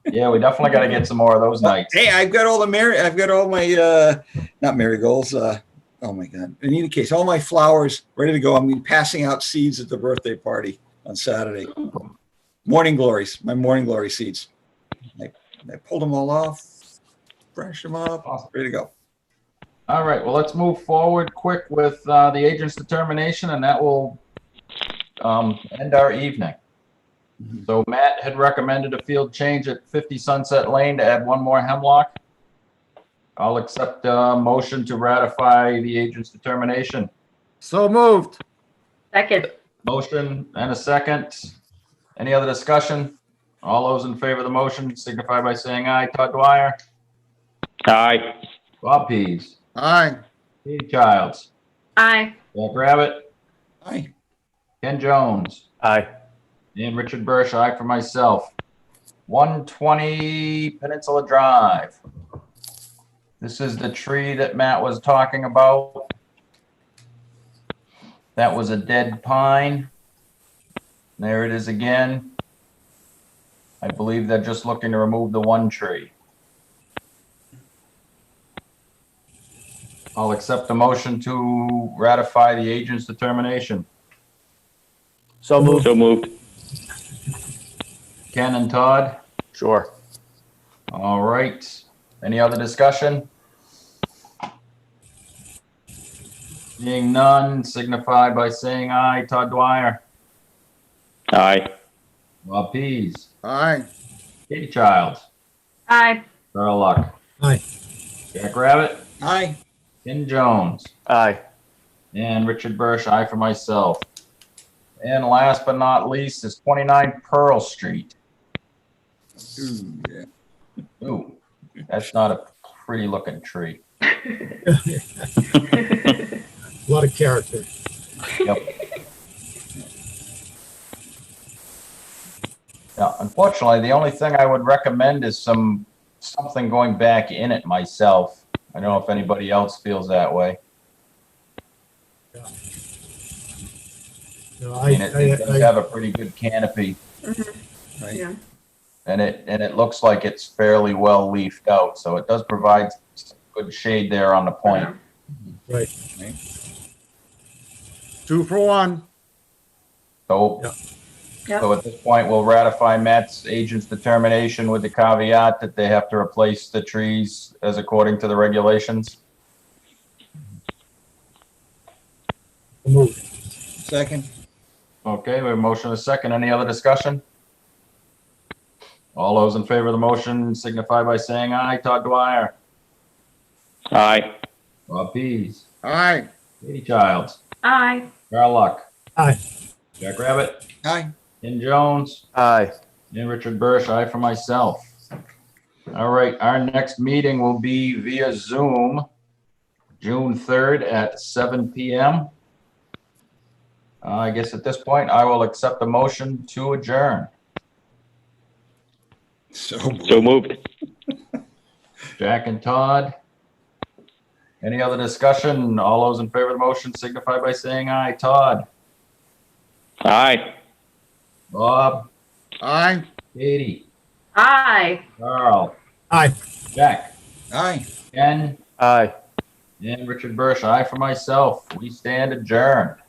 Yeah, we definitely got to get some more of those nights. Hey, I've got all my not marigolds. Oh my God. In any case, all my flowers ready to go. I'm passing out seeds at the birthday party on Saturday. Morning glories, my morning glory seeds. I pulled them all off, brushed them up, ready to go. All right, well, let's move forward quick with the agent's determination, and that will end our evening. So Matt had recommended a field change at 50 Sunset Lane to add one more hemlock. I'll accept a motion to ratify the agent's determination. So moved. Second. Motion and a second. Any other discussion? All those in favor of the motion signify by saying aye. Todd Dwyer. Aye. Bob Pease. Aye. Katie Childs. Aye. Jack Rabbit. Aye. Ken Jones. Aye. And Richard Bursch, aye for myself. 120 Peninsula Drive. This is the tree that Matt was talking about. That was a dead pine. There it is again. I believe they're just looking to remove the one tree. I'll accept the motion to ratify the agent's determination. So moved. So moved. Ken and Todd? Sure. All right. Any other discussion? Seeing none, signify by saying aye. Todd Dwyer. Aye. Bob Pease. Aye. Katie Childs. Aye. Carl Luck. Aye. Jack Rabbit. Aye. Ken Jones. Aye. And Richard Bursch, aye for myself. And last but not least is 29 Pearl Street. Ooh, yeah. Ooh, that's not a pretty looking tree. A lot of character. Yep. Yeah, unfortunately, the only thing I would recommend is something going back in it myself. I don't know if anybody else feels that way. No, I mean, it does have a pretty good canopy. Right. Yeah. And it looks like it's fairly well leafed out, so it does provide some good shade there on the point. Right. 2 for 1. So, Yep. so at this point, we'll ratify Matt's agent's determination with the caveat that they have to replace the trees as according to the regulations. Moved. Second. Okay, we have a motion and a second. Any other discussion? All those in favor of the motion signify by saying aye. Todd Dwyer. Aye. Bob Pease. Aye. Katie Childs. Aye. Carl Luck. Aye. Jack Rabbit. Aye. Ken Jones. Aye. And Richard Bursch, aye for myself. All right, our next meeting will be via Zoom, June 3rd at 7 p.m. I guess at this point, I will accept a motion to adjourn. So moved. Jack and Todd. Any other discussion? All those in favor of the motion signify by saying aye. Todd. Aye. Bob. Aye. Katie. Aye. Carl. Aye. Jack. Aye. Ken. Aye. And Richard Bursch, aye for myself. We stand adjourned.